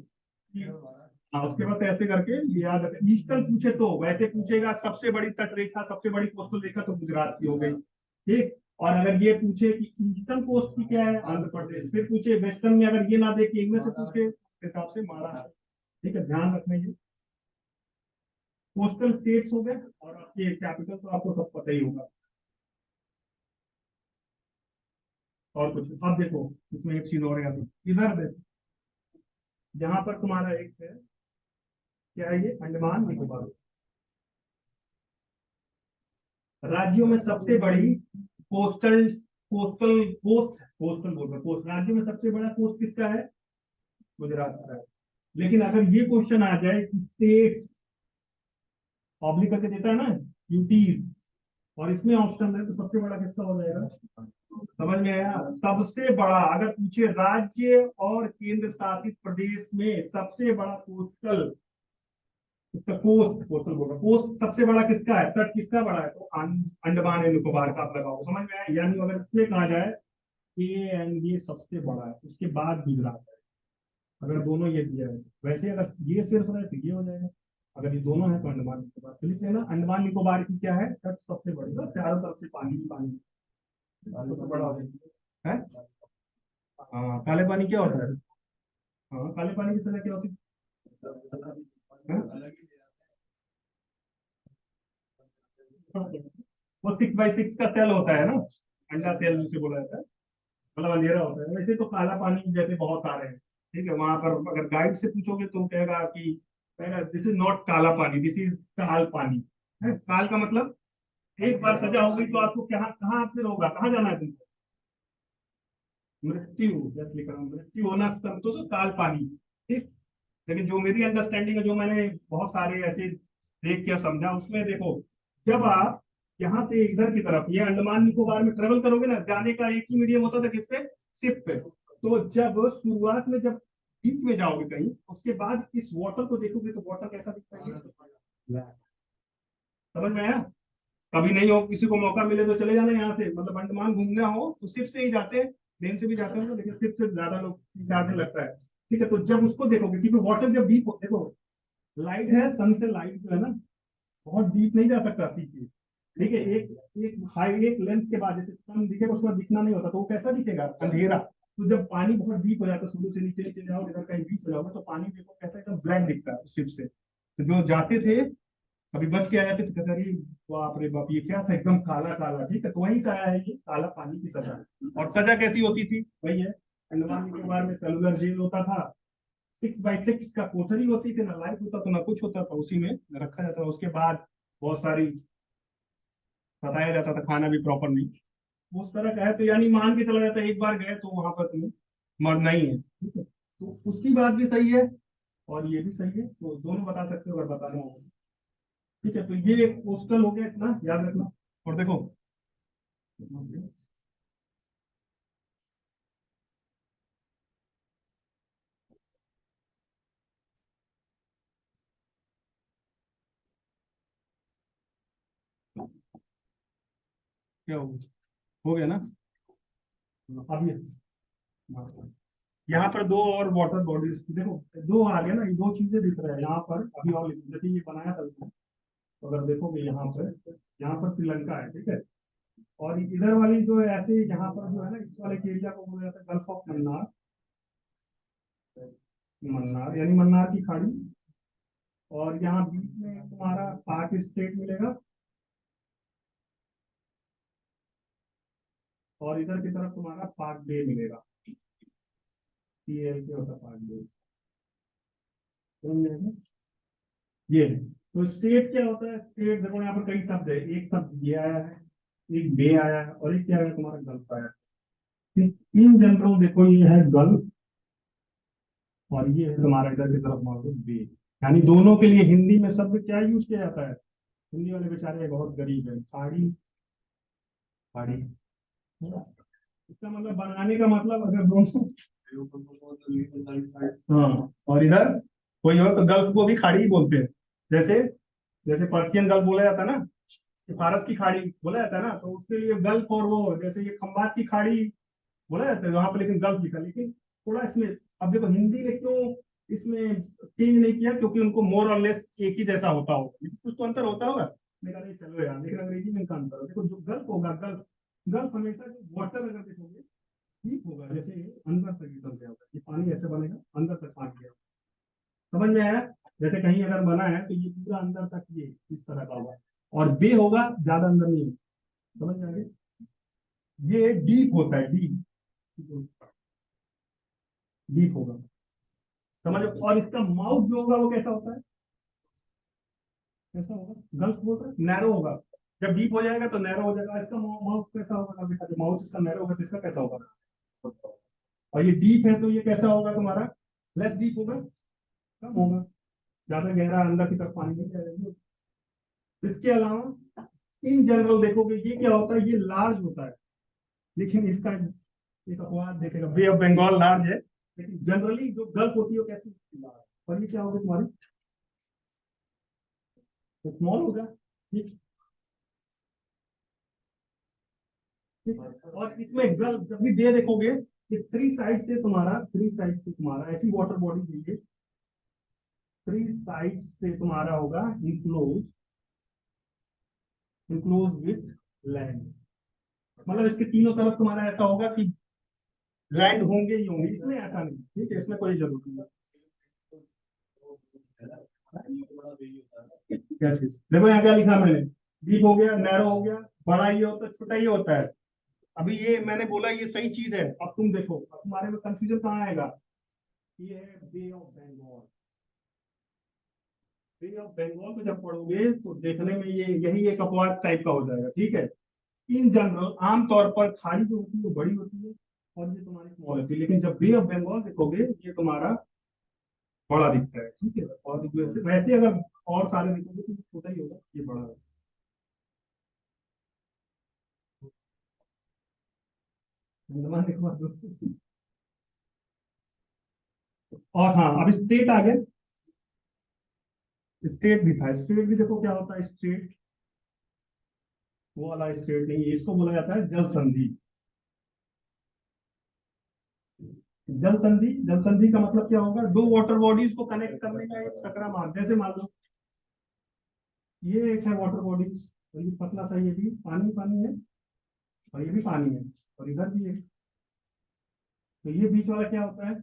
हाँ, उसके बाद ऐसे करके ये याद रखें। ईस्टर्न पूछे तो वैसे पूछेगा, सबसे बड़ी तट रेखा, सबसे बड़ी कोस्टल रेखा तो गुजरात की हो गई, ठीक। और अगर ये पूछे कि ईस्टर्न कोस्ट की क्या है, आंध्र प्रदेश। फिर पूछे वेस्टर्न में, अगर ये ना दे कि इनमें से पूछे, उस हिसाब से महाराष्ट्र। ठीक है, ध्यान रखना ये कोस्टल स्टेट्स हो गए। और आपके कैपिटल तो आपको सब पता ही होगा। और कुछ अब देखो, इसमें एक चीज और याद रखो। इधर देखो, यहाँ पर तुम्हारा एक है, क्या है ये, अंडमान निकोबार। राज्यों में सबसे बड़ी कोस्टल कोस्टल कोस्ट कोस्टल बोल रहा कोस्ट, राज्यों में सबसे बड़ा कोस्ट किसका है, गुजरात का है। लेकिन अगर ये क्वेश्चन आ जाए कि स्टेट ऑब्लिक करके देता है ना, यूटीज, और इसमें ऑप्शन है, तो सबसे बड़ा किसका हो जाएगा। समझ में आया। सबसे बड़ा अगर पूछे राज्य और केंद्र शासित प्रदेश में सबसे बड़ा कोस्टल, इसका कोस्ट, कोस्टल बोल रहा कोस्ट सबसे बड़ा किसका है, तट किसका बड़ा है, तो अंडमान एंड निकोबार का आप लगाओ। समझ में आया। यानी अगर इसमें कहा जाए ए एंड ये सबसे बड़ा है, उसके बाद गुजरात है, अगर दोनों ये दिया है। वैसे अगर ये सिर्फ है तो ये हो जाएगा, अगर ये दोनों है तो अंडमान निकोबार। तो लिख लेना अंडमान निकोबार की क्या है, तट सबसे बड़ी है, चारों तरफ से पानी ही पानी, सबसे बड़ा हो जाएगा है। हाँ, काले पानी क्या होता है। हाँ, काले पानी की सजा क्या होती है। वो 6x6 का सेल होता है ना, अंडा सेल जिसे बोला जाता है, मतलब अंधेरा होता है। वैसे तो काला पानी जैसे बहुत सारे हैं, ठीक है। वहां पर अगर गाइड से पूछोगे तो कहेगा कि दिस इज नॉट काला पानी, दिस इज काल पानी है। काल का मतलब एक बार सजा हो गई तो आपको कहाँ कहाँ फिर होगा, कहाँ जाना है तुमको, मृत्यु। जैसे लिखा हूं, मृत्यु होना तो काल पानी, ठीक। लेकिन जो मेरी अंडरस्टैंडिंग है, जो मैंने बहुत सारे ऐसे देख के समझा, उसमें देखो, जब आप यहाँ से इधर की तरफ ये अंडमान निकोबार में ट्रेवल करोगे ना, जाने का एक ही मीडियम होता था, किस पे, शिप पे। तो जब शुरुआत में, जब बीच में जाओगे कहीं, उसके बाद इस वाटर को देखोगे तो वाटर कैसा दिखता है, Black। समझ में आया। कभी नहीं हो, किसी को मौका मिले तो चले जाना यहाँ से, मतलब अंडमान घूमना हो तो शिप से ही जाते हैं, प्लेन से भी जाते हैं, लेकिन शिप से ज्यादा लोग ज्यादा लगता है। ठीक है, तो जब उसको देखोगे, क्योंकि वाटर जब डीप हो, देखो लाइट है, सन से लाइट जो है ना, बहुत डीप नहीं जा सकता सी के। ठीक है, एक एक हाई एक लेंथ के बाद जैसे सन दिखेगा, उसके बाद दिखना नहीं होता, तो वो कैसा दिखेगा, अंधेरा। तो जब पानी बहुत डीप हो जाता है, शुरू से नीचे नीचे जाओ, इधर कहीं बीच हो जाओगे, तो पानी देखो कैसा एकदम ब्लैक दिखता है शिप से। तो जो जाते थे, अभी बच के आ जाते थे, कहते अरे बाप रे बाप, ये क्या था, एकदम काला काला। ठीक है, तो वहीं से आया है ये काला पानी की सजा। और सजा कैसी होती थी, वही है, अंडमान निकोबार में सेलुलर जेल होता था, 6x6 का कोठरी होती थी, ना लाइट होता था ना कुछ होता था, उसी में रखा जाता था। उसके बाद बहुत सारी बताया जाता था, खाना भी प्रॉपर नहीं, उस तरह का है। तो यानी मान के चला जाता है, एक बार गए तो वहां पर तुम्हें मरना ही है। ठीक है, तो उसकी बात भी सही है और ये भी सही है, तो दोनों बता सकते हो अगर बताना हो। ठीक है, तो ये एक पोस्टल हो गया, इतना याद रखना। और देखो, क्या हो गया ना। अब ये, यहाँ पर दो और वाटर बॉडीज देखो, दो आ गया ना, ये दो चीजें दिख रहा है यहाँ पर। अभी और जैसे ये बनाया था उसने, तो अगर देखोगे यहाँ पर श्रीलंका है, ठीक है। और इधर वाली जो है ऐसे, यहाँ पर जो है ना, इस वाले एरिया को बोला जाता है गल्फ ऑफ मन्नार। मन्नार यानी मन्नार की खाड़ी। और यहाँ बीच में तुम्हारा पाक स्टेट मिलेगा, और इधर की तरफ तुम्हारा पाक बे मिलेगा, PLK होता पाक बे। समझ में? ये है। तो स्टेट क्या होता है, स्टेट देखो यहाँ पर कई शब्द है, एक शब्द ये आया है, एक बे आया है, और एक क्या है तुम्हारा गल्फ आया है। इन जनरल देखो, ये है गल्फ, और ये है तुम्हारा इधर की तरफ मान लो बे। यानी दोनों के लिए हिंदी में शब्द क्या यूज किया जाता है, हिंदी वाले बेचारे बहुत गरीब है, खाड़ी, खाड़ी। इसका मतलब बनाने का मतलब, अगर दोनों, हाँ, और इधर कोई हो तो गल्फ को भी खाड़ी ही बोलते हैं। जैसे जैसे पर्शियन गल्फ बोला जाता है ना, कि फारस की खाड़ी बोला जाता है ना, तो उसके लिए गल्फ। और वो जैसे ये खंबात की खाड़ी बोला जाता है वहां पर, लेकिन गल्फ लिखा, लेकिन थोड़ा इसमें, अब देखो हिंदी में क्यों इसमें चेंज नहीं किया क्योंकि उनको मोर और लेस एक ही जैसा होता होगा, लेकिन कुछ तो अंतर होता होगा। मैंने कहा नहीं चलो यार, लेकिन अंग्रेजी में इनका अंतर है। देखो जो गल्फ होगा, गल्फ गल्फ हमेशा जो वाटर अगर देखोगे डीप होगा, जैसे अंदर तक एकदम गया होगा, ये पानी ऐसे बनेगा अंदर तक पानी गया, समझ में आया? जैसे कहीं अगर बना है तो ये पूरा अंदर तक ये इस तरह का होगा, और बे होगा ज्यादा अंदर नहीं होगा, समझ में आ गया? ये डीप होता है, डीप डीप होगा, समझो। और इसका माउथ जो होगा वो कैसा होता है, कैसा होगा? गर्ल्स बोल रहे नैरो होगा। जब डीप हो जाएगा तो नैरो हो जाएगा। इसका माउथ कैसा होगा बेटा? जब माउथ इसका नैरो होगा तो इसका कैसा होगा? और ये डीप है तो ये कैसा होगा तुम्हारा? लेस डीप होगा, कम होगा, ज्यादा गहरा अंदर की तरफ पानी नहीं जाएगा। इसके अलावा इन जनरल देखोगे ये क्या होता है, ये लार्ज होता है, लेकिन इसका एक अपवाद देखेगा, बे ऑफ बंगाल लार्ज है, लेकिन जनरली जो गल्फ होती है वो कैसी लार्ज, और ये क्या होगा तुम्हारी? स्मॉल होगा, ठीक। और इसमें गल्फ जब भी बे देखोगे कि थ्री साइड से तुम्हारा ऐसी वाटर बॉडी चाहिए, थ्री साइड से तुम्हारा होगा इंक्लोज, इंक्लोज विथ लैंड। मतलब इसके तीनों तरफ तुम्हारा ऐसा होगा कि लैंड होंगे ही होंगे, इसमें ऐसा नहीं, ठीक है, इसमें कोई जरूरत नहीं है। क्या चीज देखो यहाँ क्या लिखा मैंने, डीप हो गया, नैरो हो गया, बड़ा ही होता है, छोटा ही होता है। अभी ये मैंने बोला ये सही चीज है, अब तुम देखो अब तुम्हारे में कंफ्यूजन कहाँ आएगा। ये है bay of Bengal. Bay of Bengal को जब पढ़ोगे तो देखने में ये यही एक अपवाद टाइप का हो जाएगा, ठीक है। इन जनरल आमतौर पर खाड़ी जो होती है वो बड़ी होती है और ये तुम्हारी स्मॉल होती है, लेकिन जब बे ऑफ बंगाल देखोगे ये तुम्हारा बड़ा दिखता है, ठीक है। और वैसे वैसे अगर और सारे देखोगे तो छोटा ही होगा, ये बड़ा है। अंडमान निकोबार और हाँ, अब स्टेट आ गया। स्टेट भी था, स्टेट भी देखो क्या होता है स्टेट, वो वाला स्टेट नहीं है, इसको बोला जाता है जल संधि। जल संधि, जल संधि का मतलब क्या होगा? दो वाटर बॉडीज को कनेक्ट करने का एक सकरा मार्ग। जैसे मान लो ये एक है वाटर बॉडीज, और ये पतला सा, ये भी पानी पानी है, और ये भी पानी है, और इधर भी है। तो ये बीच वाला क्या होता है,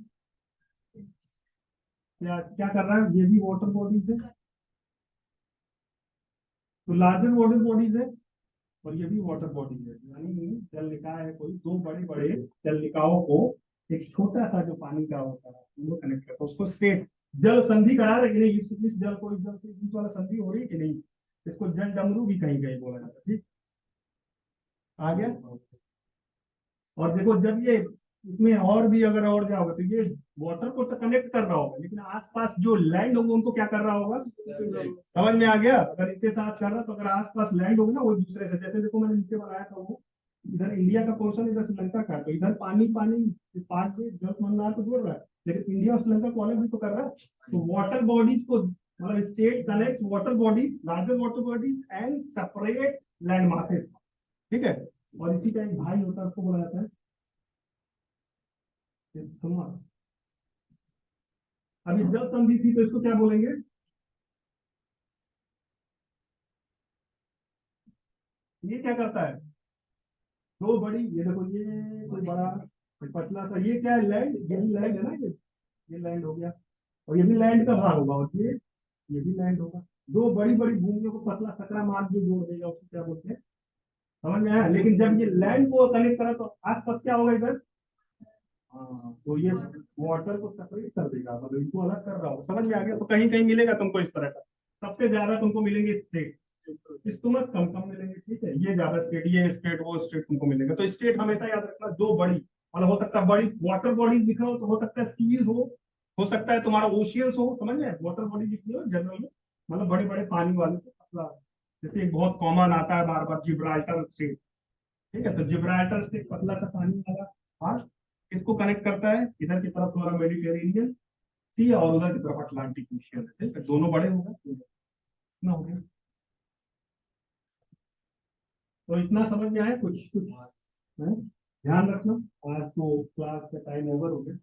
क्या क्या कर रहा है? ये भी वाटर बॉडीज है, तो लार्जर वाटर बॉडीज है, और ये भी वाटर बॉडीज है, यानी जल निकाय है कोई, दो बड़े बड़े जल निकायों को एक छोटा सा जो पानी का होता है वो कनेक्ट करता है, उसको स्टेट जल संधि करा रहे कि नहीं, इस जल को इस जल से बीच वाला संधि हो रही है कि नहीं, इसको जल डमरू भी कहीं कहीं बोला जाता है, ठीक। आ गया। और देखो जब ये इसमें और भी अगर और जाओगे तो ये वाटर को तो कनेक्ट कर रहा होगा, लेकिन आसपास जो लैंड होगा उनको क्या कर रहा होगा, समझ में आ गया? अगर इनके साथ कर रहा तो अगर आसपास लैंड होगी ना वो एक दूसरे से, जैसे देखो मैंने नीचे बनाया था वो इधर इंडिया का पोर्शन, इधर श्रीलंका का, तो इधर पानी पानी पार्ट में जल मंडार को जोड़ रहा है, लेकिन इंडिया और श्रीलंका को अलग भी तो कर रहा है। तो वाटर बॉडीज को मतलब state connect water bodies, larger water bodies and separate land masses, ठीक है। और इसी का एक भाई होता है, उसको बोला जाता है isthmus। अब इस जल संधि थी तो इसको क्या बोलेंगे? ये क्या करता है, दो बड़ी, ये देखो ये कोई बड़ा कोई पतला सा, ये क्या है? लैंड, ये भी लैंड है ना, ये लैंड हो गया, और ये भी लैंड का भाग होगा, और ये भी लैंड होगा। दो बड़ी बड़ी भूमियों को पतला सकरा मार्ग जो जोड़ देगा उसको क्या बोलते हैं, समझ में आया? लेकिन जब ये लैंड को कनेक्ट करा तो आसपास क्या होगा इधर? हाँ, तो ये वाटर को सेपरेट कर देगा, मतलब इनको अलग कर रहा होगा, समझ में आ गया? तो कहीं कहीं मिलेगा तुमको इस तरह का, सबसे ज्यादा तुमको मिलेंगे स्टेट, इस्तुमत कम कम मिलेंगे, ठीक है। ये ज्यादा स्टेट, ये स्टेट वो स्टेट तुमको मिलेगा। तो स्टेट हमेशा याद रखना, दो बड़ी, मतलब हो सकता है बड़ी वाटर बॉडीज लिखा हो तो हो सकता है सीज हो सकता है तुम्हारा ओशियंस हो, समझ में? वाटर बॉडी लिखनी हो जनरल में, मतलब बड़े बड़े पानी वाले को पतला, जैसे एक बहुत कॉमन आता है बार बार जिब्राल्टर स्टेट, ठीक है। तो जिब्राल्टर स्टेट पतला सा पानी वाला, और इसको कनेक्ट करता है इधर की तरफ तुम्हारा मेडिटेरेनियन सी और उधर की तरफ अटलांटिक ओशियन, ठीक है। दोनों बड़े होंगे, इतना हो गया। तो इतना समझ में आया कुछ कुछ है? ध्यान रखना, आज तो क्लास का टाइम ओवर हो गया।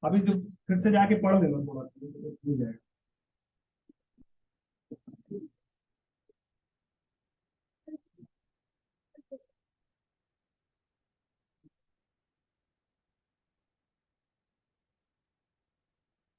अभी जो फिर से जाके पढ़ लेना थोड़ा, हो जाएगा।